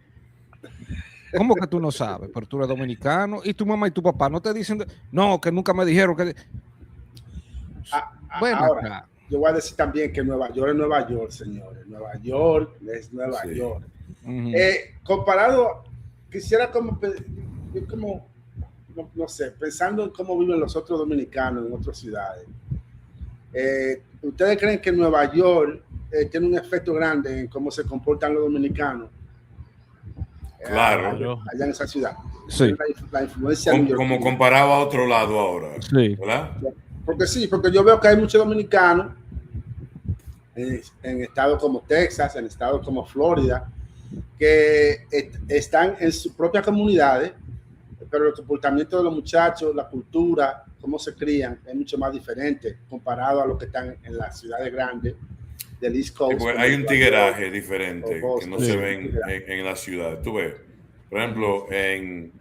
¿Cómo que tú no sabes? Pero tú eres dominicano y tu mamá y tu papá no te dicen. No, que nunca me dijeron que. Bueno, ahora, yo voy a decir también que Nueva York es Nueva York, señores. Nueva York es Nueva York. Comparado, quisiera como no sé, pensando en cómo viven los otros dominicanos en otras ciudades. ¿Ustedes creen que Nueva York tiene un efecto grande en cómo se comportan los dominicanos? Claro. Allá en esa ciudad. Sí. La influencia como comparado a otro lado ahora. Sí. ¿Verdad? Porque yo veo que hay muchos dominicanos en estados como Texas, en estados como Florida, que están en sus propias comunidades, pero el comportamiento de los muchachos, la cultura, cómo se crían, es mucho más diferente comparado a los que están en las ciudades grandes del East Coast. Sí, hay un tigueraje diferente que no se ve en la ciudad. Tú ves, por ejemplo, en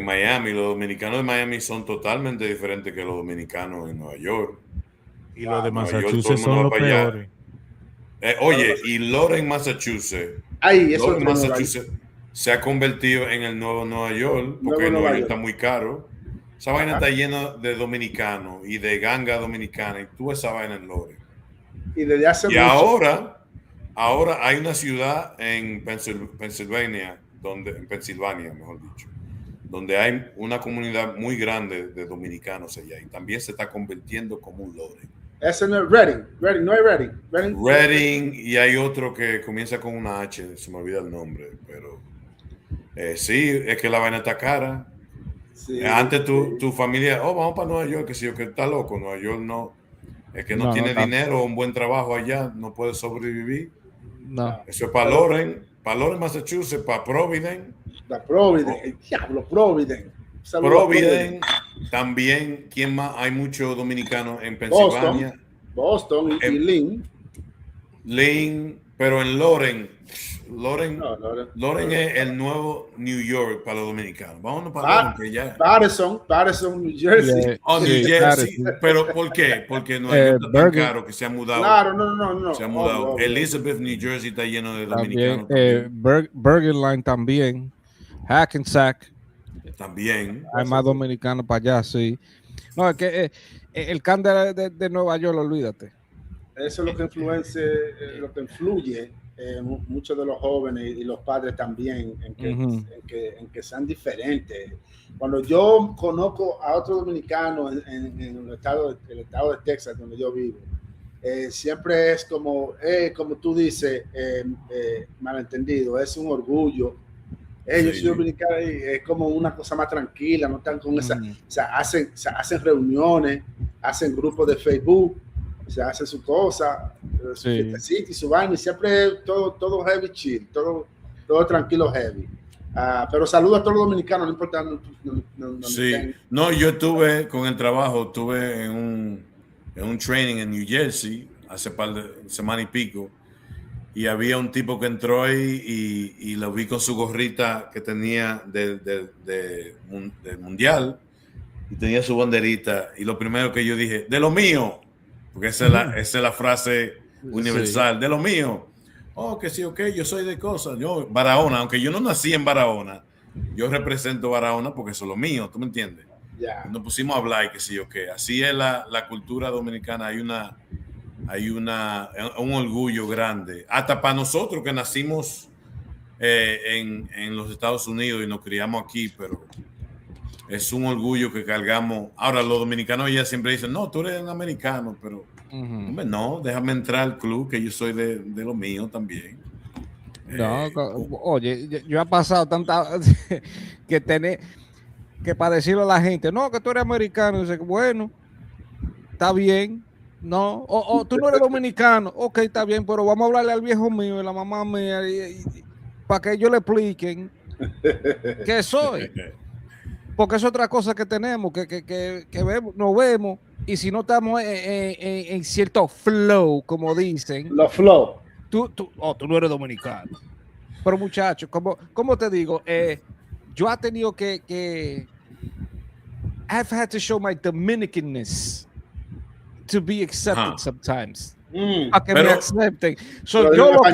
Miami, los dominicanos de Miami son totalmente diferentes que los dominicanos en Nueva York. Y los de Massachusetts son los peores. Oye, y Lawrence, Massachusetts. Lawrence, Massachusetts se ha convertido en el nuevo Nueva York, porque Nueva York está muy caro. Esa vaina está llena de dominicanos y de ganga dominicana, y tú esa vaina en Lawrence. Y ahora hay una ciudad en Pennsylvania, en Pensilvania, mejor dicho, donde hay una comunidad muy grande de dominicanos allá, y también se está convirtiendo como un Lawrence. Ese no es Reading, no es Reading, y hay otro que comienza con una H, se me olvida el nombre, pero sí, es que la vaina está cara. Sí, antes tu familia, vamos para Nueva York, que si yo que está loco, Nueva York no, es que no tiene dinero o un buen trabajo allá, no puede sobrevivir. No. Eso es para Lawrence, Massachusetts, para Providence. El diablo, Providence. También, ¿quién más? Hay muchos dominicanos en Pensilvania. Boston y Lynn, pero en Lawrence es el nuevo New York para los dominicanos. Vámonos para Lawrence, ya. Patterson, New Jersey. New Jersey. Pero ¿por qué? Porque no es tan caro que se ha mudado. Claro, no. Se ha mudado. Elizabeth, New Jersey está lleno de dominicanos. Burger Line también. Hackensack. También. Hay más dominicanos para allá, sí. No, es que el can de Nueva York, olvídate. Eso es lo que influye muchos de los jóvenes y los padres también en que sean diferentes. Cuando yo conozco a otros dominicanos en el estado de Texas, donde yo vivo, siempre es como tú dices, malentendido, es un orgullo. Yo soy dominicano y es como una cosa más tranquila, no están con esa, o sea, hacen reuniones, hacen grupos de Facebook, se hace su cosa, su fiestecita y su vaina, y siempre todo heavy chill, todo tranquilo heavy. Pero saludo a todos los dominicanos, no importa. Yo estuve con el trabajo, estuve en un training en New Jersey hace par de semana y pico, y había un tipo que entró ahí y lo vi con su gorrita que tenía del mundial, y tenía su banderita, y lo primero que yo dije, de lo mío, porque esa es la frase universal, de lo mío. Que sí, yo soy de cosas. Yo, Barahona, aunque yo no nací en Barahona, yo represento Barahona porque eso es lo mío, ¿tú me entiendes? Nos pusimos a hablar y que sí, así es la cultura dominicana, hay un orgullo grande. Hasta para nosotros que nacimos en los Estados Unidos y nos criamos aquí, pero es un orgullo que cargamos. Ahora, los dominicanos ya siempre dicen, no, tú eres un americano, pero no, déjame entrar al club, que yo soy de lo mío también. Oye, yo he pasado tanta que para decirle a la gente, no, que tú eres americano, dice, bueno, está bien, No, o tú no eres dominicano. Ok, está bien, pero vamos a hablarle al viejo mío y a la mamá mía para que ellos le expliquen qué soy. Porque es otra cosa que tenemos, que vemos, nos vemos, y si no estamos en cierto flow, como dicen, Los flow. tú no eres dominicano. Pero muchachos, como te digo, yo he tenido que I've had to show my Dominicanness to be accepted sometimes. A que me acepten. So, yo lo que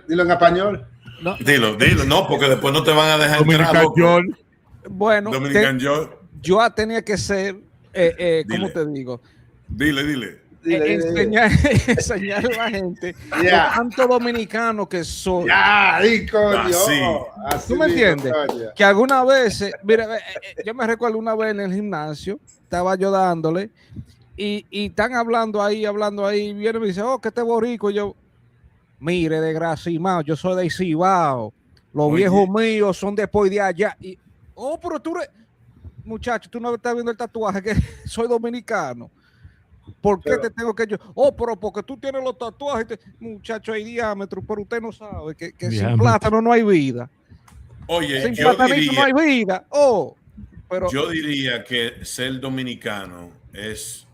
dilo en español. No, dilo, no, porque después no te van a dejar Dominican entrar. John. Bueno, Dominican John. yo tenía que ser, ¿cómo te digo? Dile. Enseñar a la gente lo tanto dominicano que soy. ¿Tú me entiendes? Que algunas veces, mira, yo me recuerdo una vez en el gimnasio, estaba yo dándole y están hablando ahí, viene y me dice, oh, que este borico, y yo, mire, desgraciado, yo soy de Cibao, los viejos míos son después de allá, y, oh, pero tú eres, muchacho, tú no estás viendo el tatuaje, que soy dominicano. ¿Por qué te tengo que yo? Oh, pero porque tú tienes los tatuajes, muchacho, hay diámetro, pero usted no sabe que sin plátano no hay vida. Oye, sin platanito no hay vida. Oh, pero yo diría que ser dominicano es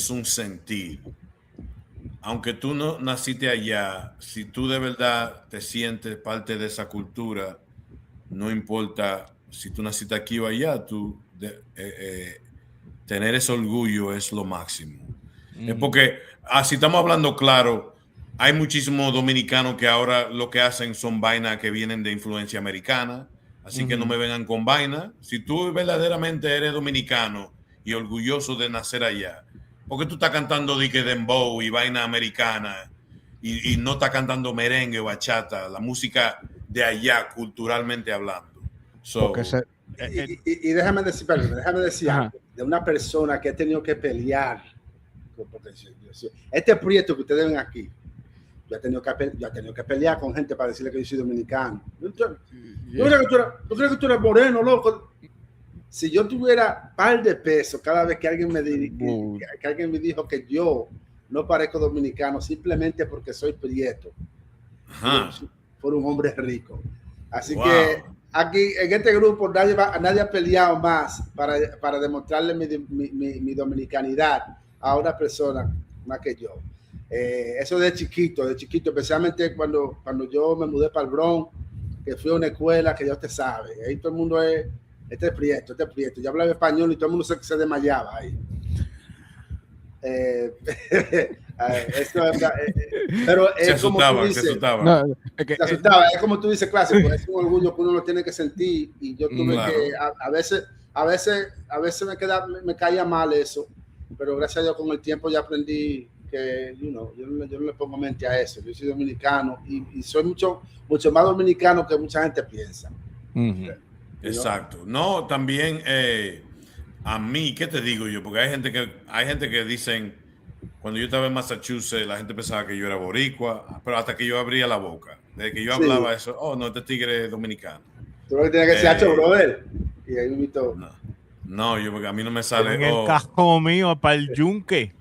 un sentir. Aunque tú no naciste allá, si tú de verdad te sientes parte de esa cultura, no importa si tú naciste aquí o allá, tener ese orgullo es lo máximo. Es porque, si estamos hablando claro, hay muchísimos dominicanos que ahora lo que hacen son vainas que vienen de influencia americana, así que no me vengan con vainas. Si tú verdaderamente eres dominicano y orgulloso de nacer allá, porque tú estás cantando dique dembow y vaina americana y no estás cantando merengue o bachata, la música de allá culturalmente hablando. Y déjame decir algo de una persona que ha tenido que pelear con potencial. Este proyecto que ustedes ven aquí, yo he tenido que pelear con gente para decirle que yo soy dominicano. ¿Tú crees que tú eres moreno, loco? Si yo tuviera un par de pesos cada vez que alguien me dijo que yo no parezco dominicano simplemente porque soy prieto, por un hombre rico. Así que aquí en este grupo nadie ha peleado más para demostrarle mi dominicanidad a una persona más que yo. Eso de chiquito, especialmente cuando yo me mudé para el Bronx, que fui a una escuela que ya usted sabe, ahí todo el mundo es este es prieto. Yo hablaba español y todo el mundo se desmayaba ahí. Pero es se asustaba. Se asustaba, es como tú dices, Clásico, es un orgullo que uno lo tiene que sentir, y yo tuve que, a veces me caía mal eso, pero gracias a Dios con el tiempo ya aprendí que yo no le pongo mente a eso. Yo soy dominicano y soy mucho más dominicano que mucha gente piensa. Exacto. No, también a mí, ¿qué te digo yo? Porque hay gente que dicen, cuando yo estaba en Massachusetts, la gente pensaba que yo era boricua, pero hasta que yo abría la boca, desde que yo hablaba eso, oh, no, este tigre es dominicano. Tú lo que tienes que ser hacho, brother. Y ahí invito. No, porque a mí no me sale. En el casco mío para el yunque.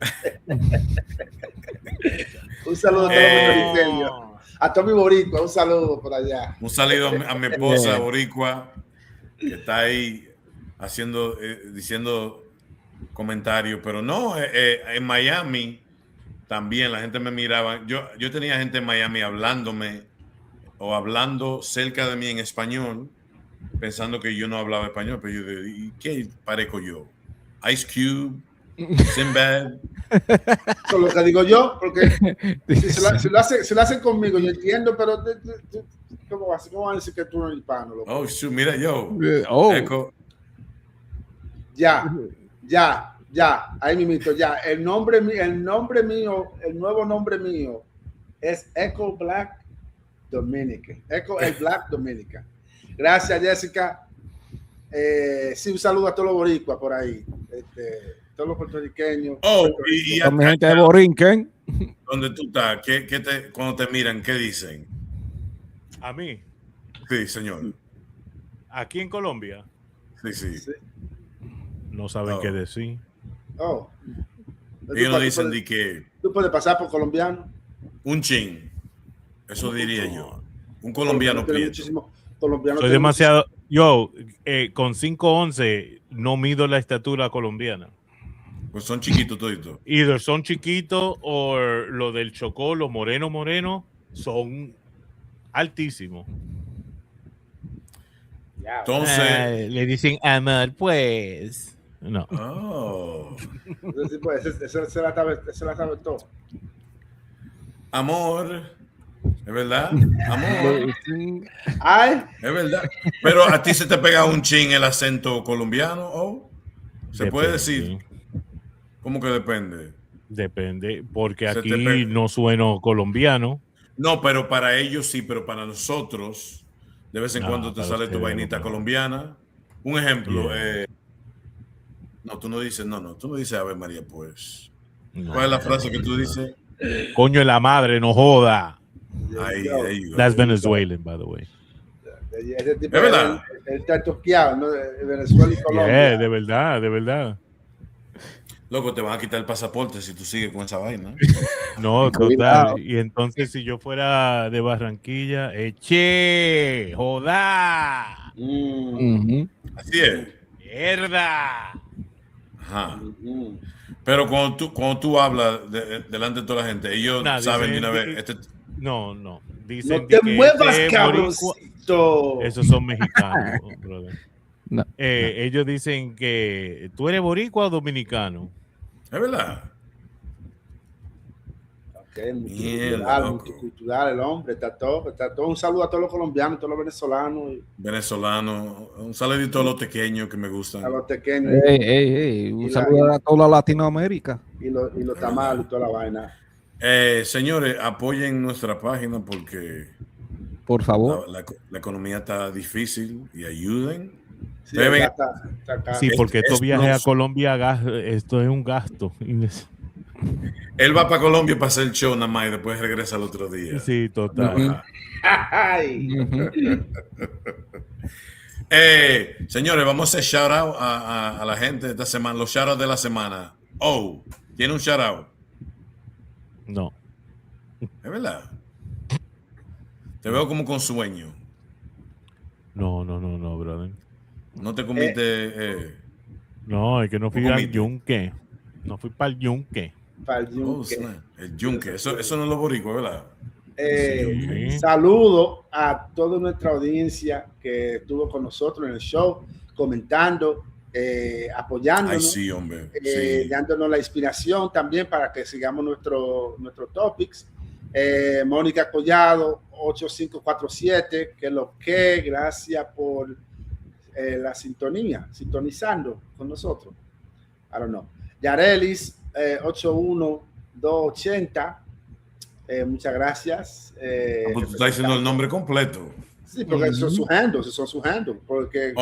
Un saludo a todos los puertorriqueños. A Tommy Boricua, un saludo por allá. Un saludo a mi esposa Boricua, que está ahí diciendo comentarios, pero no, en Miami también la gente me miraba. Yo tenía gente en Miami hablándome o hablando cerca de mí en español, pensando que yo no hablaba español, pero yo digo, ¿y qué parezco yo? Ice Cube, Sinbad. Eso es lo que digo yo, porque si lo hacen conmigo, yo entiendo, pero ¿cómo vas a decir que tú no eres hispano? Loco? Oh, shoot, mira, yo. Ya, ahí mismo, ya. El nombre mío, el nuevo nombre mío es Echo Black Dominican. El Black Dominican. Gracias, Jessica. Sí, un saludo a todos los boricuas por ahí. Todos los puertorriqueños. Y gente de Borinquen. ¿Dónde tú estás? Cuando te miran, ¿qué dicen? ¿A mí? Sí, señor. ¿Aquí en Colombia? Sí. No saben qué decir. Ellos no dicen de que... ¿Tú puedes pasar por colombiano? Un chin. Eso diría yo. Un colombiano prieto. Soy demasiado... Yo, con 5'11", no mido la estatura colombiana. Pues son chiquitos toditos. Either son chiquitos o lo del Chocó, los morenos, son altísimos. Entonces... le dicen amor, pues... No. Oh. Sí, pues, ese la sabe todo. Amor. Es verdad. Amor. Ay. Es verdad. Pero a ti se te pega un chin el acento colombiano, ¿o? ¿Se puede decir? ¿Cómo que depende? Depende, porque aquí no sueno colombiano. No, pero para ellos sí, pero para nosotros, de vez en cuando te sale tu vainita colombiana. Un ejemplo, no, tú no dices, tú no dices Ave María, pues. No. ¿Cuál es la frase que tú dices? Coño de la madre, no joda. Ahí. That's Venezuelan, by the way. Ese tipo ¿Es verdad? Él está toqueado, ¿no? De Venezuela y Colombia. De verdad. Loco, te van a quitar el pasaporte si tú sigues con esa vaina. No, total. Y entonces, si yo fuera de Barranquilla, che, joda. Así es. Mierda. Ajá. Pero cuando tú hablas delante de toda la gente, ellos saben de una vez. No. Dicen no te muevas, cabroncito. Esos son mexicanos, brother. No. Ellos dicen que tú eres boricua o dominicano. Es verdad. Multicultural el hombre, está todo. Un saludo a todos los colombianos, a todos los venezolanos. Un saludito a los pequeños que me gustan. A los pequeños. Un saludo a toda Latinoamérica. Y los tamales y toda la vaina. Señores, apoyen nuestra página porque por favor la economía está difícil y ayuden. Sí, porque estos viajes a Colombia, esto es un gasto. Él va para Colombia para hacer el show nada más y después regresa al otro día. Sí, total. Señores, vamos a hacer shout out a la gente esta semana, los shout outs de la semana. ¿Tiene un shout out? No. Es verdad. Te veo como con sueño. No, brother. No te comiste. No, es que no fui al yunque. No fui para el yunque. El yunque. Eso no es lo boricua, ¿verdad? Sí. Saludo a toda nuestra audiencia que estuvo con nosotros en el show, comentando, apoyándonos, sí, hombre. dándonos la inspiración también para que sigamos nuestros topics. Mónica Collado 8547, gracias por la sintonizando con nosotros. I don't know. Yarelis 81280, muchas gracias. Tú estás diciendo el nombre completo. Sí, porque son sus handles, porque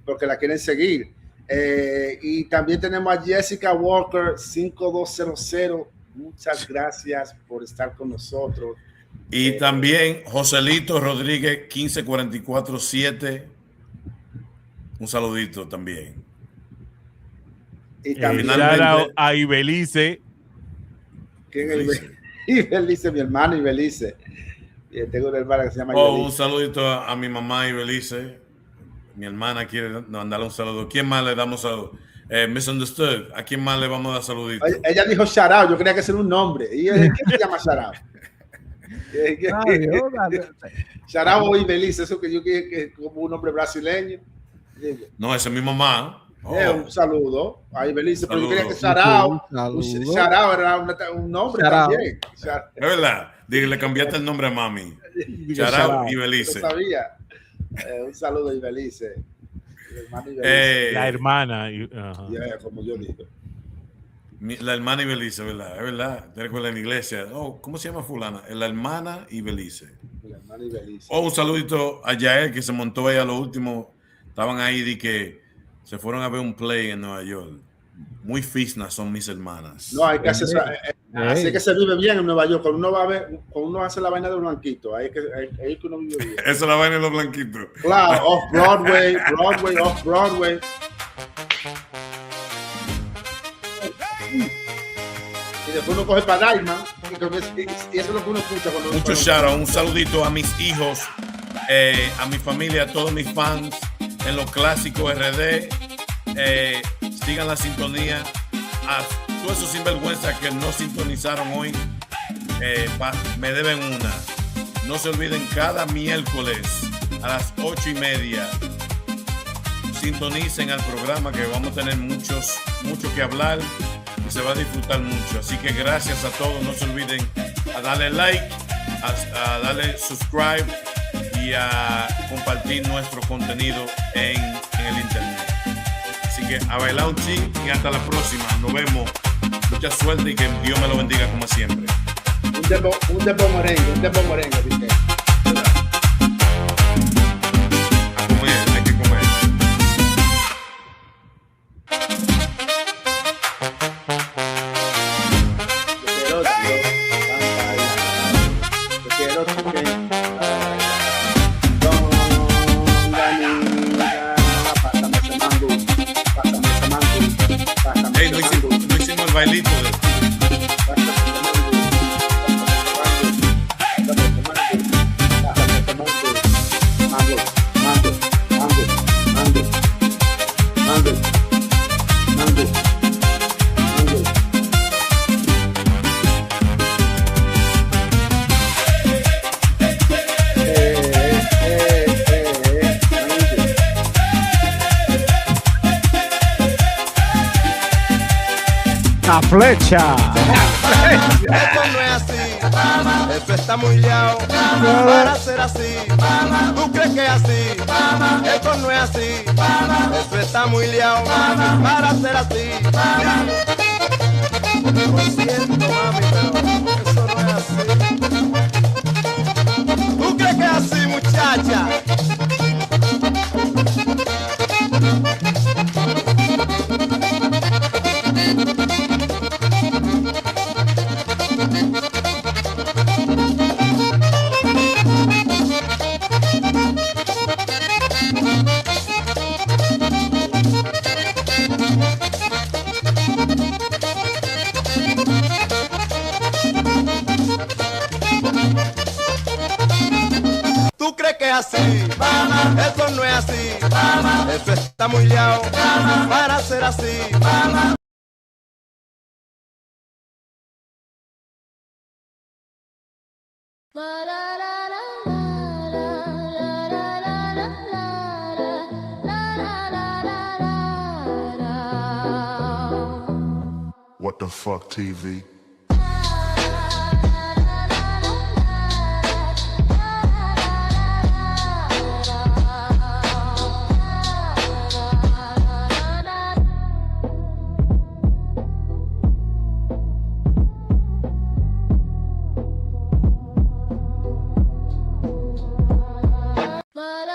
porque la quieren seguir. Y también tenemos a Jessica Walker 5200. Muchas gracias por estar con nosotros. Y también Joselito Rodríguez 15447. Un saludito también. Y también a Ibelice. ¿Quién es Ibelice? Mi hermano Ibelice. Tengo una hermana que se llama Ibelice. Un saludito a mi mamá Ibelice. Mi hermana quiere mandarle un saludo. ¿Quién más le damos saludo? Misunderstood. ¿A quién más le vamos a dar saludito? Ella dijo shout out. Yo creía que era un nombre. ¿Y quién se llama shout out? Shout out o Ibelice. Eso que yo que es como un nombre brasileño. No, esa es mi mamá. Un saludo a Ibelice, pero yo quería que Shout out era un nombre también. Es verdad. Dile, le cambiaste el nombre a mami. Shout out Ibelice. No sabía. Un saludo a Ibelice. La hermana. Como yo digo. La hermana Ibelice, ¿verdad? Es verdad. Te recuerdas en la iglesia. ¿Cómo se llama fulana? La hermana Ibelice. Un saludito a Yael que se montó ahí a lo último. Estaban ahí de que se fueron a ver un play en Nueva York. Muy fisnas son mis hermanas. No, hay que hacer eso. Así que se vive bien en Nueva York. Cuando uno hace la vaina de los blanquitos, ahí que uno vive bien. Esa es la vaina de los blanquitos. Claro, off-Broadway, off-Broadway. después uno coge para Diamond y eso es lo que uno escucha cuando mucho shout out, un saludito a mis hijos, a mi familia, a todos mis fans en los clásicos RD. Sigan la sintonía. A todos esos sinvergüenzas que no sintonizaron hoy, me deben una. No se olviden, cada miércoles a las 8:30 sintonicen al programa, que vamos a tener mucho que hablar y se va a disfrutar mucho. Así que gracias a todos. No se olviden a darle like, a darle subscribe y a compartir nuestro contenido en el internet. Así que a bailar un ching y hasta la próxima. Nos vemos. Mucha suerte y que Dios me lo bendiga como siempre. Un depo merengue, ¿viste? A comer, hay que comer. Hey, no hicimos el bailito de... La flecha. Esto no es así, esto está muy liado para ser así. ¿Tú crees que es así? Esto no es así, esto está muy liado para ser así. Lo siento, mami, pero eso no es así. ¿Tú crees que es así, muchacha? ¿Tú crees que es así? Eso no es así. Eso está muy liado para ser así. What the fuck, TV? But